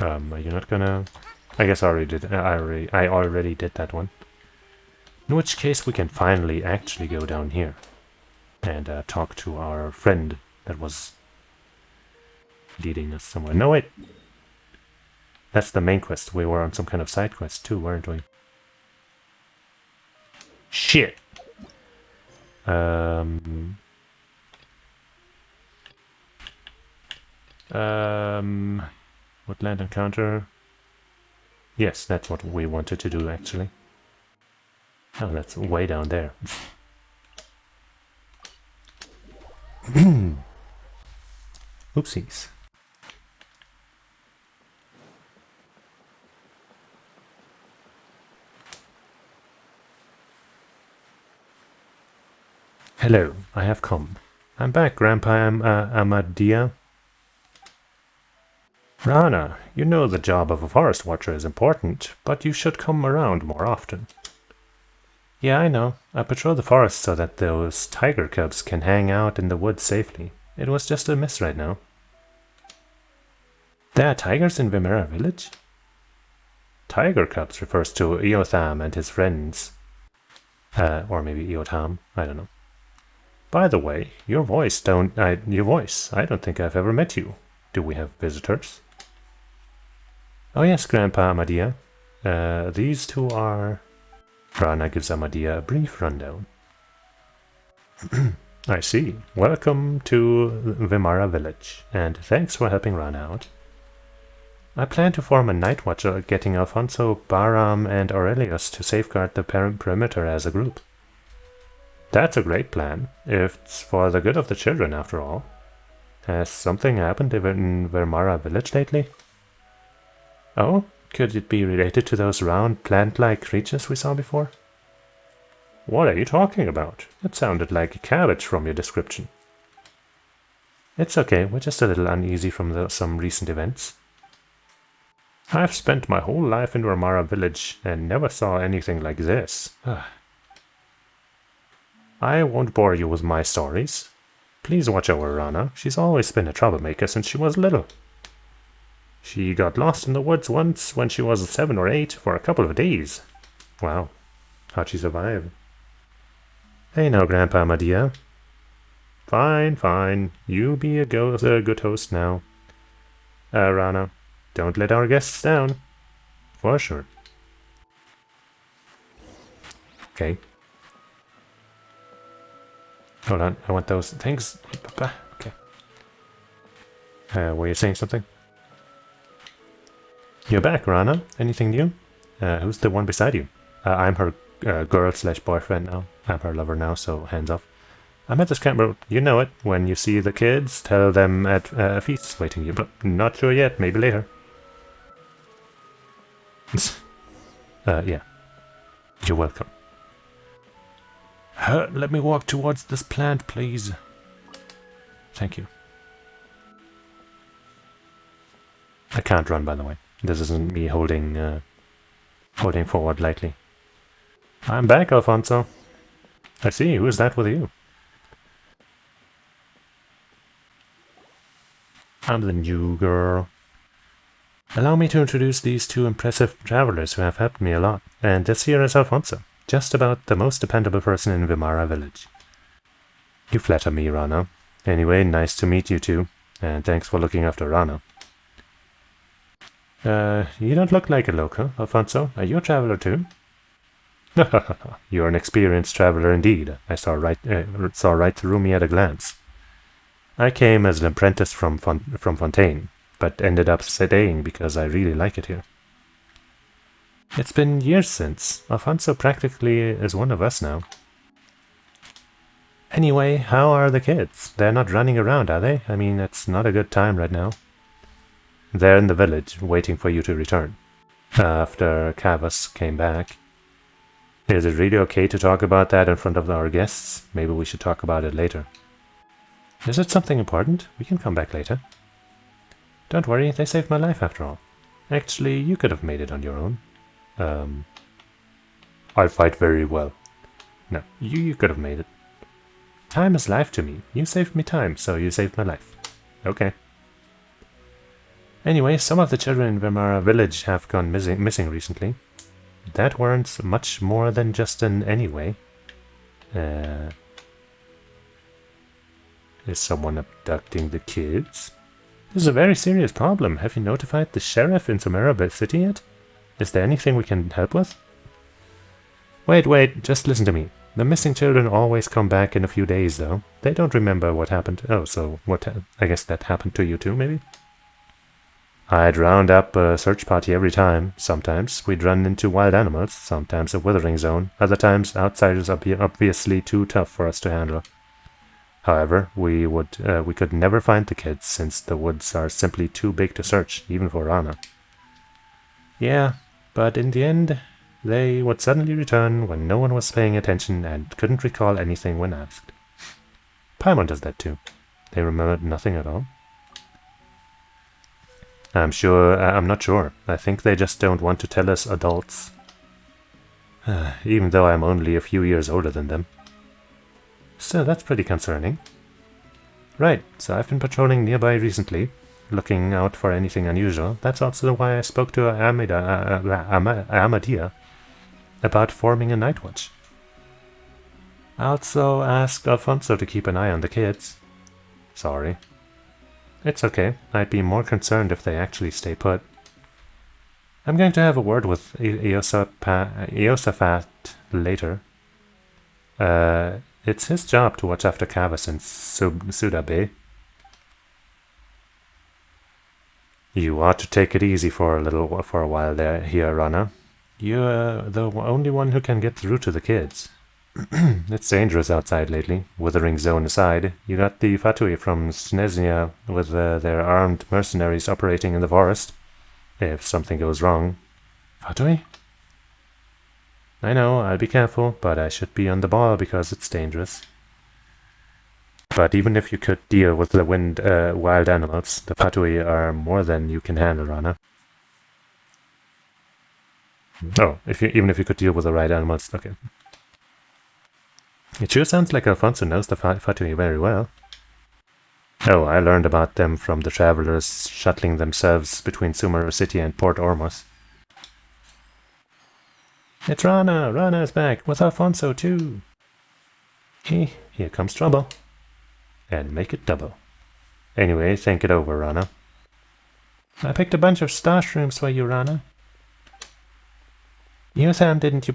Are you not gonna? I guess I already did. I already did that one. In which case, we can finally actually go down here and talk to our friend that was leading us somewhere. No, wait. That's the main quest. We were on some kind of side quest too, weren't we? Shit. Woodland encounter. Yes, that's what we wanted to do, actually. Oh, that's way down there. Oopsies. Hello, I have come. I'm back, Grandpa Amadia. Rana, you know the job of a forest watcher is important, but you should come around more often. Yeah, I know. I patrol the forest so that those tiger cubs can hang out in the woods safely. It was just a miss right now. There are tigers in Vimera village? Tiger cubs refers to Eotham and his friends. Or maybe Eotham, I don't know. By the way, your voice, I don't think I've ever met you. Do we have visitors? Oh yes, Grandpa Amadia. These two are... Rana gives Amadia a brief rundown. I see. Welcome to Vimara village, and thanks for helping Rana out. I plan to form a night watcher, getting Alfonso, Baram, and Aurelius to safeguard the perimeter as a group. That's a great plan, if it's for the good of the children after all. Has something happened in Vimara village lately? Oh? Could it be related to those round plant-like creatures we saw before? What are you talking about? It sounded like a cabbage from your description. It's okay, we're just a little uneasy from some recent events. I've spent my whole life in Ramara village and never saw anything like this. I won't bore you with my stories. Please watch over Rana. She's always been a troublemaker since she was little. She got lost in the woods once when she was 7 or 8 for a couple of days. Wow. How'd she survive? Hey now, Grandpa Madia. Fine, fine. You be a good host now. Rana, don't let our guests down. For sure. Okay. Hold on, I want those things. Okay. Were you saying something? You're back, Rana. Anything new? Who's the one beside you? I'm her girl/boyfriend now. I'm her lover now, so hands off. I'm at this camp, bro. You know it. When you see the kids, tell them at a feast waiting you. But not sure yet. Maybe later. Yeah. You're welcome. Let me walk towards this plant, please. Thank you. I can't run, by the way. This isn't me holding forward lightly. I'm back, Alfonso. I see. Who is that with you? I'm the new girl. Allow me to introduce these two impressive travelers who have helped me a lot. And this here is Alfonso, just about the most dependable person in Vimara village. You flatter me, Rana. Anyway, nice to meet you two, and thanks for looking after Rana. You don't look like a local, Alfonso. Are you a traveler too? You're an experienced traveler indeed. I saw right through me at a glance. I came as an apprentice from Fontaine, but ended up staying because I really like it here. It's been years since. Alfonso practically is one of us now. Anyway, how are the kids? They're not running around, are they? I mean, it's not a good time right now. They're in the village, waiting for you to return. After Kavas came back. Is it really okay to talk about that in front of our guests? Maybe we should talk about it later. Is it something important? We can come back later. Don't worry, they saved my life after all. Actually, you could have made it on your own. I fight very well. No, you could have made it. Time is life to me. You saved me time, so you saved my life. Okay. Anyway, some of the children in Vimara village have gone missing recently. That warrants much more than just an anyway. Is someone abducting the kids? This is a very serious problem. Have you notified the sheriff in Sumeru city yet? Is there anything we can help with? Wait, just listen to me. The missing children always come back in a few days, though. They don't remember what happened. Oh, so what? I guess that happened to you too, maybe? I'd round up a search party every time. Sometimes we'd run into wild animals, sometimes a withering zone, other times outsiders are obviously too tough for us to handle. However, we could never find the kids, since the woods are simply too big to search, even for Rana. Yeah, but in the end, they would suddenly return when no one was paying attention and couldn't recall anything when asked. Paimon does that too. They remembered nothing at all. I'm not sure. I think they just don't want to tell us adults. Even though I'm only a few years older than them. So that's pretty concerning. Right, so I've been patrolling nearby recently, looking out for anything unusual. That's also why I spoke to Amadia about forming a night watch. I also asked Alfonso to keep an eye on the kids. Sorry. It's okay. I'd be more concerned if they actually stay put. I'm going to have a word with Eosaphat later. It's his job to watch after Kavas and Sudabe. You ought to take it easy for a while there, here, Rana. You're the only one who can get through to the kids. It's dangerous outside lately, withering zone aside. You got the Fatui from Sneznia with their armed mercenaries operating in the forest. If something goes wrong. Fatui? I know, I'll be careful, but I should be on the ball because it's dangerous. But even if you could deal with the wild animals, the Fatui are more than you can handle, Rana. Oh, even if you could deal with the right animals, okay. It sure sounds like Alfonso knows the Fatui very well. Oh, I learned about them from the travelers shuttling themselves between Sumeru City and Port Ormos. It's Rana! Rana is back, with Alfonso too! Here comes trouble. And make it double. Anyway, think it over, Rana. I picked a bunch of starshrooms for you, Rana. Eotham, didn't you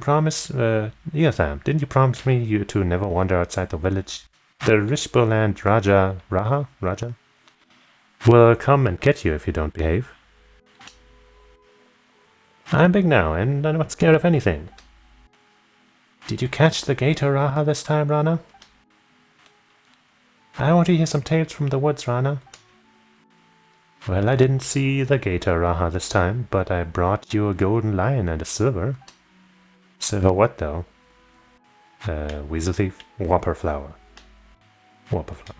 promise me you to never wander outside the village? The Rishboland Raja? We'll come and get you if you don't behave. I'm big now, and I'm not scared of anything. Did you catch the gator Raha this time, Rana? I want to hear some tales from the woods, Rana. Well, I didn't see the gator Raha this time, but I brought you a golden lion and a silver. Silver what, though? Weasel thief? Whopper flower. Whopper flower.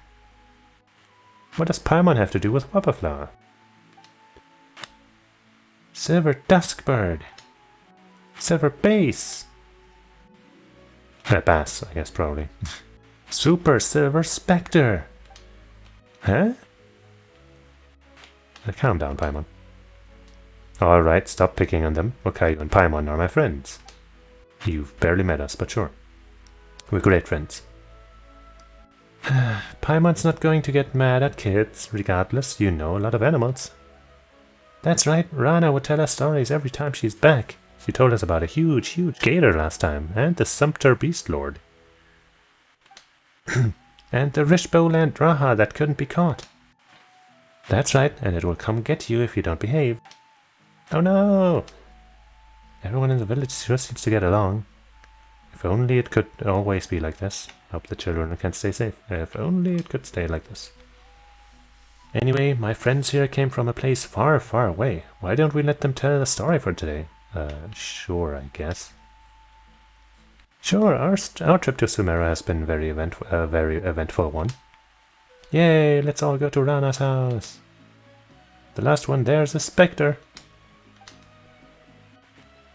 What does Paimon have to do with whopper flower? Silver duskbird. Silver base. Bass, I guess, probably. Super silver spectre. Huh? Calm down, Paimon. Alright, stop picking on them. Okayu and Paimon are my friends. You've barely met us, but sure. We're great friends. Paimon's not going to get mad at kids. Regardless, you know a lot of animals. That's right, Rana would tell us stories every time she's back. She told us about a huge gator last time, and the Sumpter Beast Lord. And the Rishboland Raha that couldn't be caught. That's right, and it will come get you if you don't behave. Oh no! Everyone in the village just seems to get along. If only it could always be like this. Hope the children can stay safe. If only it could stay like this. Anyway, my friends here came from a place far, far away. Why don't we let them tell the story for today? Sure, I guess. Sure, our trip to Sumeru has been very eventful one. Yay, let's all go to Rana's house. The last one there's a spectre.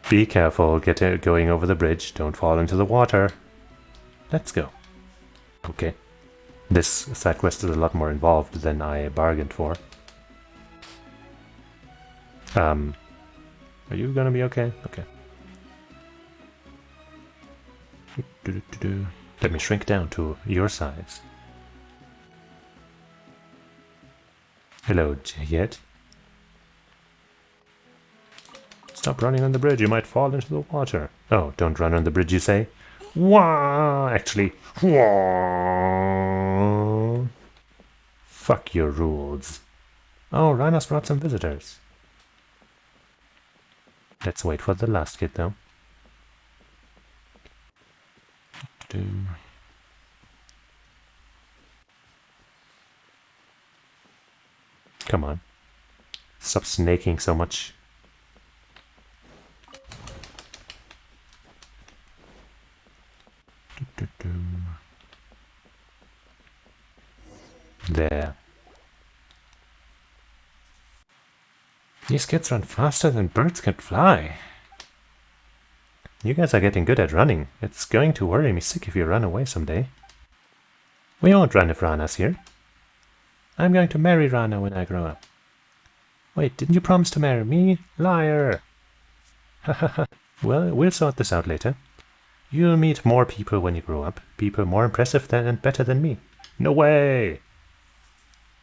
Be careful going over the bridge. Don't fall into the water. Let's go. Okay. This side quest is a lot more involved than I bargained for. Are you gonna be okay? Okay. Let me shrink down to your size. Hello, Jayet. Stop running on the bridge, you might fall into the water. Oh, don't run on the bridge, you say? Wah! Actually, wah! Fuck your rules. Oh, Rana's brought some visitors. Let's wait for the last kid, though. Come on. Stop snaking so much. There. These kids run faster than birds can fly. You guys are getting good at running. It's going to worry me sick if you run away someday. We won't run if Rana's here. I'm going to marry Rana when I grow up. Wait, didn't you promise to marry me? Liar! Hahaha. Well, we'll sort this out later. You'll meet more people when you grow up. People more impressive and better than me. No way!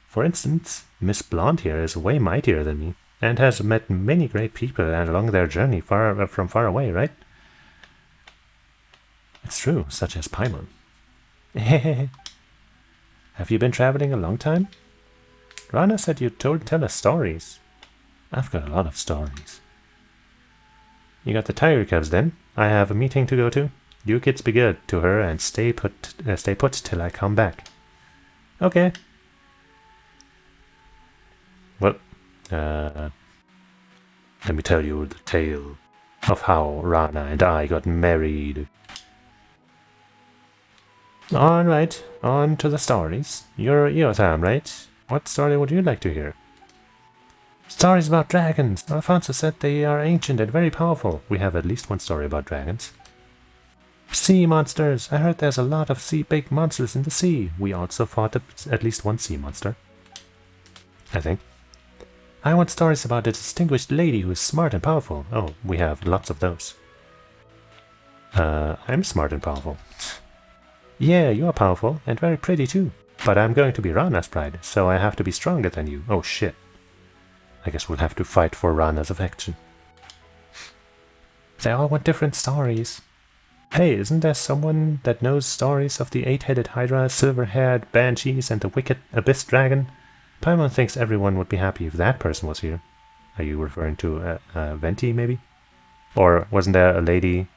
For instance, Miss Blonde here is way mightier than me, and has met many great people along their journey from far away, right? It's true, such as Paimon. Have you been traveling a long time? Rana said you tell us stories. I've got a lot of stories. You got the tiger cubs then? I have a meeting to go to. You kids be good to her and stay put till I come back. Okay. Well, let me tell you the tale of how Rana and I got married. Alright, on to the stories. You're Eotham, right? What story would you like to hear? Stories about dragons. Alfonso said they are ancient and very powerful. We have at least one story about dragons. Sea monsters. I heard there's a lot of big monsters in the sea. We also fought at least one sea monster. I think. I want stories about a distinguished lady who is smart and powerful. Oh, we have lots of those. I'm smart and powerful. Yeah, you are powerful and very pretty too. But I'm going to be Rana's bride, so I have to be stronger than you. Oh shit. I guess we'll have to fight for Rana's affection. They all want different stories. Hey, isn't there someone that knows stories of the 8-headed Hydra, silver-haired banshees, and the wicked Abyss Dragon? Paimon thinks everyone would be happy if that person was here. Are you referring to Venti, maybe? Or wasn't there a lady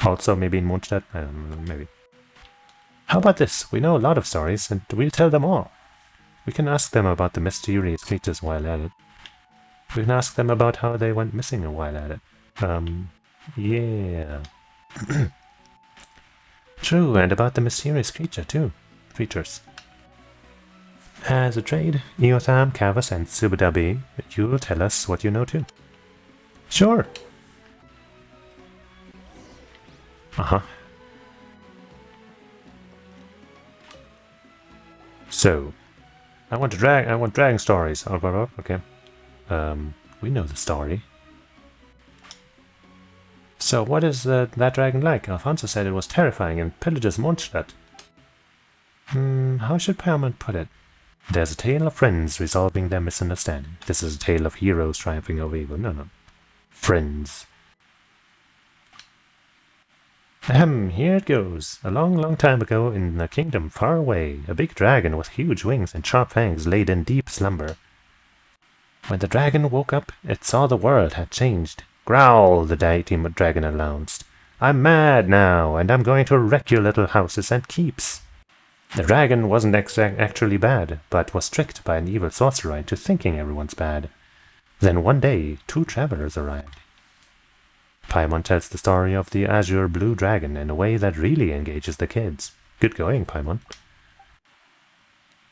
also maybe in Mondstadt? I don't know, maybe. How about this? We know a lot of stories, and we'll tell them all. We can ask them about the mysterious creatures while at it. We can ask them about how they went missing a while at it. Yeah. True, and about the mysterious creatures. As a trade, Eotham, Kavas, and Subudabi, you'll tell us what you know too. Sure. Uh-huh. So, I want dragon stories. Oh, okay. We know the story. So, what is that dragon like? Alfonso said it was terrifying and pillages Mondstadt. How should Paramount put it? There's a tale of friends resolving their misunderstanding. This is a tale of heroes triumphing over evil. No. Friends. Here it goes. A long, long time ago, in a kingdom far away, a big dragon with huge wings and sharp fangs laid in deep slumber. When the dragon woke up, it saw the world had changed. Growl, the dragon announced. I'm mad now, and I'm going to wreck your little houses and keeps. The dragon wasn't actually bad, but was tricked by an evil sorcerer into thinking everyone's bad. Then one day, 2 travelers arrived. Paimon tells the story of the azure blue dragon in a way that really engages the kids. Good going, Paimon.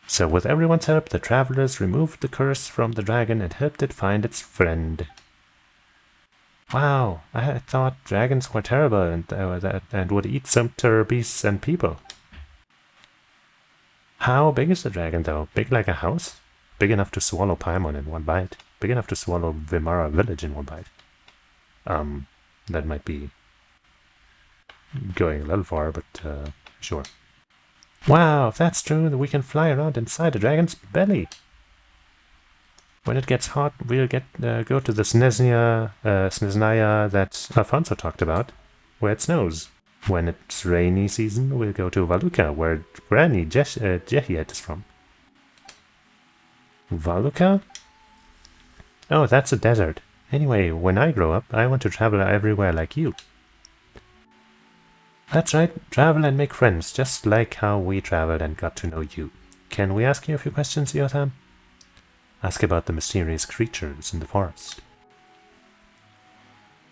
So with everyone's help, the travelers removed the curse from the dragon and helped it find its friend. Wow, I thought dragons were terrible and would eat sumpter beasts and people. How big is the dragon, though? Big like a house? Big enough to swallow Paimon in one bite? Big enough to swallow Vimara village in one bite? That might be going a little far, but sure. Wow, if that's true, then we can fly around inside the dragon's belly. When it gets hot, we'll go to the Snezhnaya that Alfonso talked about, where it snows. When it's rainy season, we'll go to Valuka, where Granny Jehiet is from. Valuka? Oh, that's a desert. Anyway, when I grow up, I want to travel everywhere like you. That's right, travel and make friends, just like how we traveled and got to know you. Can we ask you a few questions, Eotham? Ask about the mysterious creatures in the forest.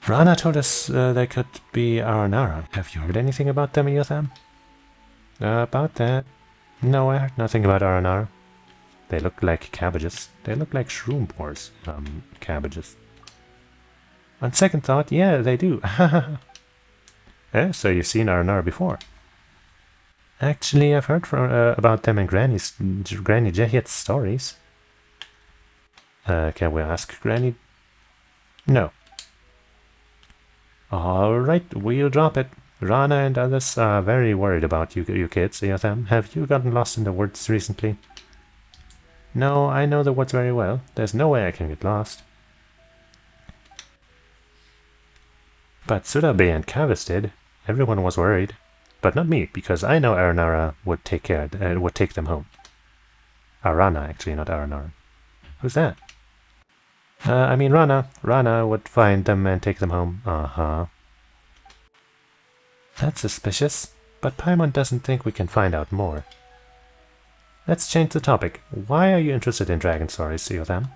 Rana told us they could be Aranara. Have you heard anything about them, Eotham? About that? No, I heard nothing about Aranara. They look like cabbages. They look like shroom pores. Cabbages. On second thought, yeah, they do. So you've seen Aranara before? Actually, I've heard about them in Granny Jehiet's stories. Can we ask Granny? No. Alright, we'll drop it. Rana and others are very worried about you kids, Eotham. Have you gotten lost in the woods recently? No, I know the woods very well. There's no way I can get lost. But Surabe and Kavis did. Everyone was worried. But not me, because I know Aranara would take them home. Arana, actually, not Aranara. Who's that? I mean Rana. Rana would find them and take them home. Uh-huh. That's suspicious, but Paimon doesn't think we can find out more. Let's change the topic. Why are you interested in dragon stories, Eotham?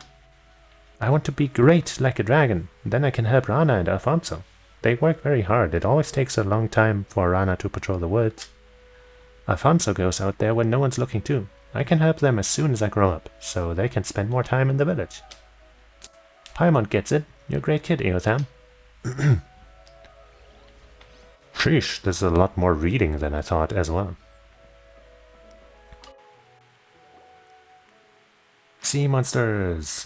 I want to be great like a dragon. Then I can help Rana and Alfonso. They work very hard. It always takes a long time for Rana to patrol the woods. Alfonso goes out there when no one's looking too. I can help them as soon as I grow up, so they can spend more time in the village. Paimon gets it. You're a great kid, Eotham. Sheesh, this is a lot more reading than I thought as well. Sea monsters,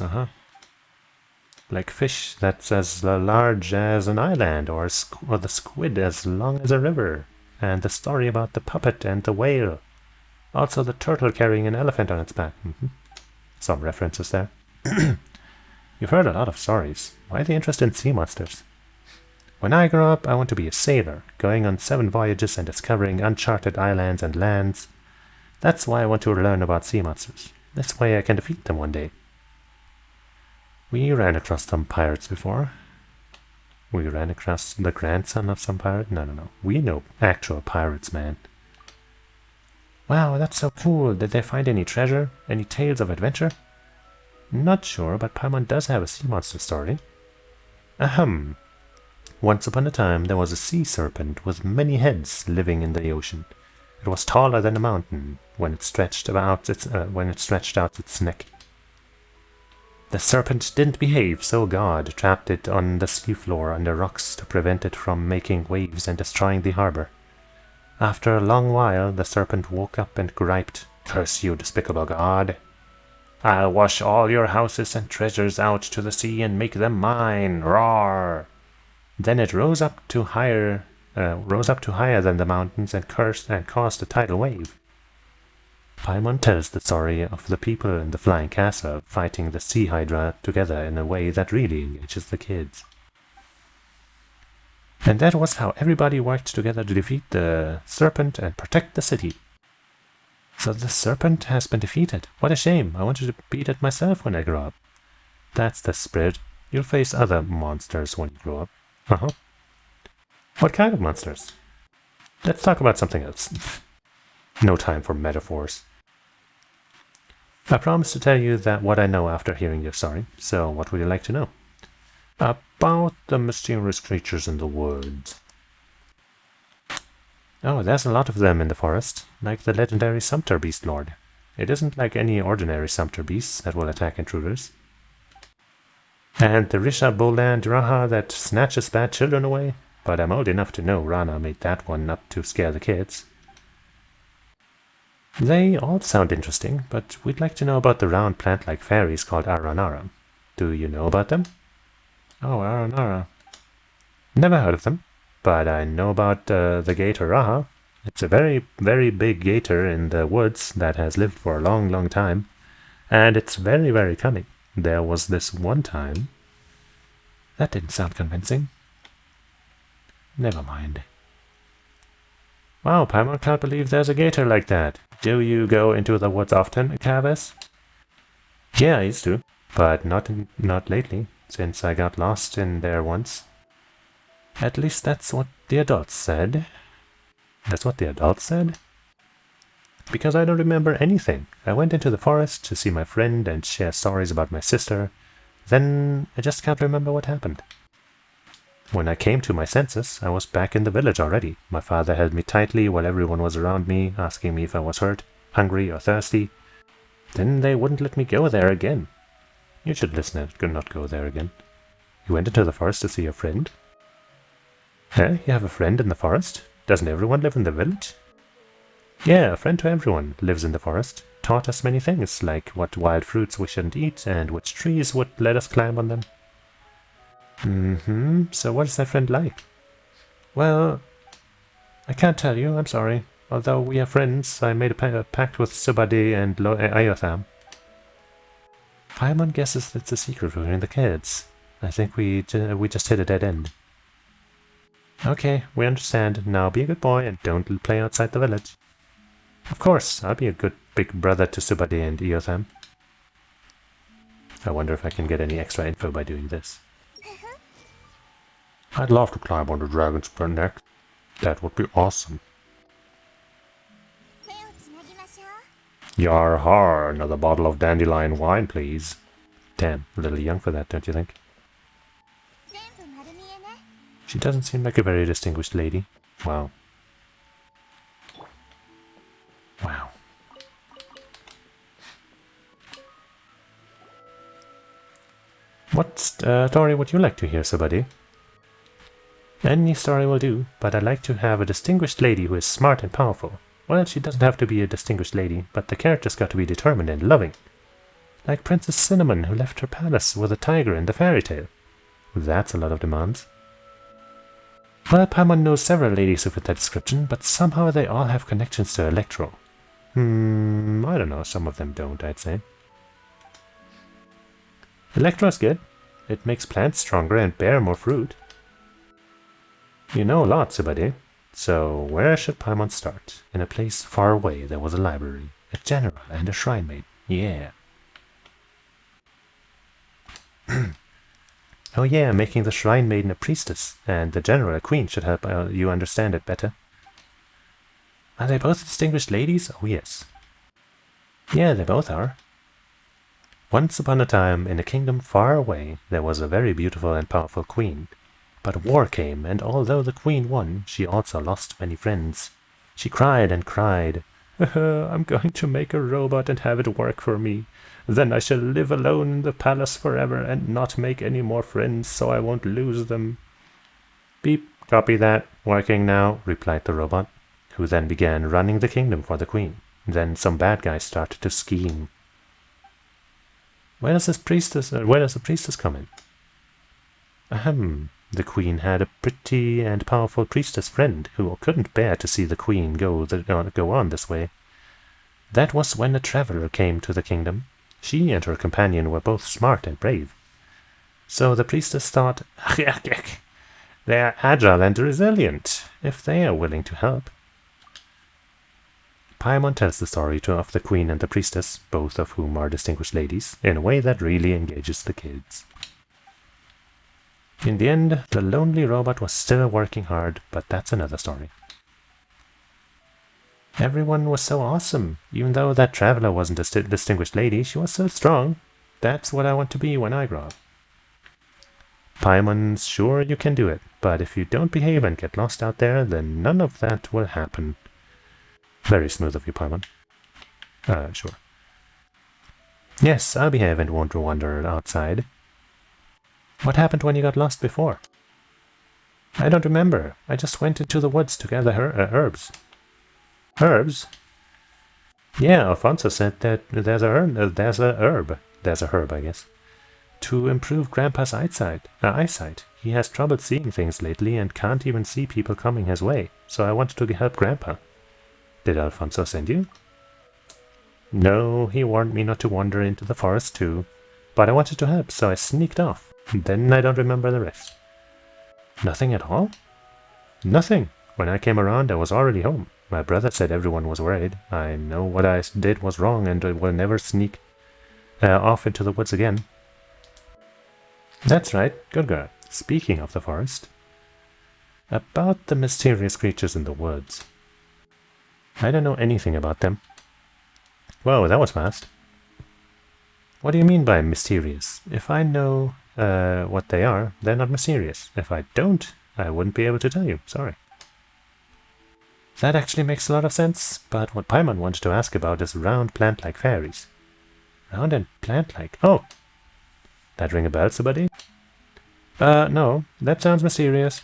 like fish that's as large as an island, or the squid as long as a river, and the story about the puppet and the whale. Also the turtle carrying an elephant on its back. Some references there. You've heard a lot of stories. Why the interest in sea monsters? When I grow up, I want to be a sailor, going on 7 voyages and discovering uncharted islands and lands. That's why I want to learn about sea monsters. This way I can defeat them one day. We ran across some pirates before. We ran across the grandson of some pirate? No. We know actual pirates, man. Wow, that's so cool. Did they find any treasure? Any tales of adventure? Not sure, but Paimon does have a sea monster story. Ahem. Once upon a time, there was a sea serpent with many heads living in the ocean. It was taller than a mountain when it stretched out its neck. The serpent didn't behave, so God trapped it on the seafloor under rocks to prevent it from making waves and destroying the harbor. After a long while, the serpent woke up and griped, "Curse you, despicable God! I'll wash all your houses and treasures out to the sea and make them mine! Roar!" Then it rose up higher than the mountains and cursed and caused a tidal wave. Paimon tells the story of the people in the flying castle fighting the sea hydra together in a way that really engages the kids. And that was how everybody worked together to defeat the serpent and protect the city. So the serpent has been defeated. What a shame. I wanted to beat it myself when I grow up. That's the spirit. You'll face other monsters when you grow up. Uh-huh. What kind of monsters? Let's talk about something else. No time for metaphors. I promise to tell you that what I know after hearing your story, so what would you like to know? About the mysterious creatures in the woods. Oh, there's a lot of them in the forest, like the legendary Sumpter Beast Lord. It isn't like any ordinary Sumpter Beasts that will attack intruders. And the Risha Boland Raha that snatches bad children away, but I'm old enough to know Rana made that one up to scare the kids. They all sound interesting, but we'd like to know about the round plant-like fairies called Aranara. Do you know about them? Oh, Aranara. Never heard of them, but I know about the gator Raha. It's a very, very big gator in the woods that has lived for a long, long time, and it's very, very cunning. There was this one time... That didn't sound convincing. Never mind. Wow, Paimon can't believe there's a gator like that. Do you go into the woods often, Cavis? Yeah, I used to, but not lately, since I got lost in there once. At least that's what the adults said. That's what the adults said? Because I don't remember anything. I went into the forest to see my friend and share stories about my sister. Then I just can't remember what happened. When I came to my senses, I was back in the village already. My father held me tightly while everyone was around me, asking me if I was hurt, hungry, or thirsty. Then they wouldn't let me go there again. You should listen and not go there again. You went into the forest to see your friend? Huh? You have a friend in the forest? Doesn't everyone live in the village? Yeah, a friend to everyone lives in the forest. Taught us many things, like what wild fruits we shouldn't eat and which trees would let us climb on them. So what is that friend like? Well, I can't tell you, I'm sorry. Although we are friends, I made a pact with Subadi and Iotham. Paimon guesses it's a secret between the kids. I think we just hit a dead end. Okay, we understand. Now be a good boy and don't play outside the village. Of course, I'll be a good big brother to Subadi and Iotham. I wonder if I can get any extra info by doing this. I'd love to climb on the dragon's neck. That would be awesome. Yar har, another bottle of dandelion wine, please. Damn, a little young for that, don't you think? She doesn't seem like a very distinguished lady. Wow. Wow. What story would you like to hear, Subadi? Any story will do, but I'd like to have a distinguished lady who is smart and powerful. Well, she doesn't have to be a distinguished lady, but the character's got to be determined and loving. Like Princess Cinnamon, who left her palace with a tiger in the fairy tale. That's a lot of demands. Well, Paimon knows several ladies who fit that description, but somehow they all have connections to Electro. I don't know, some of them don't, I'd say. Electro's good. It makes plants stronger and bear more fruit. You know a lot, Subadi. So, where should Paimon start? In a place far away there was a library, a general, and a shrine maid. Yeah. Oh yeah, making the Shrine Maiden a priestess, and the General a queen should help you understand it better. Are they both distinguished ladies? Oh yes. Yeah, they both are. Once upon a time, in a kingdom far away, there was a very beautiful and powerful queen. But war came, and although the queen won, she also lost many friends. She cried and cried, I'm going to make a robot and have it work for me. Then I shall live alone in the palace forever and not make any more friends, so I won't lose them. Beep, copy that, working now, replied the robot, who then began running the kingdom for the queen. Then some bad guys started to scheme. Where does the priestess come in? Ahem. The queen had a pretty and powerful priestess friend who couldn't bear to see the queen go on this way. That was when a traveler came to the kingdom. She and her companion were both smart and brave. So the priestess thought, they are agile and resilient, if they are willing to help. Paimon tells the story of the queen and the priestess, both of whom are distinguished ladies, in a way that really engages the kids. In the end, the lonely robot was still working hard, but that's another story. Everyone was so awesome. Even though that traveler wasn't a distinguished lady, she was so strong. That's what I want to be when I grow up. Paimon's sure you can do it, but if you don't behave and get lost out there, then none of that will happen. Very smooth of you, Paimon. Sure. Yes, I'll behave and won't wander outside. What happened when you got lost before? I don't remember. I just went into the woods to gather herbs. Herbs? Yeah, Alfonso said that there's a herb, I guess, to improve Grandpa's eyesight. He has trouble seeing things lately and can't even see people coming his way, so I wanted to help Grandpa. Did Alfonso send you? No, he warned me not to wander into the forest too, but I wanted to help, so I sneaked off. Then I don't remember the rest. Nothing at all? Nothing. When I came around, I was already home. My brother said everyone was worried. I know what I did was wrong and I will never sneak off into the woods again. That's right. Good girl. Speaking of the forest. About the mysterious creatures in the woods. I don't know anything about them. Whoa, that was fast. What do you mean by mysterious? If I know what they are, they're not mysterious. If I don't, I wouldn't be able to tell you. Sorry. That actually makes a lot of sense, but what Paimon wanted to ask about is round plant-like fairies. Round and plant-like? Oh! That ring a bell, somebody? No. That sounds mysterious.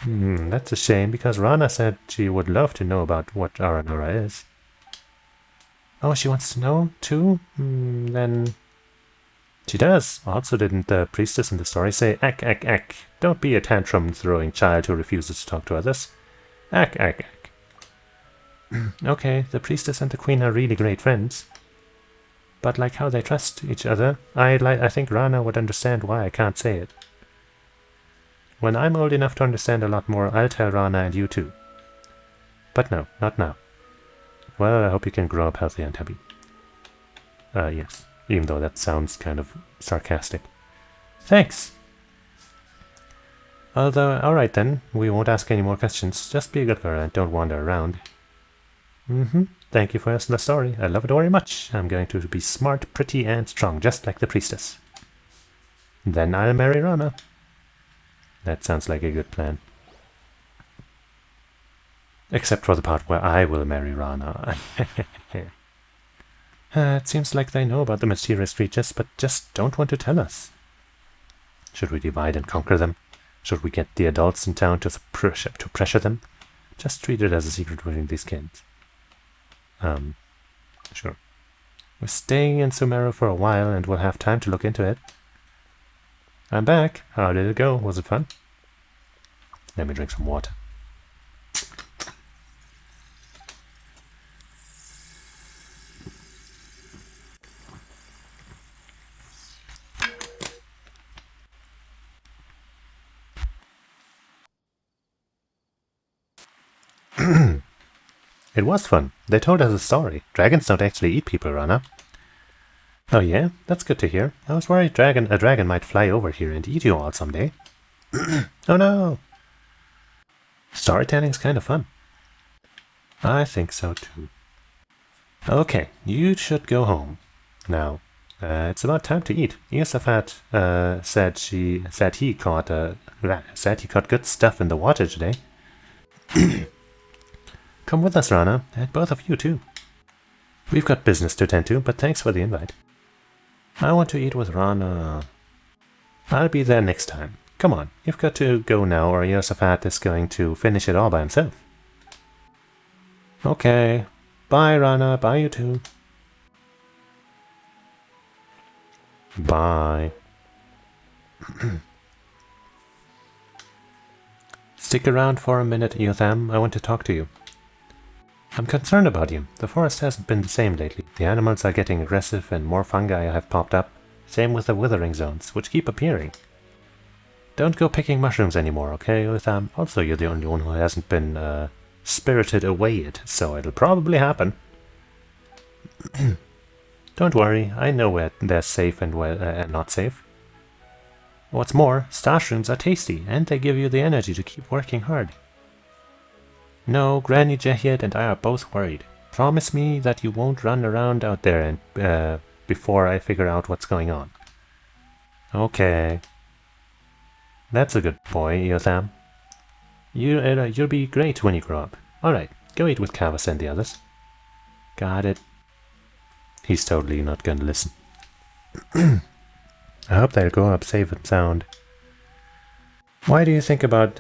That's a shame, because Rana said she would love to know about what Aranora is. Oh, she wants to know, too? Then... She does. Also, didn't the priestess in the story say, Ack. Don't be a tantrum-throwing child who refuses to talk to others. Ack. Okay, the priestess and the queen are really great friends. But like how they trust each other, I think Rana would understand why I can't say it. When I'm old enough to understand a lot more, I'll tell Rana and you too. But no, not now. Well, I hope you can grow up healthy and happy. Yes. Even though that sounds kind of sarcastic. Thanks! Although, alright then, we won't ask any more questions. Just be a good girl and don't wander around. Thank you for the story. I love it very much. I'm going to be smart, pretty, and strong, just like the priestess. Then I'll marry Rana. That sounds like a good plan. Except for the part where I will marry Rana. It seems like they know about the mysterious creatures, but just don't want to tell us. Should we divide and conquer them? Should we get the adults in town to pressure them? Just treat it as a secret between these kids. Sure. We're staying in Sumeru for a while and we'll have time to look into it. I'm back. How did it go? Was it fun? Let me drink some water. It was fun. They told us a story. Dragons don't actually eat people, Rana. Oh yeah? That's good to hear. I was worried a dragon might fly over here and eat you all someday. Oh no! Storytelling's kind of fun. I think so too. Okay, you should go home. Now, it's about time to eat. Yosafat said he caught good stuff in the water today. Come with us, Rana, and both of you too. We've got business to tend to, but thanks for the invite. I want to eat with Rana. I'll be there next time. Come on, you've got to go now or Yosafat is going to finish it all by himself. Okay. Bye, Rana. Bye, you too. Bye. Stick around for a minute, Yotham. I want to talk to you. I'm concerned about you. The forest hasn't been the same lately. The animals are getting aggressive and more fungi have popped up. Same with the withering zones, which keep appearing. Don't go picking mushrooms anymore, okay, Yotham? Also, you're the only one who hasn't been spirited away yet, so it'll probably happen. Don't worry, I know where they're safe and where not safe. What's more, starshrooms are tasty, and they give you the energy to keep working hard. No, Granny Jehiet and I are both worried. Promise me that you won't run around out there and before I figure out what's going on. Okay. That's a good boy, Yotham. You'll be great when you grow up. Alright, go eat with Kavas and the others. Got it. He's totally not going to listen. I hope they'll grow up safe and sound. What do you think about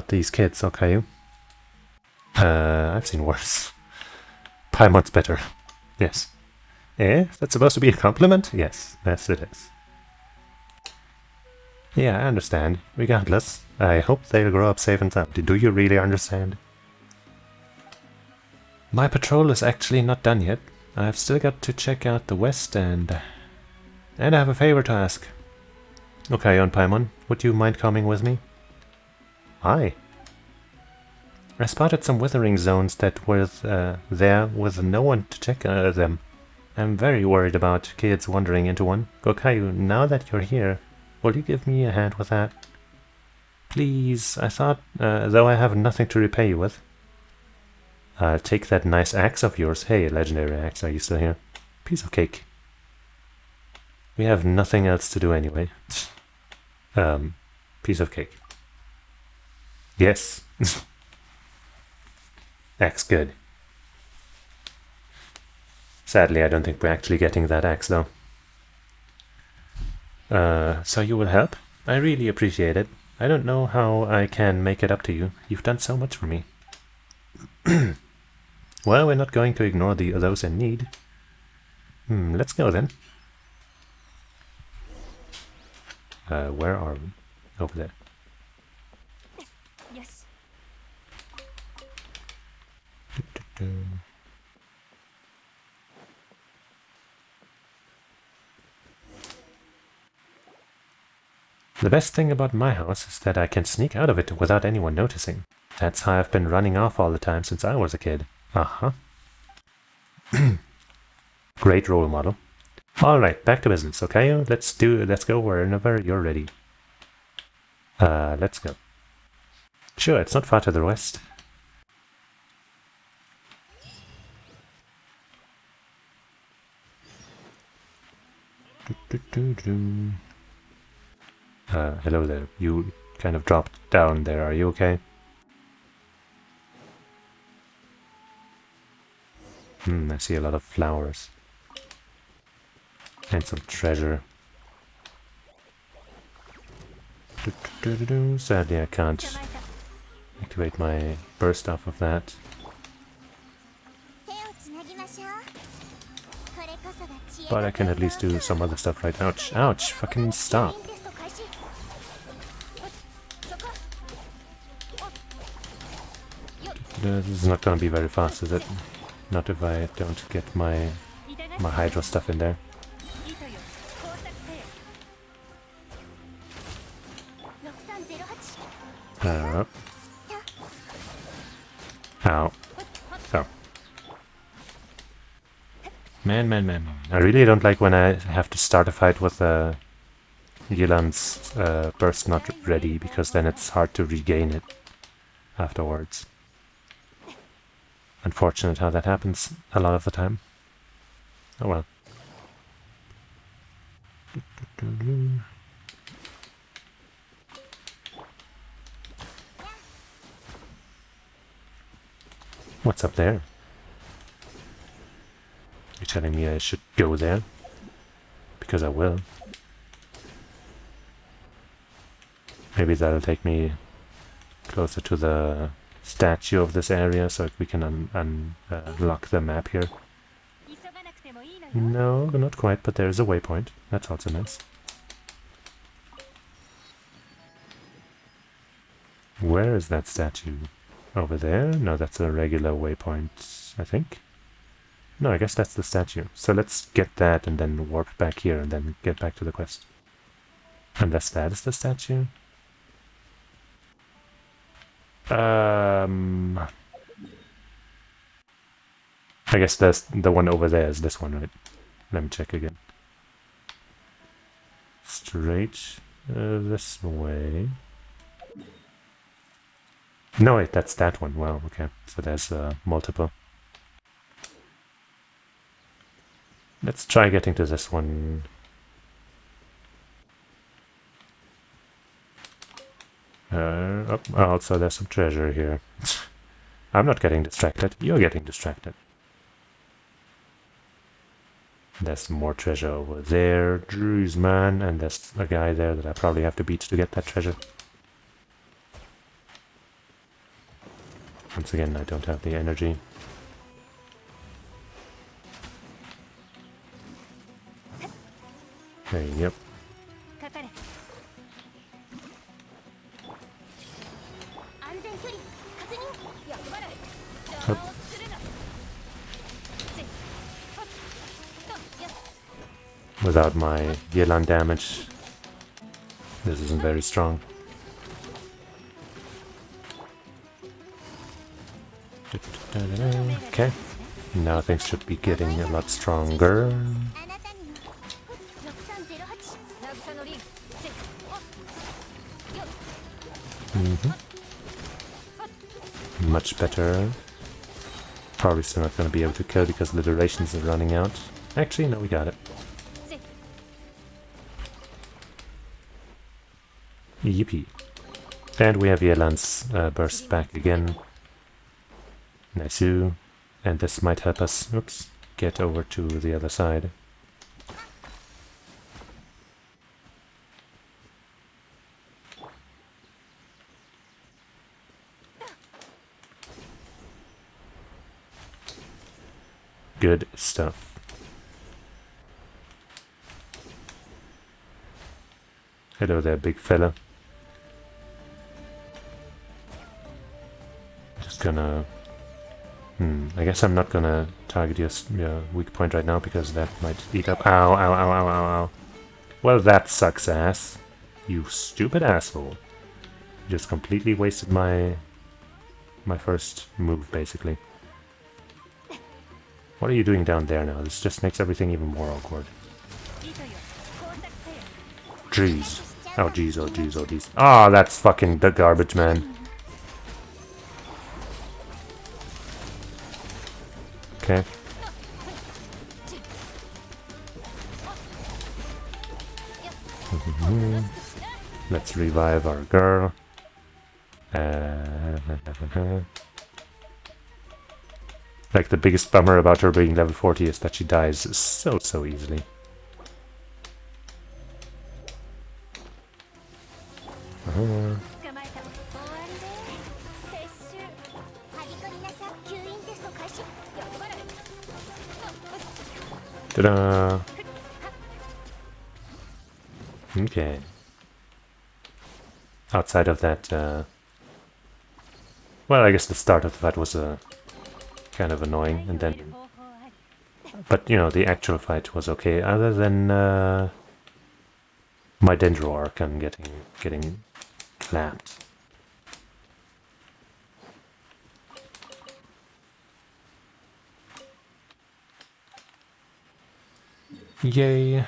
these kids, Okayu? I've seen worse. Paimon's better. Yes. Eh? That's supposed to be a compliment? Yes, yes it is. Yeah, I understand. Regardless, I hope they'll grow up safe and sound. Do you really understand? My patrol is actually not done yet. I've still got to check out the west and I have a favor to ask. Okay, on Paimon, would you mind coming with me? Aye. I spotted some withering zones that were there with no one to check them. I'm very worried about kids wandering into one. Gokayu, now that you're here, will you give me a hand with that? Please, I thought, though I have nothing to repay you with. Take that nice axe of yours. Hey, legendary axe, are you still here? Piece of cake. We have nothing else to do anyway. Piece of cake. Yes. Axe good. Sadly, I don't think we're actually getting that axe though. So you will help? I really appreciate it. I don't know how I can make it up to you. You've done so much for me. Well, we're not going to ignore those in need. Let's go then. Where are we? Over there. Yes. The best thing about my house is that I can sneak out of it without anyone noticing. That's how I've been running off all the time since I was a kid. Uh-huh. Great role model. Alright, back to business, okay? Let's go whenever you're ready. Let's go. Sure, it's not far to the west. Hello there. You kind of dropped down there. Are you okay? I see a lot of flowers. And some treasure. Sadly, I can't activate my burst off of that. But I can at least do some other stuff right now. Ouch, ouch, fucking stop. This is not gonna be very fast, is it? Not if I don't get my hydro stuff in there. Ow. Oh. Man. I really don't like when I have to start a fight with Yelan's burst not ready, because then it's hard to regain it afterwards. Unfortunate how that happens a lot of the time. Oh well. What's up there? You're telling me I should go there? Because I will. Maybe that'll take me closer to the statue of this area so we can unlock the map here. No, not quite, but there's a waypoint. That's also nice. Where is that statue? Over there? No, that's a regular waypoint, I think. No, I guess that's the statue. So let's get that and then warp back here and then get back to the quest. Unless that is the statue? I guess that's the one over there is this one, right? Let me check again. Straight this way. No, wait, that's that one. Wow, okay. So there's multiple. Let's try getting to this one. Also, there's some treasure here. I'm not getting distracted. You're getting distracted. There's more treasure over there. Jeez, man. And there's a guy there that I probably have to beat to get that treasure. Once again, I don't have the energy. Hey, yep. Up. Without my Yelan damage, this isn't very strong. Okay, now things should be getting a lot stronger. Much better. Probably still not going to be able to kill because the durations are running out. Actually, no, we got it. Yippee. And we have Yelan's burst back again. Nice. And this might help us, oops, get over to the other side. Good stuff. Hello there, big fella. Just gonna... I guess I'm not gonna target your weak point right now because that might eat up... Ow, ow, ow, ow, ow, ow. Well, that sucks ass. You stupid asshole. You just completely wasted my first move, basically. What are you doing down there now? This just makes everything even more awkward. Jeez. Oh jeez, oh jeez, oh jeez. Ah, that's fucking the garbage, man. Okay. Let's revive our girl. Like, the biggest bummer about her being level 40 is that she dies so easily. Ta-da! Okay. Outside of that, well, I guess the start of the fight was kind of annoying, and then... But, you know, the actual fight was okay, other than my Dendro Archon getting clapped. Yay!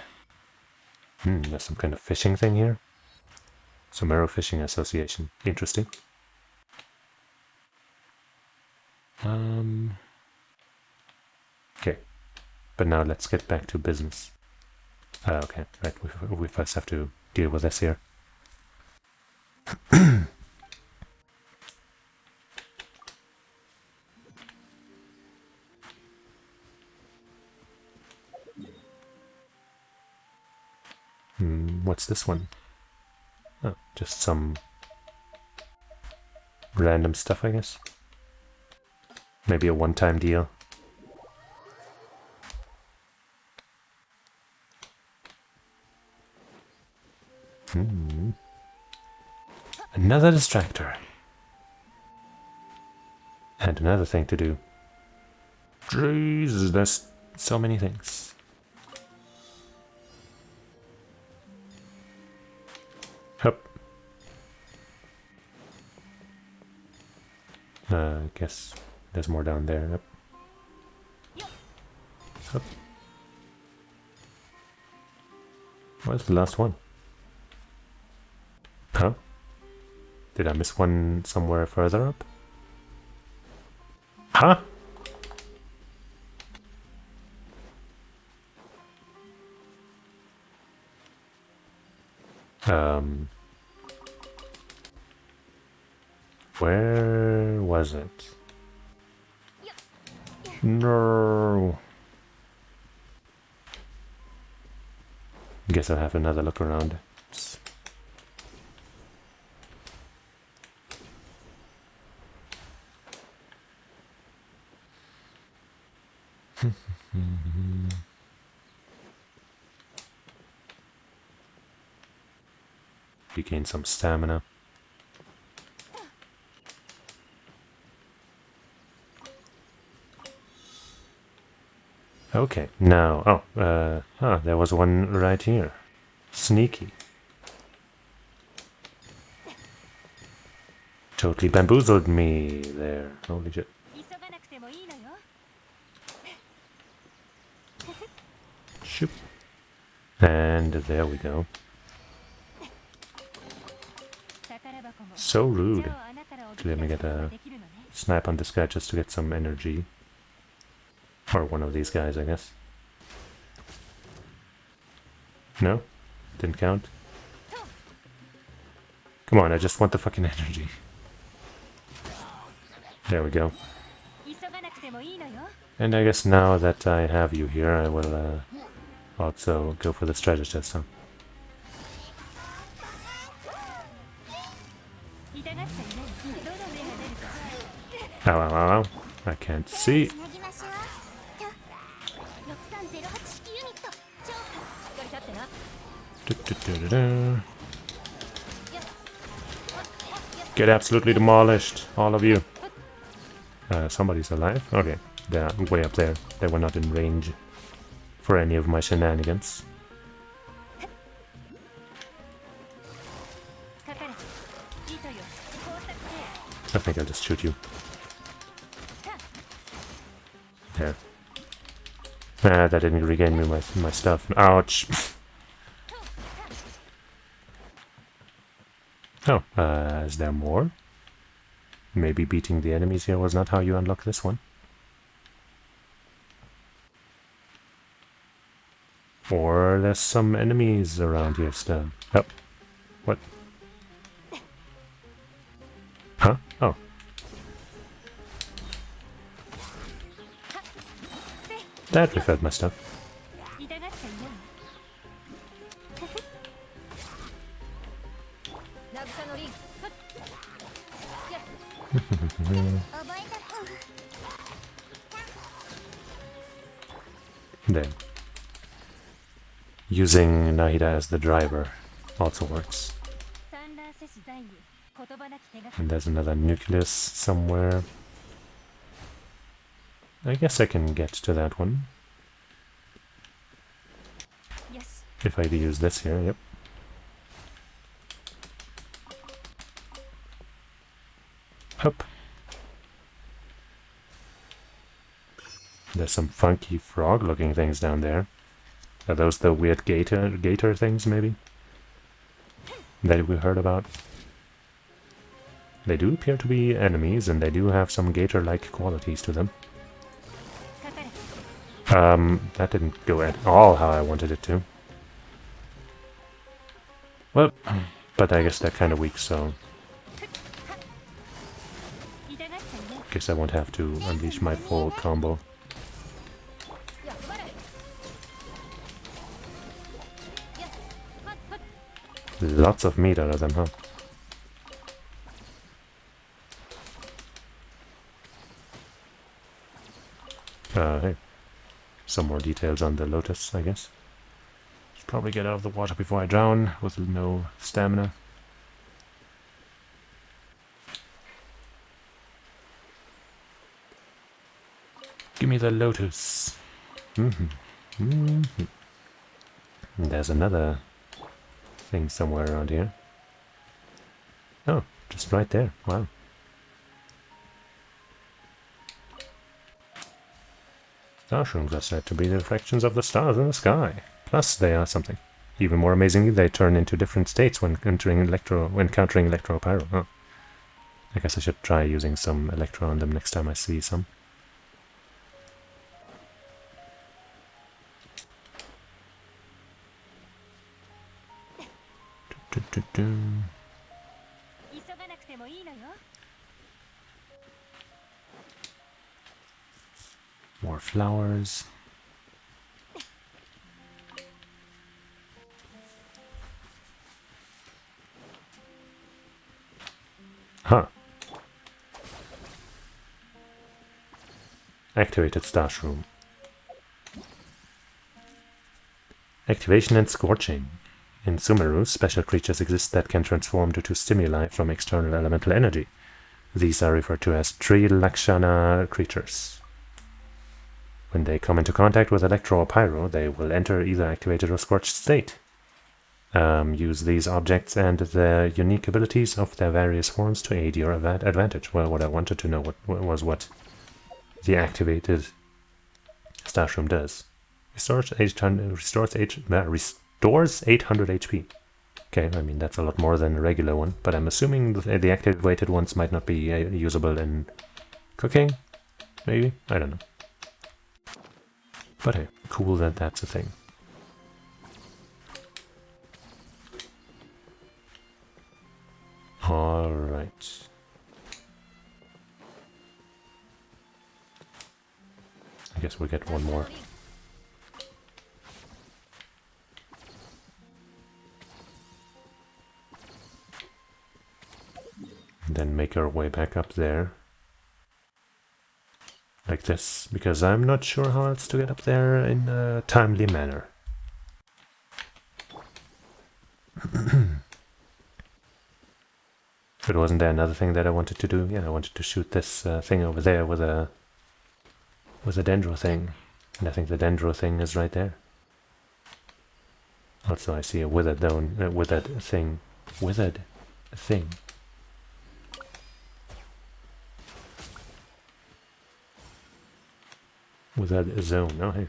There's some kind of fishing thing here. Sumeru Fishing Association. Interesting. Okay. But now let's get back to business. Okay, right. We first have to deal with this here. What's this one? Oh, just some random stuff, I guess. Maybe a one-time deal. Another distractor. And another thing to do. Jesus, there's so many things. Hup. I guess there's more down there. Yep. Hup. Where's the last one? Huh? Did I miss one somewhere further up? Huh? Where was it? No. Guess I'll have another look around. You gain some stamina. Okay, now, there was one right here. Sneaky. Totally bamboozled me there. Holy shit. Shoop. And there we go. So rude. Actually, let me get a snipe on this guy just to get some energy. Or one of these guys, I guess. No? Didn't count? Come on, I just want the fucking energy. There we go. And I guess now that I have you here, I will also go for the treasure chest, huh? Ow, ow, ow, ow. I can't see. Get absolutely demolished, all of you. Somebody's alive? Okay, they're way up there. They were not in range for any of my shenanigans. I think I'll just shoot you. There. Ah, that didn't regain me my stuff. Ouch! Oh, is there more? Maybe beating the enemies here was not how you unlock this one. Or there's some enemies around here still. Oh. What? Huh? Oh. That refilled my stuff. There. Using Nahida as the driver also works. And there's another nucleus somewhere. I guess I can get to that one. Yes. If I use this here, yep. Up. There's some funky frog-looking things down there. Are those the weird gator things, maybe? That we heard about? They do appear to be enemies, and they do have some gator-like qualities to them. That didn't go at all how I wanted it to. Well, but I guess they're kind of weak, so... Guess I won't have to unleash my full combo. Lots of meat out of them, huh? Hey. Some more details on the lotus, I guess. Should probably get out of the water before I drown, with no stamina. Give me the lotus. There's another thing somewhere around here. Oh, just right there. Wow. Starshrooms are said to be the reflections of the stars in the sky. Plus, they are something. Even more amazingly, they turn into different states when encountering electro-pyro. Oh. I guess I should try using some electro on them next time I see some. More flowers. Huh. Activated Starshroom. Activation and Scorching. In Sumeru, special creatures exist that can transform due to stimuli from external elemental energy. These are referred to as Tri-Lakshana creatures. When they come into contact with electro or pyro, they will enter either activated or scorched state. Use these objects and the unique abilities of their various forms to aid your advantage. Well, what I wanted to know was what the activated Starshroom does. Restores 800 HP. Okay, I mean that's a lot more than a regular one, but I'm assuming the activated ones might not be usable in cooking, maybe? I don't know. But hey, cool that that's a thing. Alright. I guess we'll get one more. And then make our way back up there. Like this, because I'm not sure how else to get up there in a timely manner. But wasn't there another thing that I wanted to do? Yeah, I wanted to shoot this thing over there with a dendro thing. And I think the dendro thing is right there. Also, I see a withered thing. Withered thing. Withered zone. Oh, hey.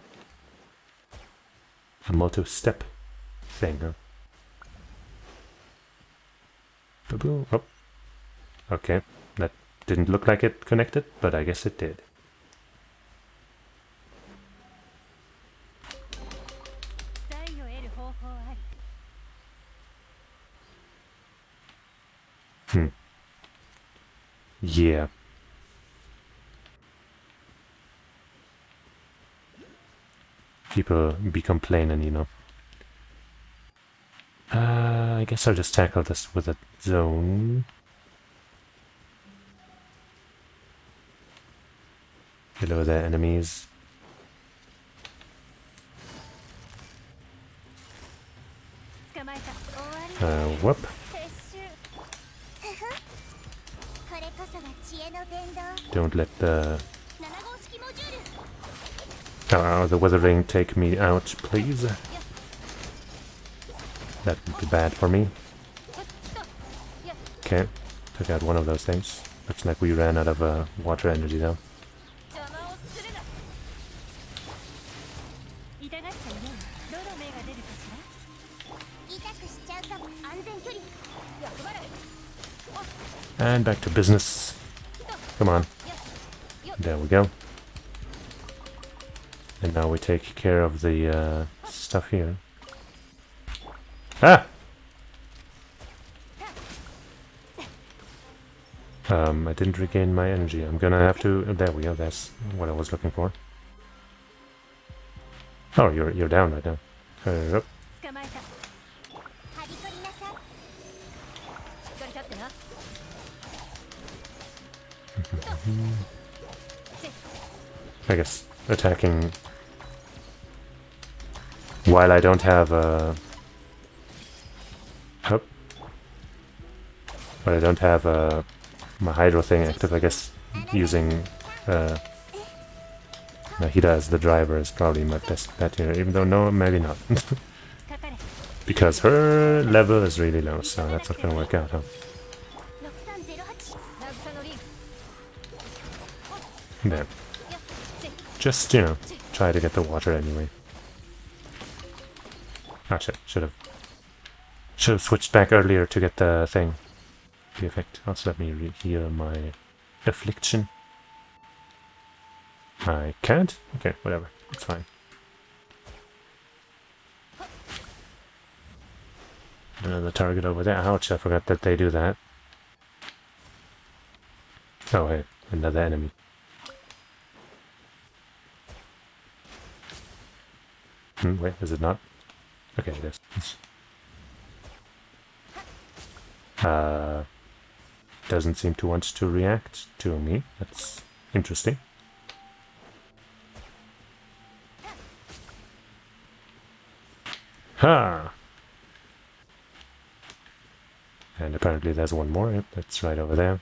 A multi-step thing, huh? Ba-boom. Oh. Okay. That didn't look like it connected, but I guess it did. Yeah. People be complaining, you know. I guess I'll just tackle this with a zone. Hello there, enemies. Whoop. Don't let the weathering take me out, please. That would be bad for me. Okay, took out one of those things. Looks like we ran out of water energy though. And back to business. Come on. There we go. And now we take care of the stuff here. Ah! I didn't regain my energy. I'm gonna have to... there we go, that's what I was looking for. Oh, you're down right now. Up. 捕まえた。はびこりなさい。しっかり立ってな。 I guess attacking while I don't have oh, while I don't have my hydro thing active, I guess using Nahida as the driver is probably my best bet here, even though no, maybe not. かかれ。 Because her level is really low, so that's not gonna work out, huh? 6308。渚のリン。 There. よっ。せ。 Just, you know, try to get the water anyway. Ah shit, should have switched back earlier to get the thing. The effect. Also let me heal my affliction. I can't? Okay, whatever. It's fine. Another target over there. Ouch, I forgot that they do that. Oh hey, another enemy. Wait, is it not? Okay, it is. Doesn't seem to want to react to me. That's interesting. Ha! And apparently there's one more. Yep, that's right over there.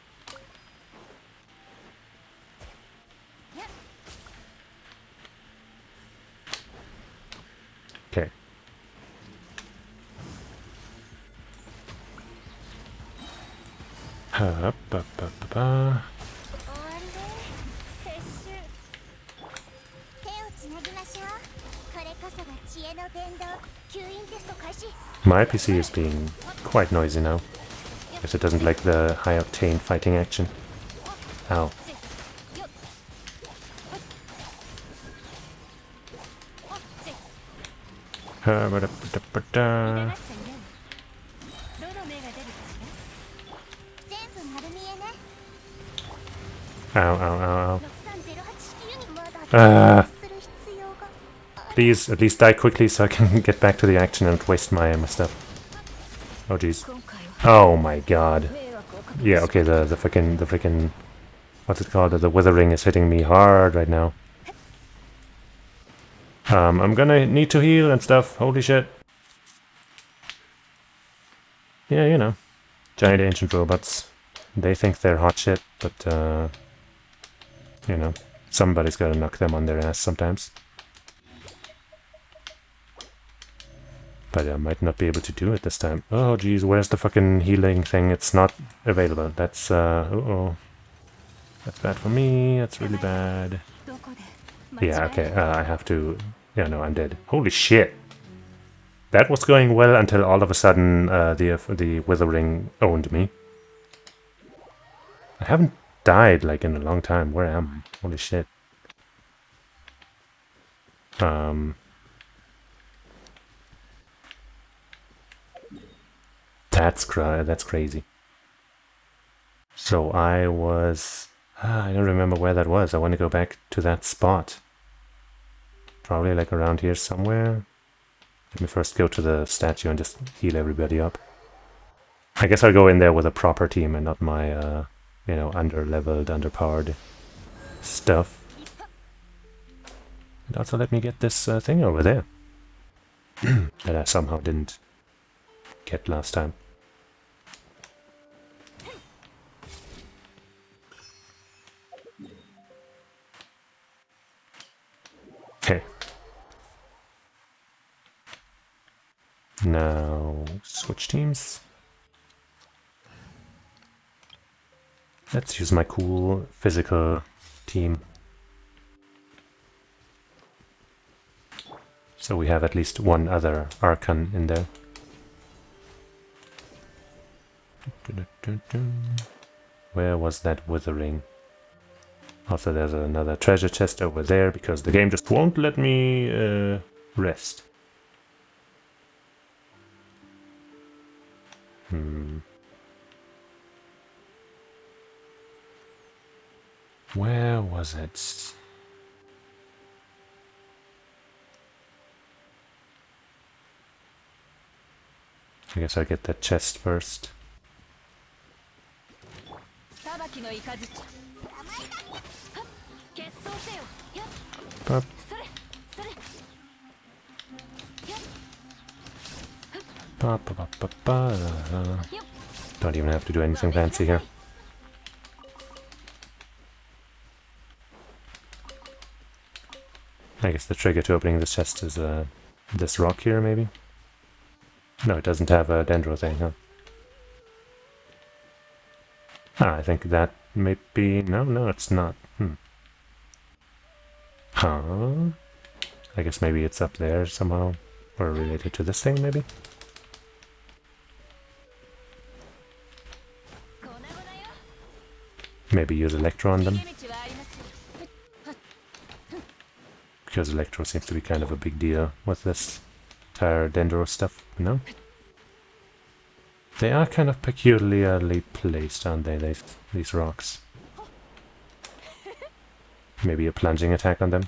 Okay. Up, up, up, up, 終わりで撤収。手をつなぎましょう。これこそが知恵の伝道。吸引テスト開始。 My PC is being quite noisy now. Guess it doesn't like the high octane fighting action. Ow. せ。よっ。せ。 Ba-da-ba-da-ba-da. 流しちゃいない。どの目が出るかしら。全部丸見えね。 Ow, ow, ow, ow. 6308式ユニまだ Ah. する必要が。 Please, at least die quickly so I can get back to the action and waste my stuff. Oh jeez. 今回は Oh my god. 迷惑をかけて Yeah, okay, the freaking what's it called? The withering is hitting me hard right now. I'm gonna need to heal and stuff. Holy shit. Yeah, you know. Giant ancient robots. They think they're hot shit, but you know, somebody's gotta knock them on their ass sometimes. But I might not be able to do it this time. Oh geez, where's the fucking healing thing? It's not available. That's uh-oh. That's bad for me. That's really bad. どこで間違え Yeah, た okay, I have to... Yeah, no, I'm dead. Holy shit! That was going well until all of a sudden the withering owned me. I haven't died, like, in a long time. Where am I? Holy shit. That's crazy. So I was... I don't remember where that was. I want to go back to that spot. Probably like around here somewhere. Let me first go to the statue and just heal everybody up. I guess I'll go in there with a proper team and not my, you know, under-leveled, underpowered stuff. And also let me get this thing over there. That I somehow didn't get last time. Okay. Now, switch teams. Let's use my cool physical team. So we have at least one other Archon in there. Where was that withering? Also, there's another treasure chest over there because the game just won't let me rest. Where was it? I guess I'll get that chest first. 裁きの雷決闘せよやっ Pop. それそれ Pa, pa, pa, pa, pa. Don't even have to do anything fancy here. I guess the trigger to opening this chest is this rock here, maybe? No, it doesn't have a dendro thing, huh? Ah, I think that may be... No, it's not. Huh? I guess maybe it's up there somehow. Or related to this thing, maybe? Maybe use Electro on them. Because Electro seems to be kind of a big deal with this entire Dendro stuff, no? They are kind of peculiarly placed, aren't they, these rocks? Maybe a plunging attack on them?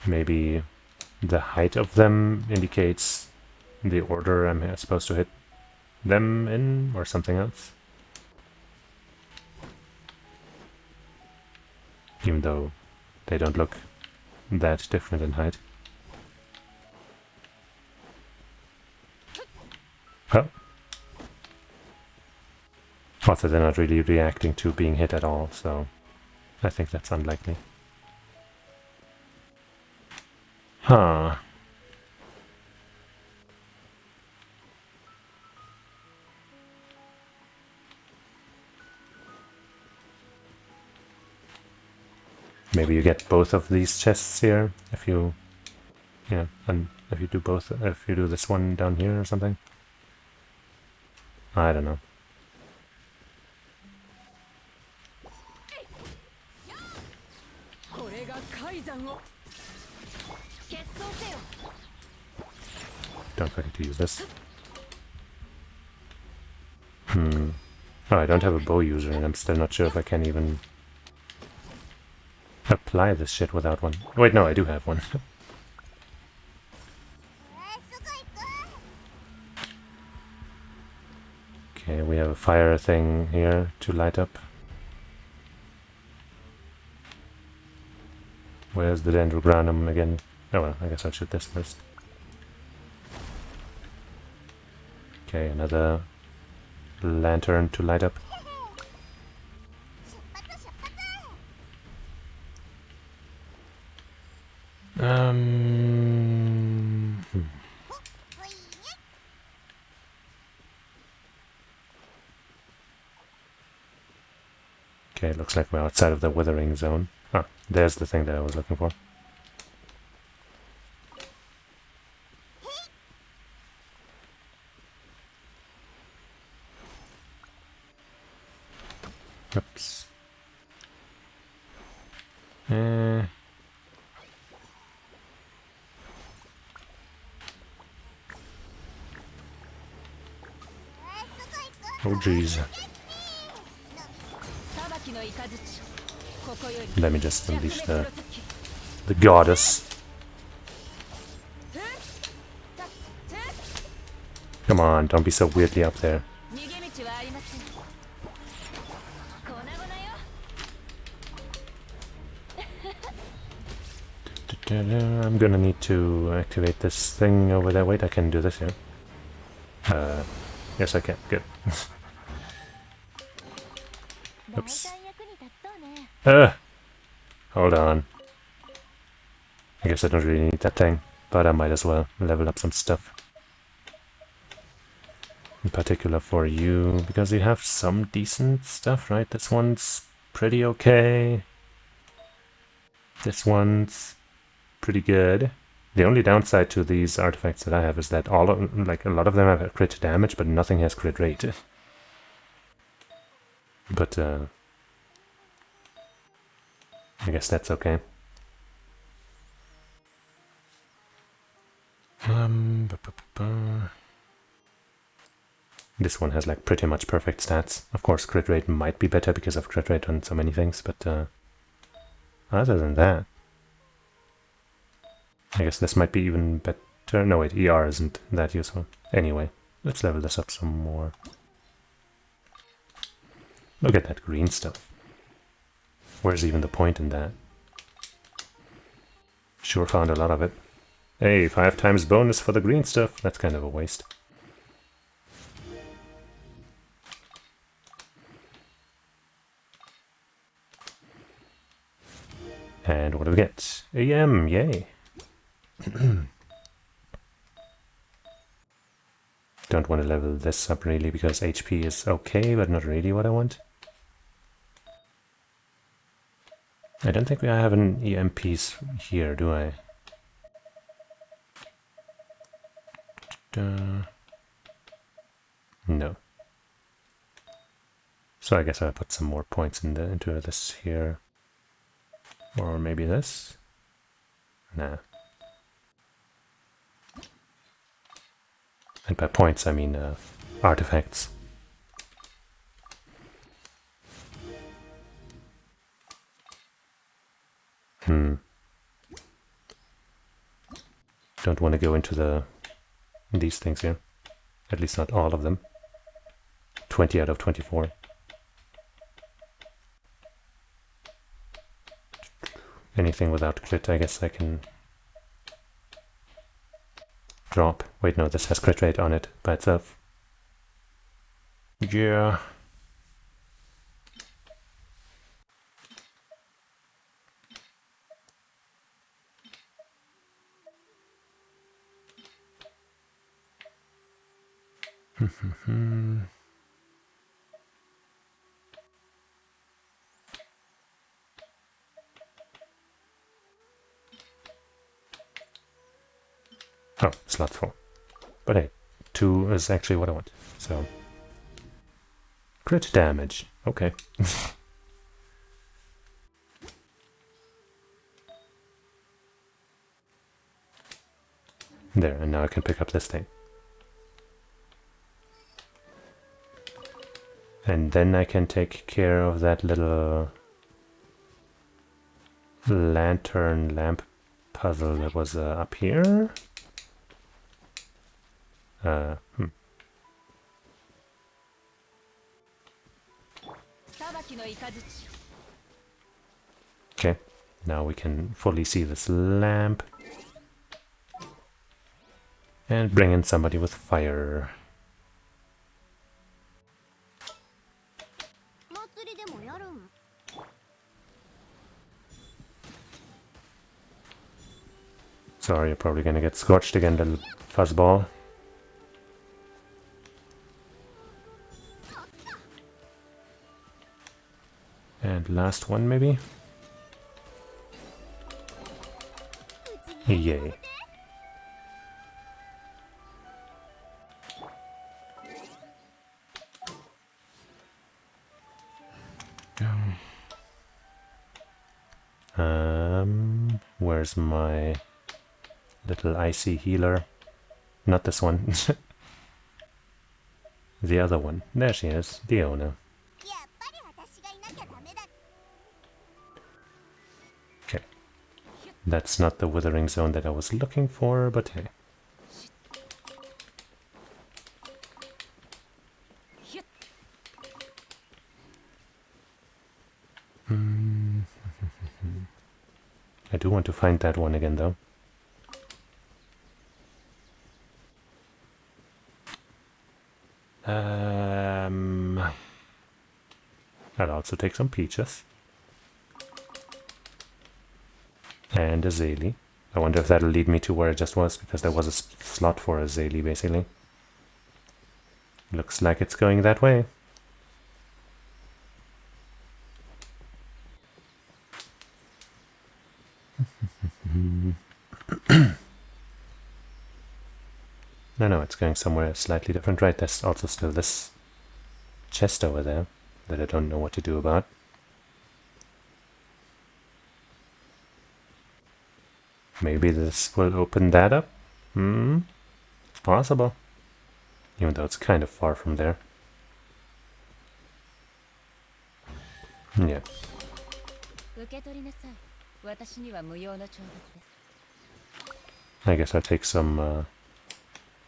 Maybe the height of them indicates the order I'm supposed to hit them in, or something else. Even though they don't look that different in height. Oh. Also, they're not really reacting to being hit at all, so I think that's unlikely. Huh. Maybe you get both of these chests here if you, yeah, and if you do both, if you do this one down here or something. I don't know. Don't forget to use this. Oh, I don't have a bow user, and I'm still not sure if I can even apply this shit without one. Wait, no, I do have one. Okay, we have a fire thing here to light up. Where's the dendrogranum again? Oh well, I guess I'll shoot this first. Okay, another lantern to light up. Okay, looks like we're outside of the withering zone. Ah, there's the thing that I was looking for. Oops. Oh jeez. Let me just unleash the goddess. Come on, don't be so weirdly up there. I'm gonna need to activate this thing over there. Wait, I can do this here. Yes, I can. Good. Oops. Hold on. I guess I don't really need that thing, but I might as well level up some stuff. In particular for you, because you have some decent stuff, right? This one's pretty okay. This one's pretty good. The only downside to these artifacts that I have is that all of, like, a lot of them have crit damage, but nothing has crit rate. But I guess that's okay. This one has like pretty much perfect stats. Of course, crit rate might be better because of crit rate on so many things, but other than that, I guess this might be even better. No, wait, ER isn't that useful. Anyway, let's level this up some more. Look at that green stuff. Where's even the point in that? Sure found a lot of it. Hey, 5 times bonus for the green stuff. That's kind of a waste. And what do we get? AM, yay! Don't want to level this up really because HP is okay, but not really what I want. I don't think we have an EM piece here, do I? No. So I guess I'll put some more points into this here. Or maybe this? Nah. And by points I mean artifacts. Don't want to go into these things here. At least not all of them. 20 out of 24. Anything without crit, I guess I can drop. Wait, no, this has crit rate on it by itself. Yeah. Oh, slot 4. But hey, 2 is actually what I want. So, crit damage. Okay. There, and now I can pick up this thing. And then I can take care of that little lantern lamp puzzle that was up here. Okay, now we can fully see this lamp. And bring in somebody with fire. Sorry, you're probably gonna get scorched again, little fuzzball. And last one, maybe? Yay. Where's my little icy healer? Not this one. The other one. There she is, Diona. Okay. That's not the withering zone that I was looking for, but hey. I do want to find that one again, though. I'll also take some peaches. And a Zaylee. I wonder if that'll lead me to where it just was, because there was a slot for a Zaylee, basically. Looks like it's going that way. No, it's going somewhere slightly different. Right, there's also still this chest over there that I don't know what to do about. Maybe this will open that up? It's possible. Even though it's kind of far from there. Yeah. 受け取りなさい。私には無用の懲罰です。 I guess I'll take some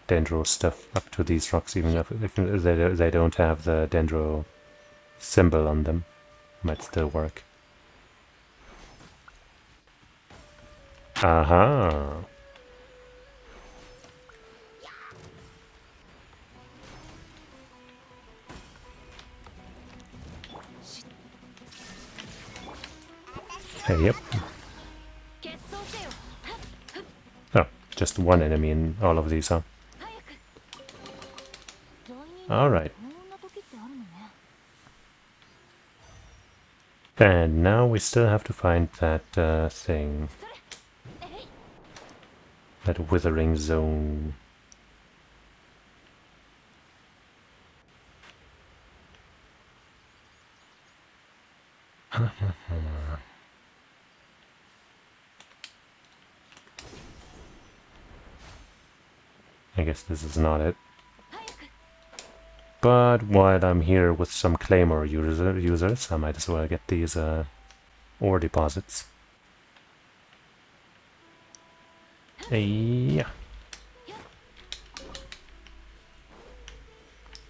dendro stuff up to these rocks, even if they don't have the dendro symbol on them. Might still work. Aha! Hey, yep. 決闘せよ。 Oh, just one enemy in all of these, huh? 早く。 Alright. こんな時ってあるのね。 And now we still have to find that thing. それ。えい。 That withering zone. I guess this is not it. 早く。 But while I'm here with some Claymore users, I might as well get these ore deposits. Yeah.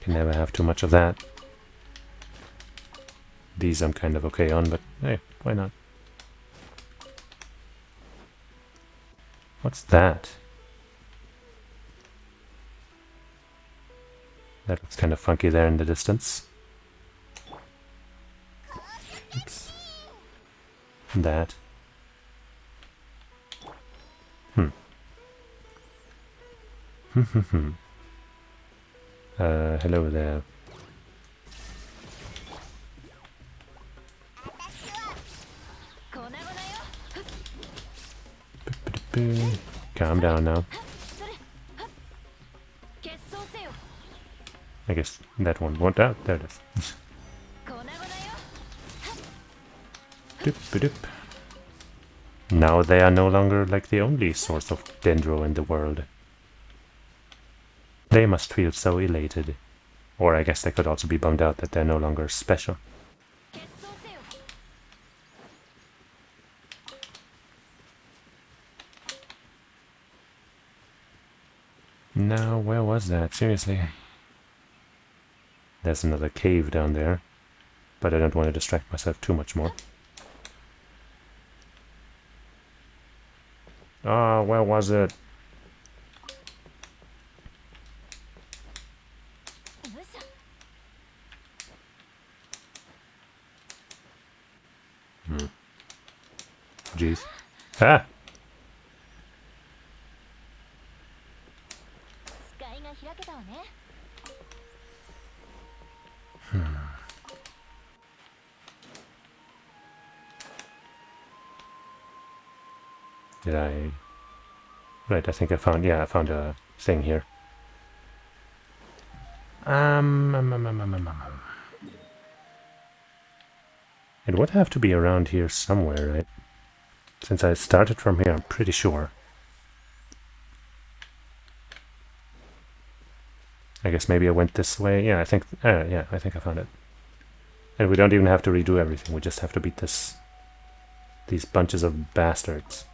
Can never have too much of that. These I'm kind of okay on, but hey, why not? What's that? That looks kind of funky there in the distance. Oops. That. Hello there. 粉々よ。 Calm down now. それ。決闘せよ。 I guess that one won't out. There it is. 粉々よ。 Doop-a-doop. Now they are no longer like the only source of dendro in the world. They must feel so elated. Or I guess they could also be bummed out that they're no longer special. 決闘せよ。 Now, where was that? Seriously. There's another cave down there. But I don't want to distract myself too much more. Ah, where was it? うっさ。 Jeez. Ah! 視界が開けたわね。 Did I... Right, I think I found... Yeah, I found a thing here. It would have to be around here somewhere, right? Since I started from here, I'm pretty sure. I guess maybe I went this way. Yeah, I think... yeah, I think I found it. And we don't even have to redo everything. We just have to beat this... These bunches of bastards.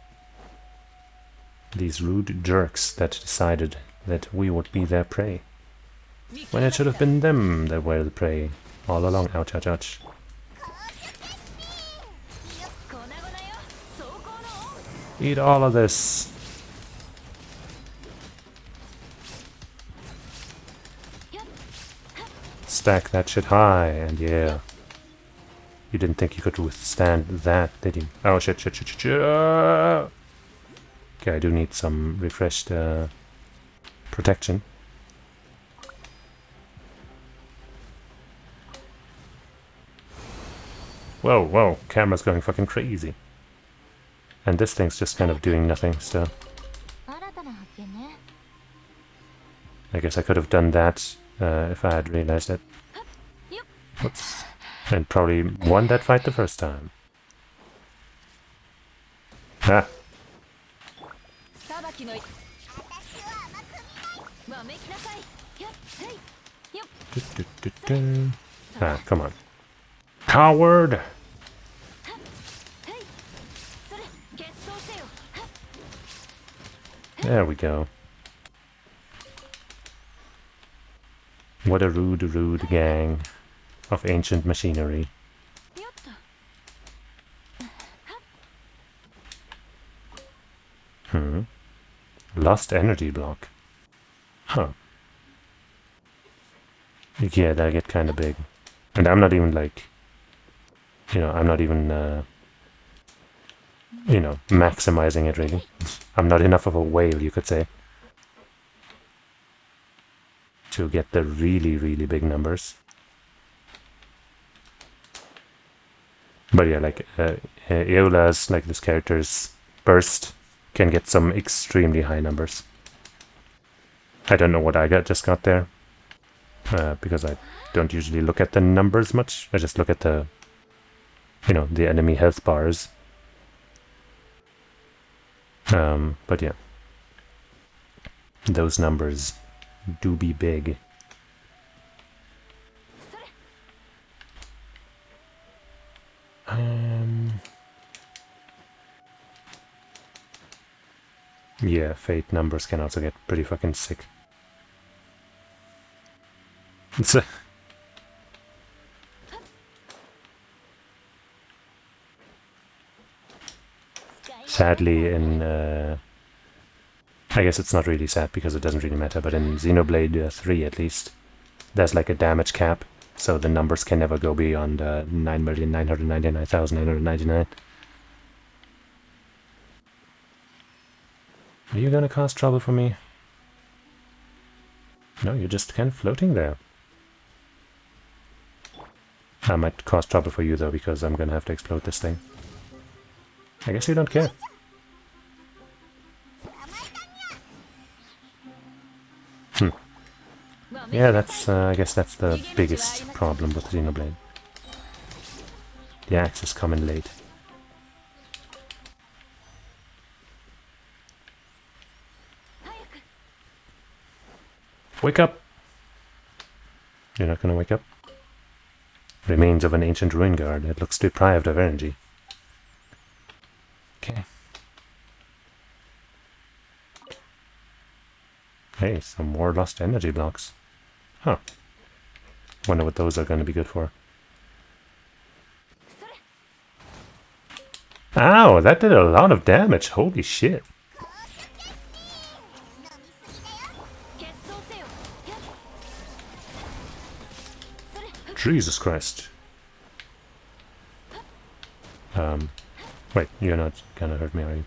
These rude jerks that decided that we would be their prey. When it should have been them that were the prey all along. Ouch, ouch, ouch. 粉々よ。走行のオン。 Eat all of this. Stack that shit high, and yeah. You didn't think you could withstand that, did you? Oh, shit, shit, shit, shit, shit. Okay, I do need some refreshed protection. Whoa, whoa, camera's going fucking crazy. And this thing's just kind of doing nothing still. 新たな発見ね。 I guess I could have done that if I had realized it. Whoops. And probably won that fight the first time. Ah. 裁きのわめきなさい。よっはいよっ Ah, come on. Coward! はいそれ決闘せよ。 There we go. What a rude, rude gang of ancient machinery. よっと Lost energy block. Huh. Yeah, that get kind of big. And I'm not even like... I'm not even, maximizing it really. I'm not enough of a whale, you could say, to get the really, really big numbers. But yeah, like, Eola's, like this character's burst, can get some extremely high numbers. I don't know what I just got there, because I don't usually look at the numbers much. I just look at the, the enemy health bars. But yeah, those numbers do be big. Yeah, fate numbers can also get pretty fucking sick. It's a sadly in I guess it's not really sad because it doesn't really matter, but in Xenoblade 3 at least, there's like a damage cap, so the numbers can never go beyond 9,999,999. Are you gonna cause trouble for me? No, you're just kind of floating there. I might cause trouble for you though, because I'm gonna have to explode this thing. I guess you don't care. Yeah, that's, I guess that's the biggest problem with Xenoblade. The axe is coming late. Wake up! You're not gonna wake up? Remains of an ancient ruin guard. It looks deprived of energy. Okay. Hey, some more lost energy blocks. Huh. Wonder what those are going to be good for. Ow, that did a lot of damage. Holy shit. Jesus Christ. Wait, you're not gonna hurt me, are you?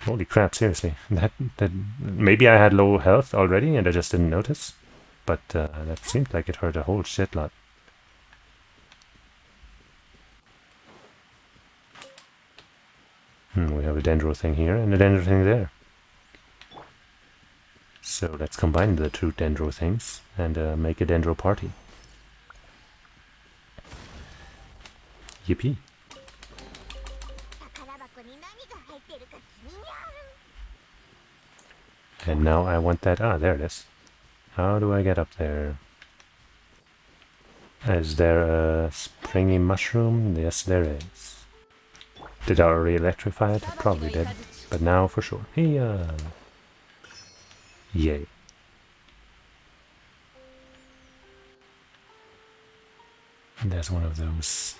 Holy crap, seriously. That maybe I had low health already and I just didn't notice. But that seemed like it hurt a whole shit lot. We have a dendro thing here and a dendro thing there. So let's combine the two dendro things and make a dendro party. Yippee. And now I want that. Ah, there it is. How do I get up there? Is there a springy mushroom? Yes, there is. Did I already electrify it? I probably did. But now for sure. Hey, yay. And there's one of those.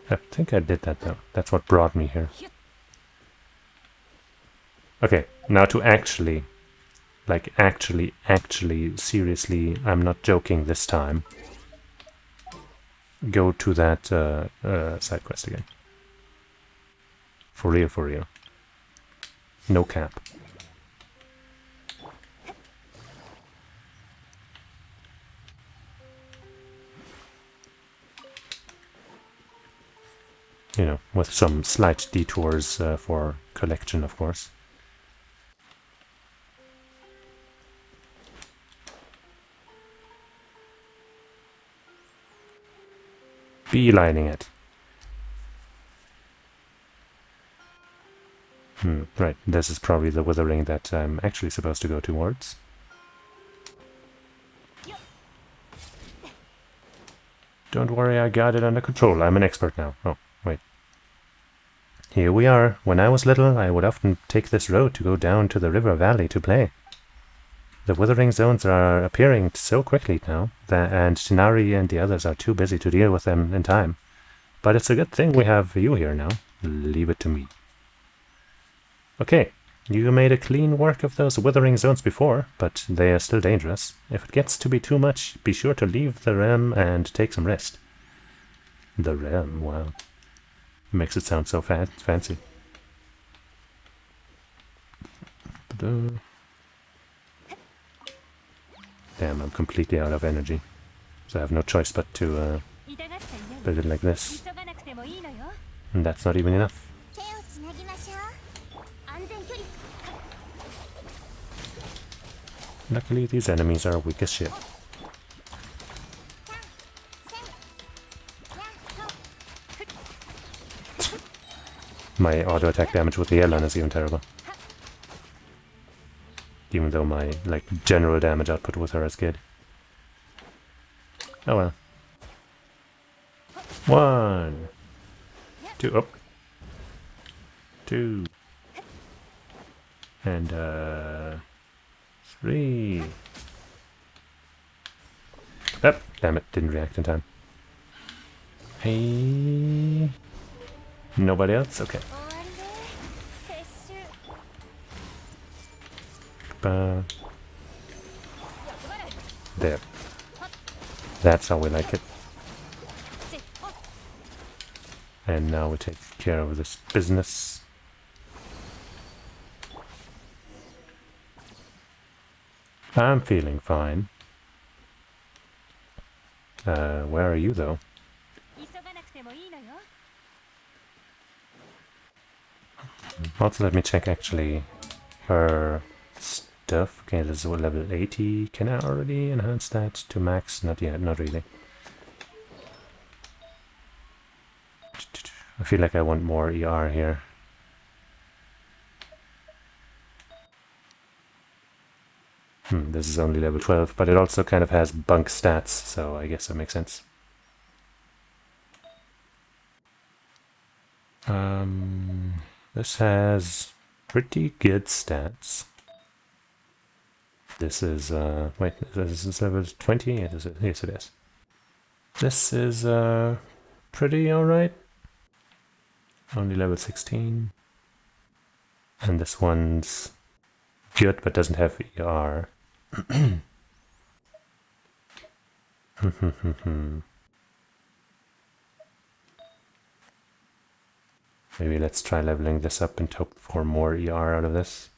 I think I did that though. That's what brought me here. Okay, now to actually, like actually, seriously, I'm not joking this time, go to that side quest again. For real, for real. No cap. You know, with some slight detours for collection, of course. Beelining it. Right, this is probably the withering that I'm actually supposed to go towards. Don't worry, I got it under control. I'm an expert now. Oh, wait. Here we are. When I was little, I would often take this road to go down to the river valley to play. The withering zones are appearing so quickly now, and Shinari and the others are too busy to deal with them in time. But it's a good thing we have you here now. Leave it to me. Okay, you made a clean work of those withering zones before, but they are still dangerous. If it gets to be too much, be sure to leave the realm and take some rest. The realm, wow. Makes it sound so fancy. Damn, I'm completely out of energy. So I have no choice but to build it like this. And that's not even enough. Luckily, these enemies are weak as shit. My auto attack damage with the Elan is even terrible. Even though my general damage output with her is good. Oh well. 1, 2, up. 2. And 3. Oh, damn it, didn't react in time. Hey. Nobody else? Okay. There. That's how we like it. And now we take care of this business. I'm feeling fine. Where are you though? Also, let me check actually her stuff. Okay, this is level 80. Can I already enhance that to max? Not yet, not really. I feel like I want more ER here. This is only level 12, but it also kind of has bunk stats, so I guess that makes sense. This has pretty good stats. This is, wait, this is level 20? Yes, it is. This is, pretty alright. Only level 16. And this one's good, but doesn't have ER. Maybe let's try leveling this up and hope for more ER out of this.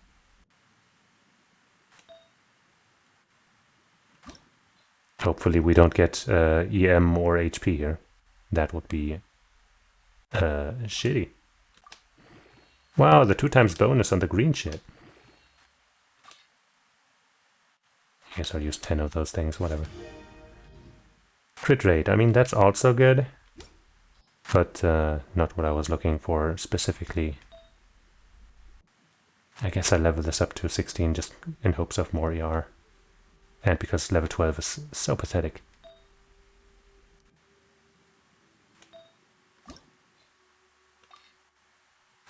Hopefully we don't get EM or HP here. That would be shitty. Wow, the 2x bonus on the green shit. I guess I'll use 10 of those things, whatever. Crit rate, I mean, that's also good. But not what I was looking for specifically. I guess I level this up to 16 just in hopes of more ER. And because level 12 is so pathetic.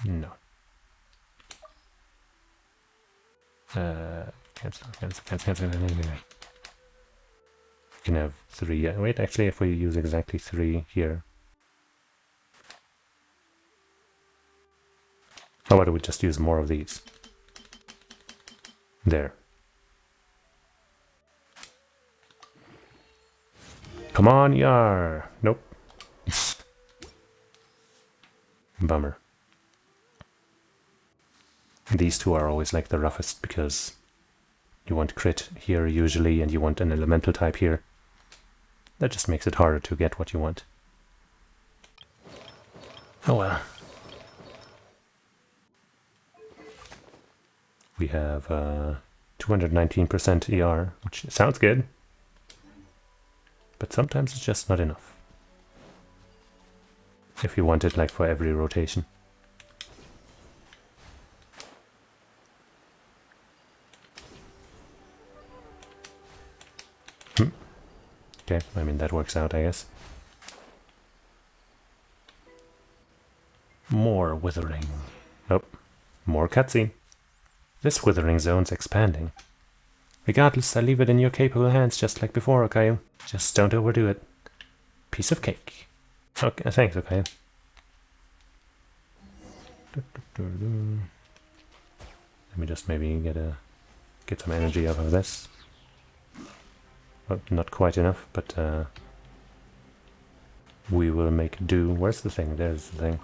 No. Cancel. You can have 3. Wait, actually, if we use exactly 3 here. How about we just use more of these? There. Come on, Yar! Nope. Bummer. These two are always like the roughest because you want crit here usually and you want an elemental type here. That just makes it harder to get what you want. Oh well. We have 219% ER, which sounds good. But sometimes it's just not enough. If you want it like for every rotation. Okay, I mean that works out, I guess. More withering. Oh, more cutscene. This withering zone's expanding. Regardless, I leave it in your capable hands just like before, Okayu. Just don't overdo it. Piece of cake. Okay, thanks, Okayu. Let me just maybe get some energy out of this. Well, not quite enough, but we will make do. Where's the thing? There's the thing.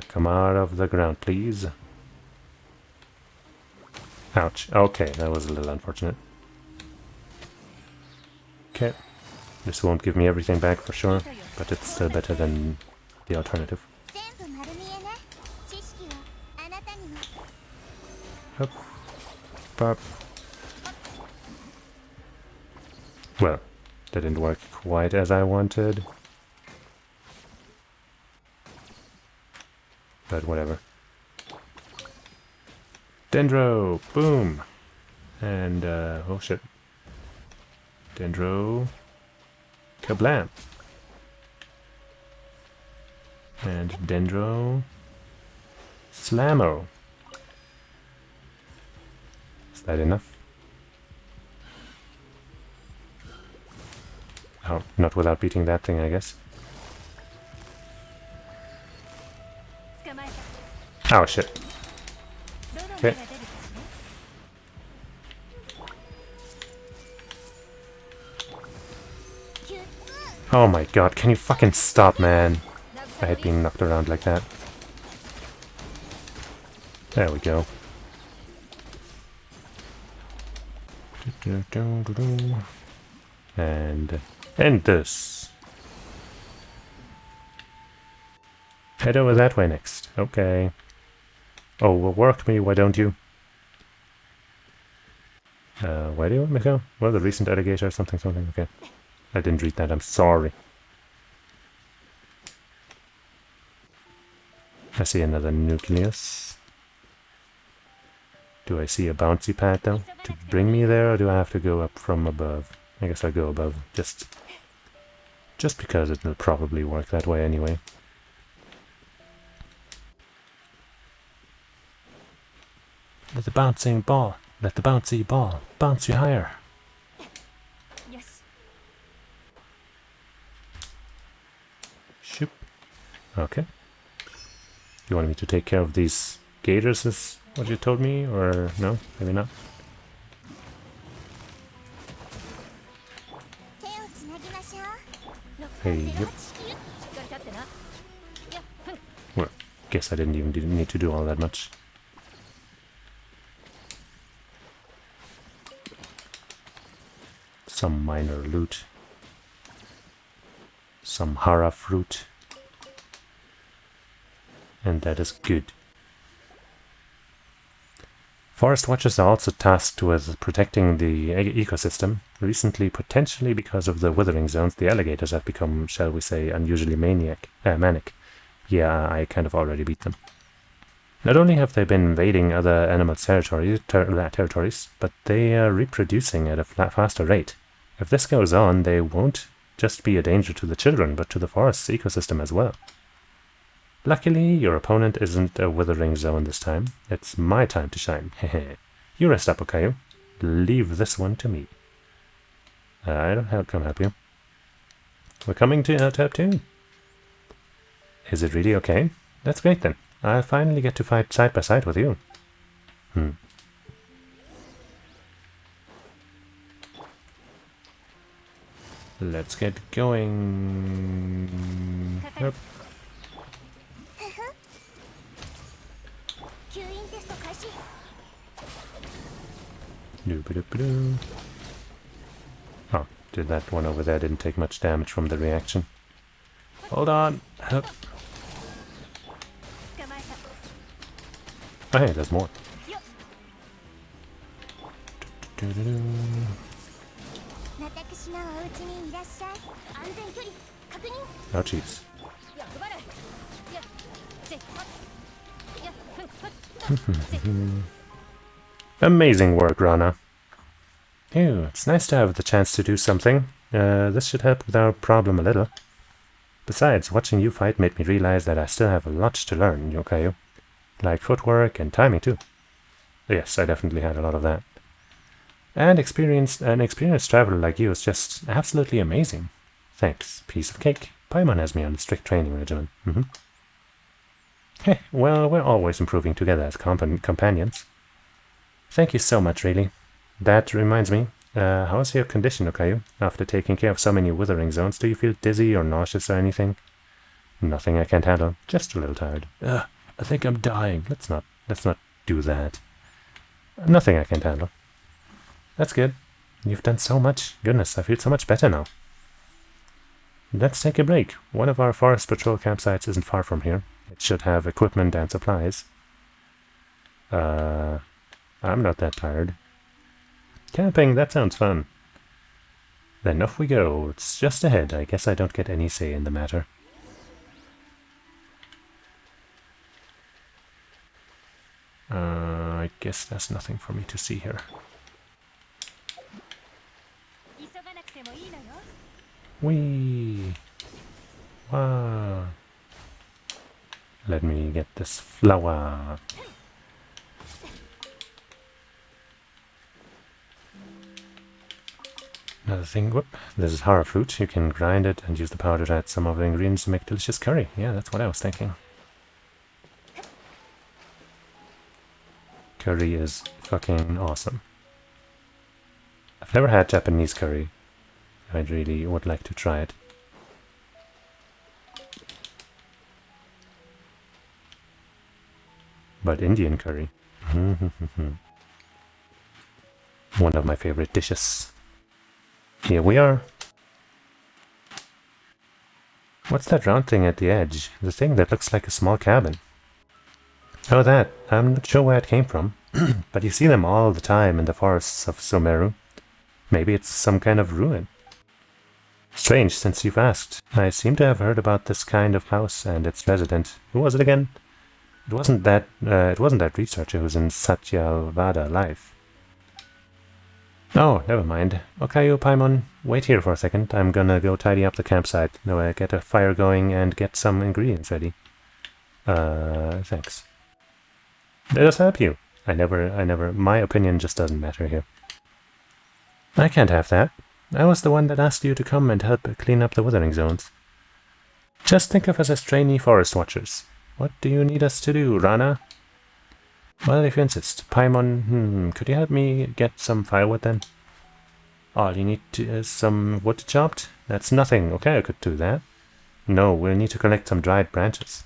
Come out of the ground, please. Ouch. Okay, that was a little unfortunate. Okay. This won't give me everything back for sure, but it's still better than the alternative. Hup. Pop. Well, that didn't work quite as I wanted. But whatever. Dendro! Boom! And, oh shit. Dendro... Kablam! And Dendro... Slammo! Is that enough? Oh, not without beating that thing, I guess. Oh shit. Okay. Oh my god, can you fucking stop, man? I hate being knocked around like that. There we go. And end this. Head over that way next. Okay. Oh, well, work me, why don't you? Where do you want me to go? Well, the recent alligator, something. Okay. I didn't read that, I'm sorry. I see another nucleus. Do I see a bouncy pad, though? To bring me there, or do I have to go up from above? I guess I'll go above, just because it will probably work that way anyway. Let the bouncing ball, let the bouncy ball bounce you higher. Yes. Shoop. Okay. You want me to take care of these gators, is what you told me, or no? Maybe not. Hey, yep. Well, guess I didn't need to do all that much. Some minor loot. Some hara fruit. And that is good. Forest watchers are also tasked with protecting the ecosystem. Recently, potentially because of the withering zones, the alligators have become, shall we say, unusually manic. Yeah, I kind of already beat them. Not only have they been invading other animals' territories, but they are reproducing at a faster rate. If this goes on, they won't just be a danger to the children, but to the forest's ecosystem as well. Luckily, your opponent isn't a withering zone this time. It's my time to shine. Hehe. You rest up, Okayu. Leave this one to me. I don't come help you. We're coming to tab 2. Is it really okay? That's great then. I'll finally get to fight side by side with you. Let's get going. Yep. Oh, did that one over there didn't take much damage from the reaction. Hold on! Help. Oh, hey, there's more. Do-do-do. Oh, jeez. Amazing work, Rana. Ew, it's nice to have the chance to do something. This should help with our problem a little. Besides, watching you fight made me realize that I still have a lot to learn, Yokayu. Like footwork and timing too. Yes, I definitely had a lot of that. And an experienced traveler like you is just absolutely amazing. Thanks, piece of cake. Paimon has me on a strict training regimen. Heh, well, we're always improving together as companions. Thank you so much, really. That reminds me, how's your condition, Okayu? After taking care of so many withering zones, do you feel dizzy or nauseous or anything? Nothing I can't handle, just a little tired. I think I'm dying. Let's not do that. Nothing I can't handle. That's good. You've done so much. Goodness, I feel so much better now. Let's take a break. One of our forest patrol campsites isn't far from here. It should have equipment and supplies. I'm not that tired. Camping, that sounds fun. Then off we go. It's just ahead. I guess I don't get any say in the matter. I guess there's nothing for me to see here. Whee! Wow! Let me get this flower. Another thing, whoop, this is hara fruit. You can grind it and use the powder to add some of the ingredients to make delicious curry. Yeah, that's what I was thinking. Curry is fucking awesome. I've never had Japanese curry. I really would like to try it. But Indian curry. One of my favorite dishes. Here we are. What's that round thing at the edge? The thing that looks like a small cabin. Oh, that. I'm not sure where it came from. But you see them all the time in the forests of Sumeru. Maybe it's some kind of ruin. Strange, since you've asked. I seem to have heard about this kind of house and its resident. Who was it again? It wasn't that researcher who's in Satyavada Life. Oh, never mind. Okayu, Paimon, wait here for a second. I'm gonna go tidy up the campsite. No, get a fire going and get some ingredients ready. Thanks. Let us help you. My opinion just doesn't matter here. I can't have that. I was the one that asked you to come and help clean up the withering zones. Just think of us as trainee forest watchers. What do you need us to do, Rana? Well, if you insist. Paimon, could you help me get some firewood then? All you need is some wood chopped? That's nothing. Okay, I could do that. No, we'll need to collect some dried branches.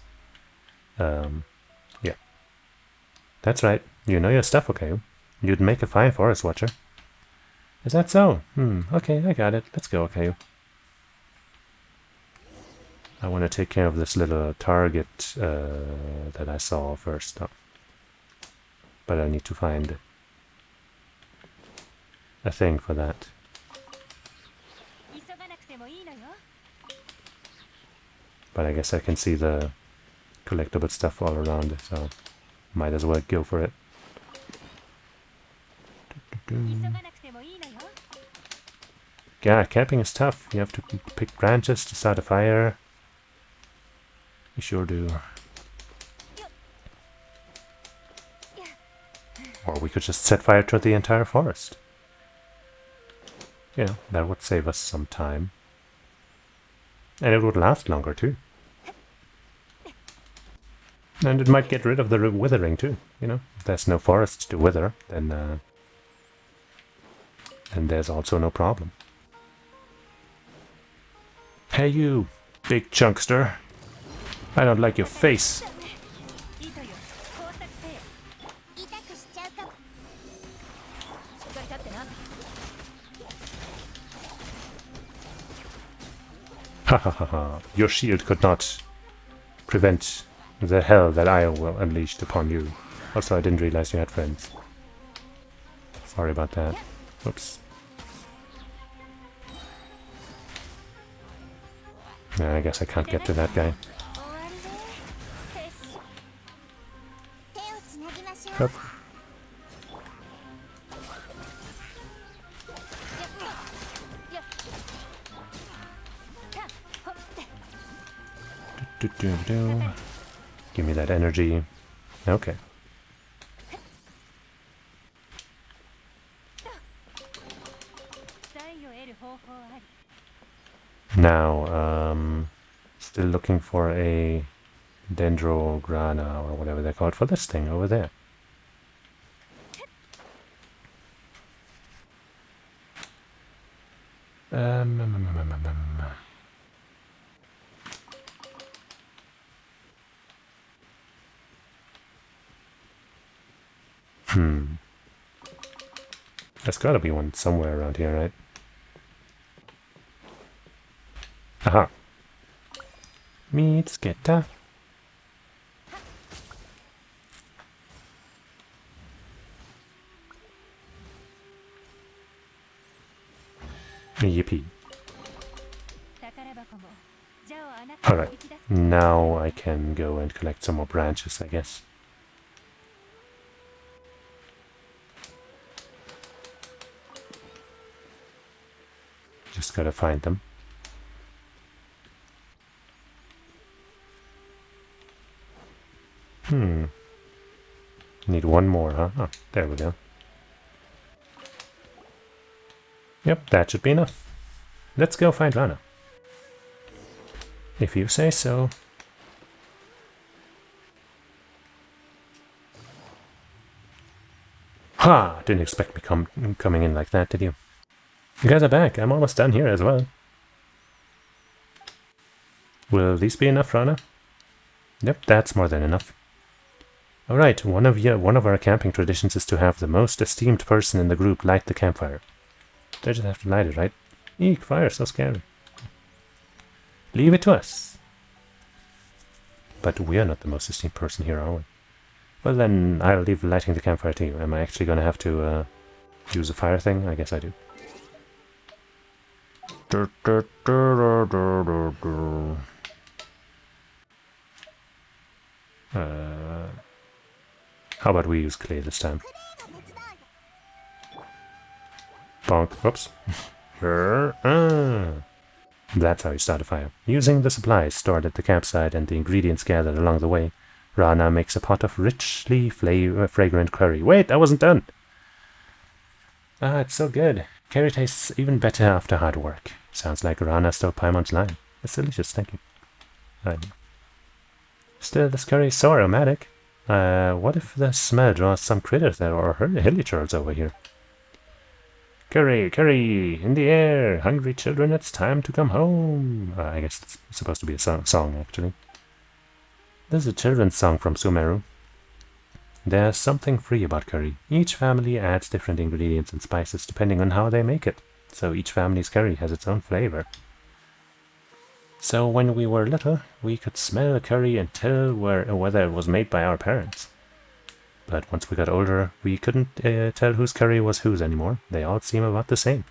Yeah. That's right. You know your stuff, okay? You'd make a fine forest watcher. Is that so? Okay, I got it. Let's go, okay. I want to take care of this little target that I saw first. But I need to find a thing for that. But I guess I can see the collectible stuff all around, so might as well go for it. Yeah, camping is tough. You have to pick branches to start a fire. You sure do. Or we could just set fire to the entire forest. You know, that would save us some time. And it would last longer too. And it might get rid of the withering too, you know. If there's no forest to wither, then there's also no problem. Hey you, big chunkster. I don't like your face. Ha ha ha ha. Your shield could not prevent the hell that I will unleash upon you. Also, I didn't realize you had friends. Sorry about that. Oops. Yeah, I guess I can't get to that guy. 手をつなぎましょう。 Hup. Do. Give me that energy. Okay. Now, still looking for a dendrograna or whatever they're called for this thing over there. There's gotta be one somewhere around here, right? Aha! Mitsketa. Yippee. Alright, now I can go and collect some more branches, I guess. Just gotta find them. Need one more, huh? Oh, there we go. Yep, that should be enough. Let's go find Rana. If you say so. Ha! Didn't expect me coming in like that, did you? You guys are back. I'm almost done here as well. Will these be enough, Rana? Yep, that's more than enough. Alright, one of our camping traditions is to have the most esteemed person in the group light the campfire. They just have to light it, right? Eek, fire, so scary. Leave it to us. But we are not the most esteemed person here, are we? Well then, I'll leave lighting the campfire to you. Am I actually going to have to use a fire thing? I guess I do. How about we use clay this time? Bonk. Whoops. That's how you start a fire. Using the supplies stored at the campsite and the ingredients gathered along the way, Rana makes a pot of richly fragrant curry. Wait, I wasn't done! Ah, it's so good. Curry tastes even better after hard work. Sounds like Rana stole Paimon's line. It's delicious, thank you. Still, this curry is so aromatic. What if the smell draws some critters there or hilly churls over here? Curry, curry, in the air! Hungry children, it's time to come home! I guess it's supposed to be a song, actually. This is a children's song from Sumeru. There's something free about curry. Each family adds different ingredients and spices depending on how they make it. So each family's curry has its own flavor. So when we were little, we could smell a curry and tell whether it was made by our parents. But once we got older, we couldn't tell whose curry was whose anymore. They all seem about the same.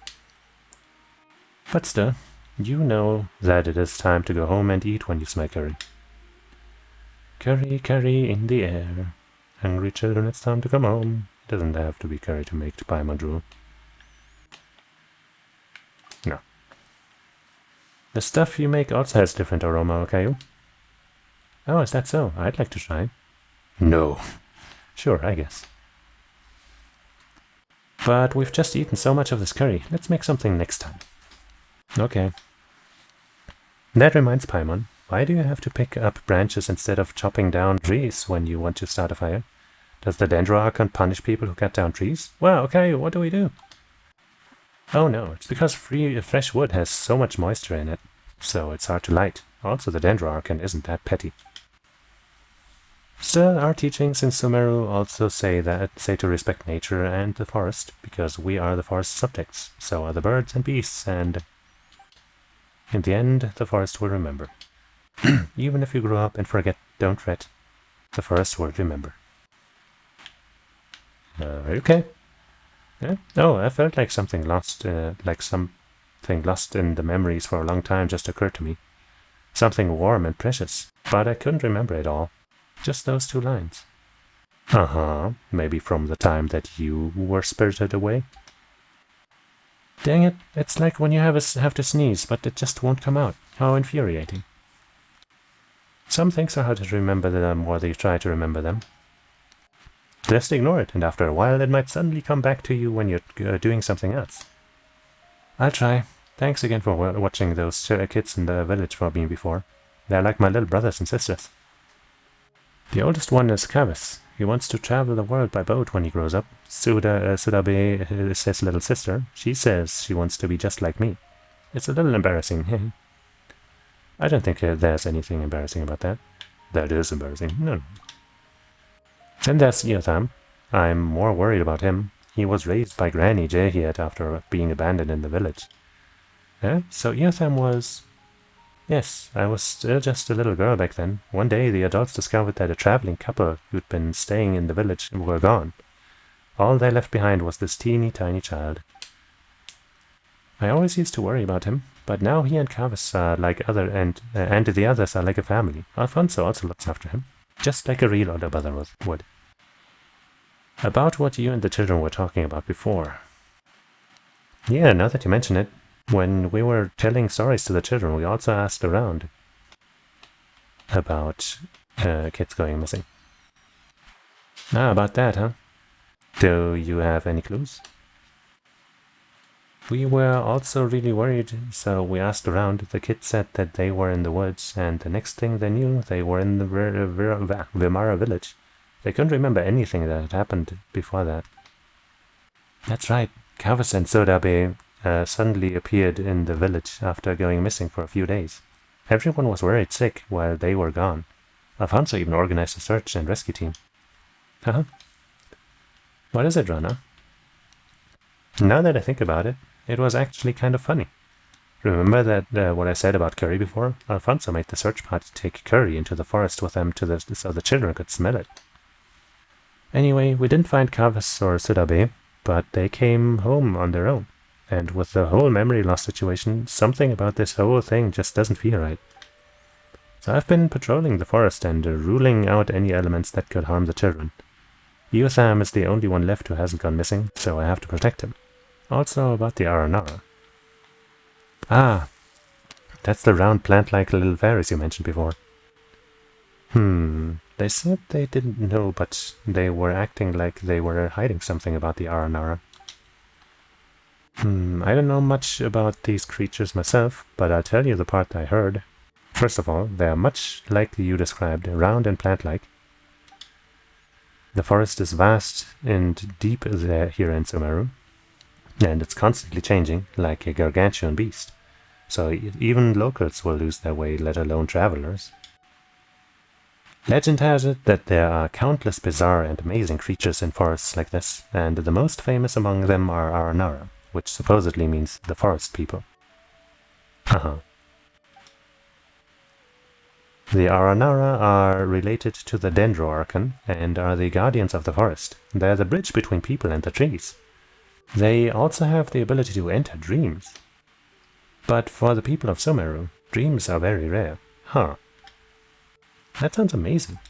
But still, you know that it is time to go home and eat when you smell curry. Curry, curry in the air. Hungry children, it's time to come home. It doesn't have to be curry to make Paimon drool. No. The stuff you make also has different aroma, okay? Oh, is that so? I'd like to try. No. Sure, I guess. But we've just eaten so much of this curry. Let's make something next time. Okay. That reminds Paimon. Why do you have to pick up branches instead of chopping down trees when you want to start a fire? Does the Dendroarchon punish people who cut down trees? Well, okay, what do we do? Oh no, it's because fresh wood has so much moisture in it, so it's hard to light. Also, the Dendroarchon isn't that petty. Still, our teachings in Sumeru also say to respect nature and the forest, because we are the forest subjects. So are the birds and beasts and In the end, the forest will remember. Even if you grow up and forget, don't fret. The forest will remember. Okay. Yeah. Oh, I felt like something lost, something lost in the memories for a long time just occurred to me. Something warm and precious, but I couldn't remember it all. Just those 2 lines. Uh-huh, maybe from the time that you were spirited away. Dang it, it's like when you have to sneeze, but it just won't come out. How infuriating. Some things are hard to remember the more you try to remember them. Just ignore it, and after a while it might suddenly come back to you when you're doing something else. I'll try. Thanks again for watching those kids in the village for me before. They're like my little brothers and sisters. The oldest one is Kavis. He wants to travel the world by boat when he grows up. Sudabe is his little sister. She says she wants to be just like me. It's a little embarrassing. I don't think there's anything embarrassing about that. That is embarrassing. No. Then there's Yotham. I'm more worried about him. He was raised by Granny Jehiet after being abandoned in the village. So Yotham was... Yes, I was still just a little girl back then. One day the adults discovered that a traveling couple who'd been staying in the village were gone. All they left behind was this teeny tiny child. I always used to worry about him, but now he and Kavis are like and the others are like a family. Alfonso also looks after him, just like a real older brother would. About what you and the children were talking about before. Yeah, now that you mention it, when we were telling stories to the children, we also asked around about kids going missing. About that, huh? Do you have any clues? We were also really worried, so we asked around. The kids said that they were in the woods, and the next thing they knew, they were in the Vimara village. They couldn't remember anything that had happened before that. That's right. Kavis and Sodabe suddenly appeared in the village after going missing for a few days. Everyone was worried sick while they were gone. Alfonso even organized a search and rescue team. What is it, Rana? Now that I think about it, it was actually kind of funny. Remember that what I said about curry before? Alfonso made the search party take curry into the forest with them so the children could smell it. Anyway, we didn't find Kavis or Sudabe, but they came home on their own. And with the whole memory loss situation, something about this whole thing just doesn't feel right. So I've been patrolling the forest and ruling out any elements that could harm the children. Yotham is the only one left who hasn't gone missing, so I have to protect him. Also about the Aranara. That's the round plant-like little fairies you mentioned before. They said they didn't know, but they were acting like they were hiding something about the Aranara. I don't know much about these creatures myself, but I'll tell you the part I heard. First of all, they are much like you described, round and plant-like. The forest is vast and deep here in Sumeru, and it's constantly changing, like a gargantuan beast. So even locals will lose their way, let alone travelers. Legend has it that there are countless bizarre and amazing creatures in forests like this, and the most famous among them are Aranara, which supposedly means the forest people. The Aranara are related to the Dendroarchon and are the guardians of the forest. They're the bridge between people and the trees. They also have the ability to enter dreams. But for the people of Sumeru, dreams are very rare. That sounds amazing.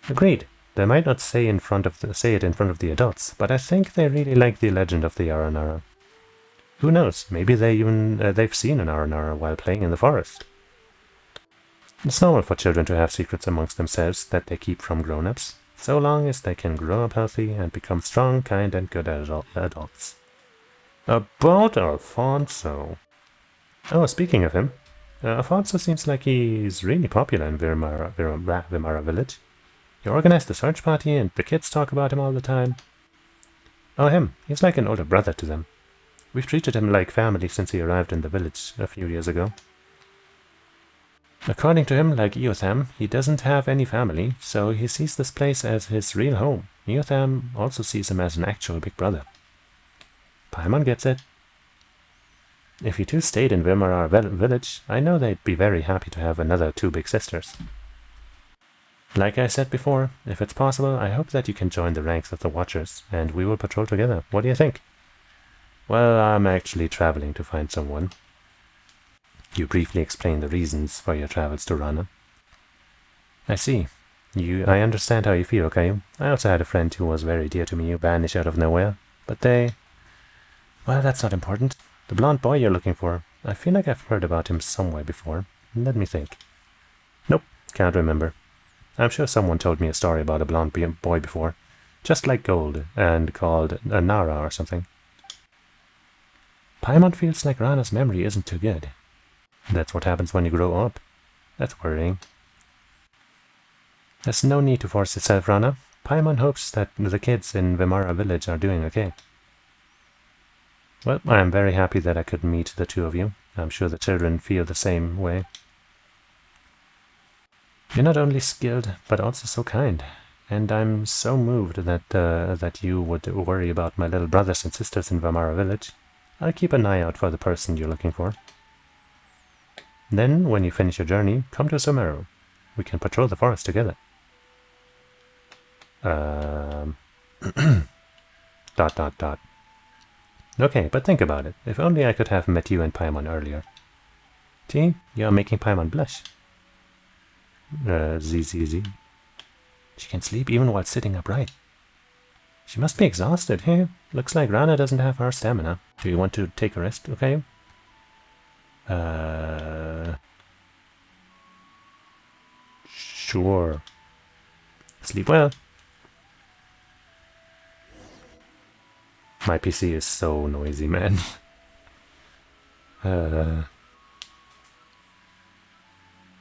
Agreed. They might not say it in front of the adults, but I think they really like the legend of the Aranara. Who knows? Maybe they've seen an Aranara while playing in the forest. It's normal for children to have secrets amongst themselves that they keep from grown-ups, so long as they can grow up healthy and become strong, kind, and good adults. About Alfonso. Oh, speaking of him, Alfonso seems like he's really popular in Vimara village. He organized the search party and the kids talk about him all the time. Oh, him. He's like an older brother to them. We've treated him like family since he arrived in the village a few years ago. According to him, like Yotham, he doesn't have any family, so he sees this place as his real home. Yotham also sees him as an actual big brother. Paimon gets it. if you two stayed in Vimara village, I know they'd be very happy to have another two big sisters. Like I said before, if it's possible, I hope that you can join the ranks of the Watchers, and we will patrol together. What do you think? Well, I'm actually traveling to find someone. You briefly explained the reasons for your travels to Rana. I see. I understand how you feel, Caillou. I also had a friend who was very dear to me who vanished out of nowhere. But they... Well, that's not important. The blonde boy you're looking for. I feel like I've heard about him somewhere before. Let me think. Nope, can't remember. I'm sure someone told me a story about a blonde boy before. Just like gold, and called a Nara or something. Paimon feels like Rana's memory isn't too good. That's what happens when you grow up. That's worrying. There's no need to force yourself, Rana. Paimon hopes that the kids in Vimara village are doing okay. Well, I am very happy that I could meet the two of you. I'm sure the children feel the same way. You're not only skilled, but also so kind. And I'm so moved that you would worry about my little brothers and sisters in Vimara village. I'll keep an eye out for the person you're looking for. Then, when you finish your journey, come to Sumeru. We can patrol the forest together. Dot dot dot. Okay, but think about it. If only I could have met you and Paimon earlier. See, you're making Paimon blush. Z. She can sleep even while sitting upright. She must be exhausted. Hey, looks like Rana doesn't have her stamina. Do you want to take a rest, okay? Sure. Sleep well. My PC is so noisy, man.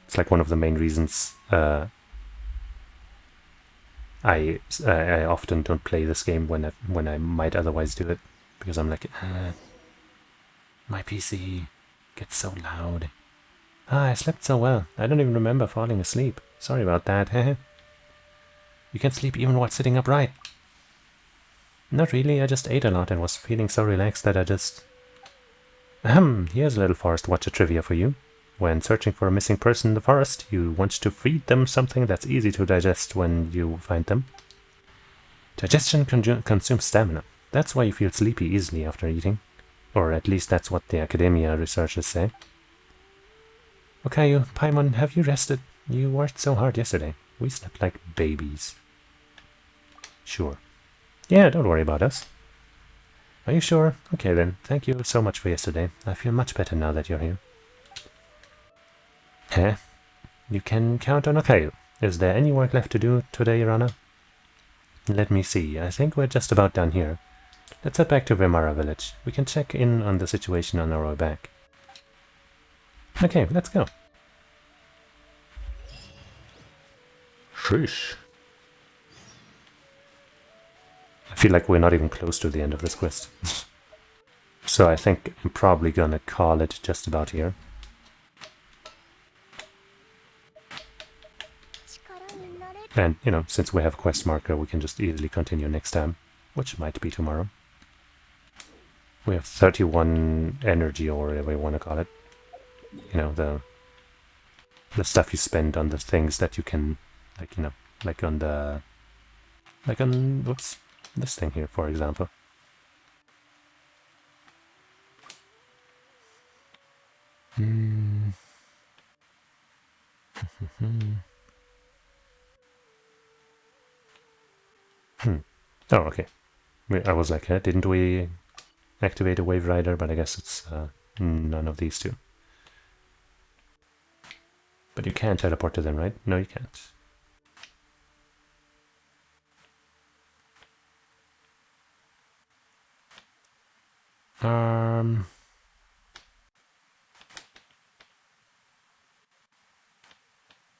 It's like one of the main reasons I often don't play this game when I might otherwise do it, because I'm like, my PC gets so loud. I slept so well. I don't even remember falling asleep. Sorry about that. You can sleep even while sitting upright. Not really, I just ate a lot and was feeling so relaxed that I just... here's a little Forest Watcher trivia for you. When searching for a missing person in the forest, you want to feed them something that's easy to digest when you find them. Digestion consumes stamina. That's why you feel sleepy easily after eating. Or at least that's what the academia researchers say. Okay, Paimon, have you rested? You worked so hard yesterday. We slept like babies. Sure. Yeah, don't worry about us. Are you sure? Okay then, thank you so much for yesterday. I feel much better now that you're here. You can count on Okayu. Is there any work left to do today, Rana? Let me see, I think we're just about done here. Let's head back to Vimara village. We can check in on the situation on our way back. Okay, let's go. Sheesh. I feel like we're not even close to the end of this quest. So I think I'm probably gonna call it just about here. And, you know, since we have a quest marker, we can just easily continue next time, which might be tomorrow. We have 31 energy, or whatever you want to call it. You know, the stuff you spend on the things that you can, like, you know, like on the... Like on, whoops, this thing here, for example. Oh, okay. I was like, didn't we activate a Wave Rider? But I guess it's none of these two. But you can teleport to them, right? No, you can't.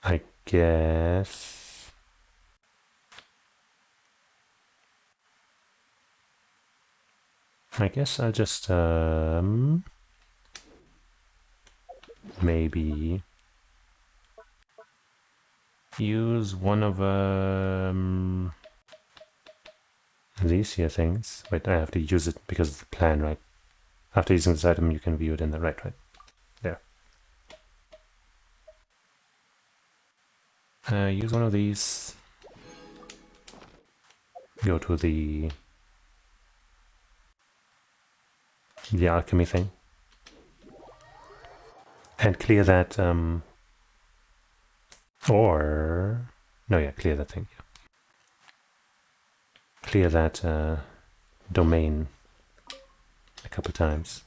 I guess... I'll just, maybe use one of, these here things. Wait, I have to use it because of the plan, right? After using this item, you can view it in the right. There. Use one of these. Go to the alchemy thing. And clear that, or... No, yeah, clear that thing. Yeah. Clear that domain a couple times.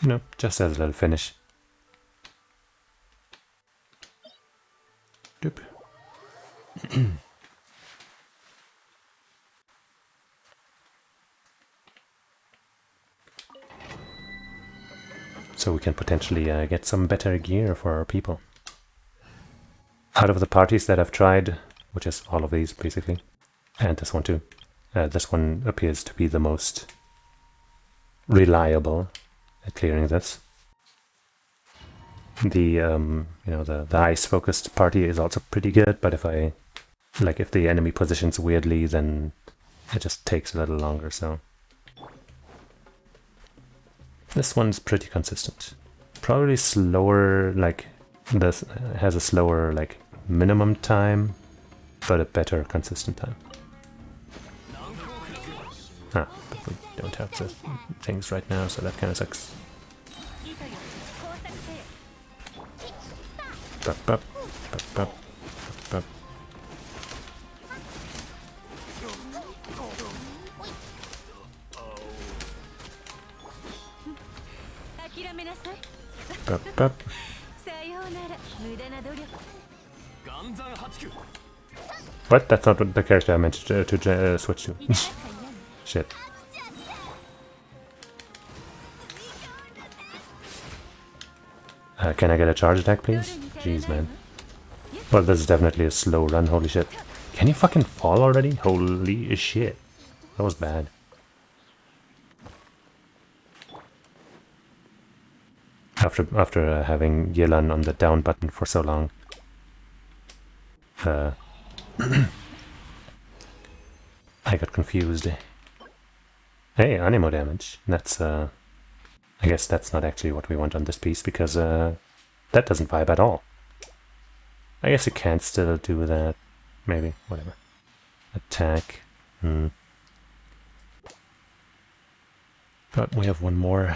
No, just as a little finish. Doop. So we can potentially get some better gear for our people. Out of the parties that I've tried, which is all of these basically, and this one too, this one appears to be the most reliable at clearing this. The the ice focused party is also pretty good, but if the enemy positions weirdly, then it just takes a little longer. So this one's pretty consistent. Probably slower, this has a slower minimum time, but a better consistent time. But we don't have the things right now, so that kind of sucks. Bup, bup, bup, bup, bup. Bup, bup. What? That's not what the character I meant to switch to. Shit. Can I get a charge attack, please? Jeez, man. Well, this is definitely a slow run, holy shit. Can you fucking fall already? Holy shit. That was bad. After having Yelan on the down button for so long. I got confused. Hey, animo damage. That's, I guess that's not actually what we want on this piece, because that doesn't vibe at all. I guess you can still do that. Maybe. Whatever. Attack. But we have one more.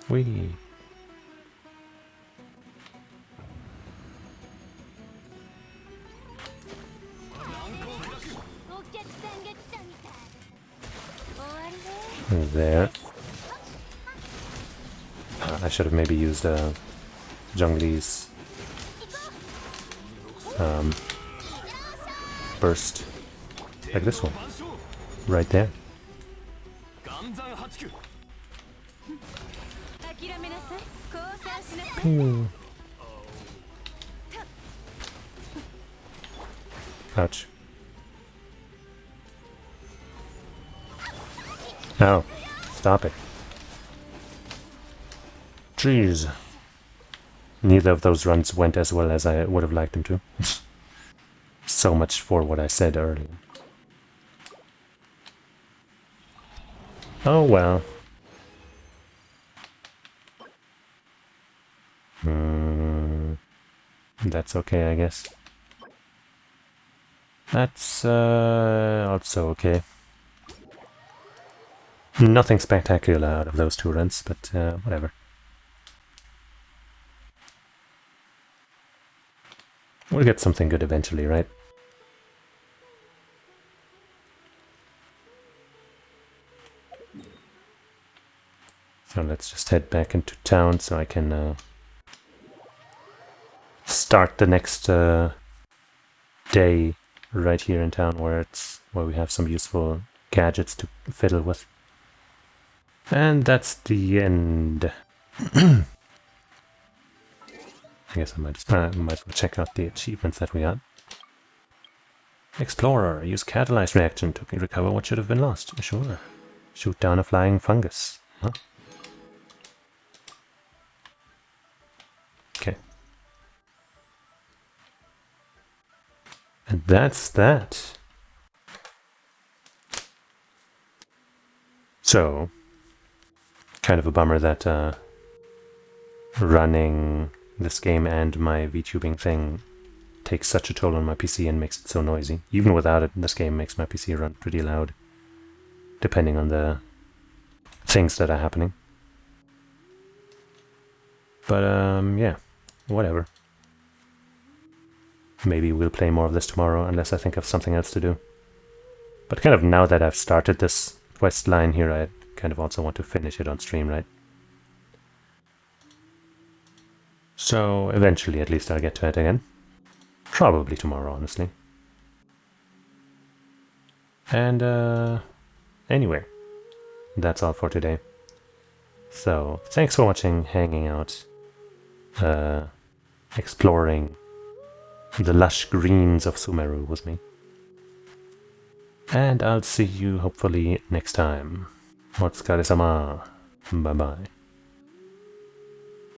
Wee. There. I should have maybe used Zhongli's burst, like this one, right there. Pew. Ouch. Oh, stop it. Jeez. Neither of those runs went as well as I would have liked them to. So much for what I said earlier. Oh well. That's okay, I guess. That's also okay. Nothing spectacular out of those two runs, but whatever. We'll get something good eventually, right? So let's just head back into town so I can start the next day right here in town, where we have some useful gadgets to fiddle with. And that's the end. I guess I might as well check out the achievements that we got. Explorer, use catalyzed reaction to recover what should have been lost. Sure. Shoot down a flying fungus. Huh? Okay. And that's that. So, kind of a bummer that running this game and my VTubing thing takes such a toll on my PC and makes it so noisy. Even without it, this game makes my PC run pretty loud, depending on the things that are happening. But yeah, whatever. Maybe we'll play more of this tomorrow, unless I think of something else to do. But kind of now that I've started this quest line here, I kind of also want to finish it on stream, right? So eventually, at least, I'll get to it again. Probably tomorrow, honestly. And anyway, that's all for today. So thanks for watching, hanging out, exploring the lush greens of Sumeru with me. And I'll see you hopefully next time. Otsukare-sama. Bye bye.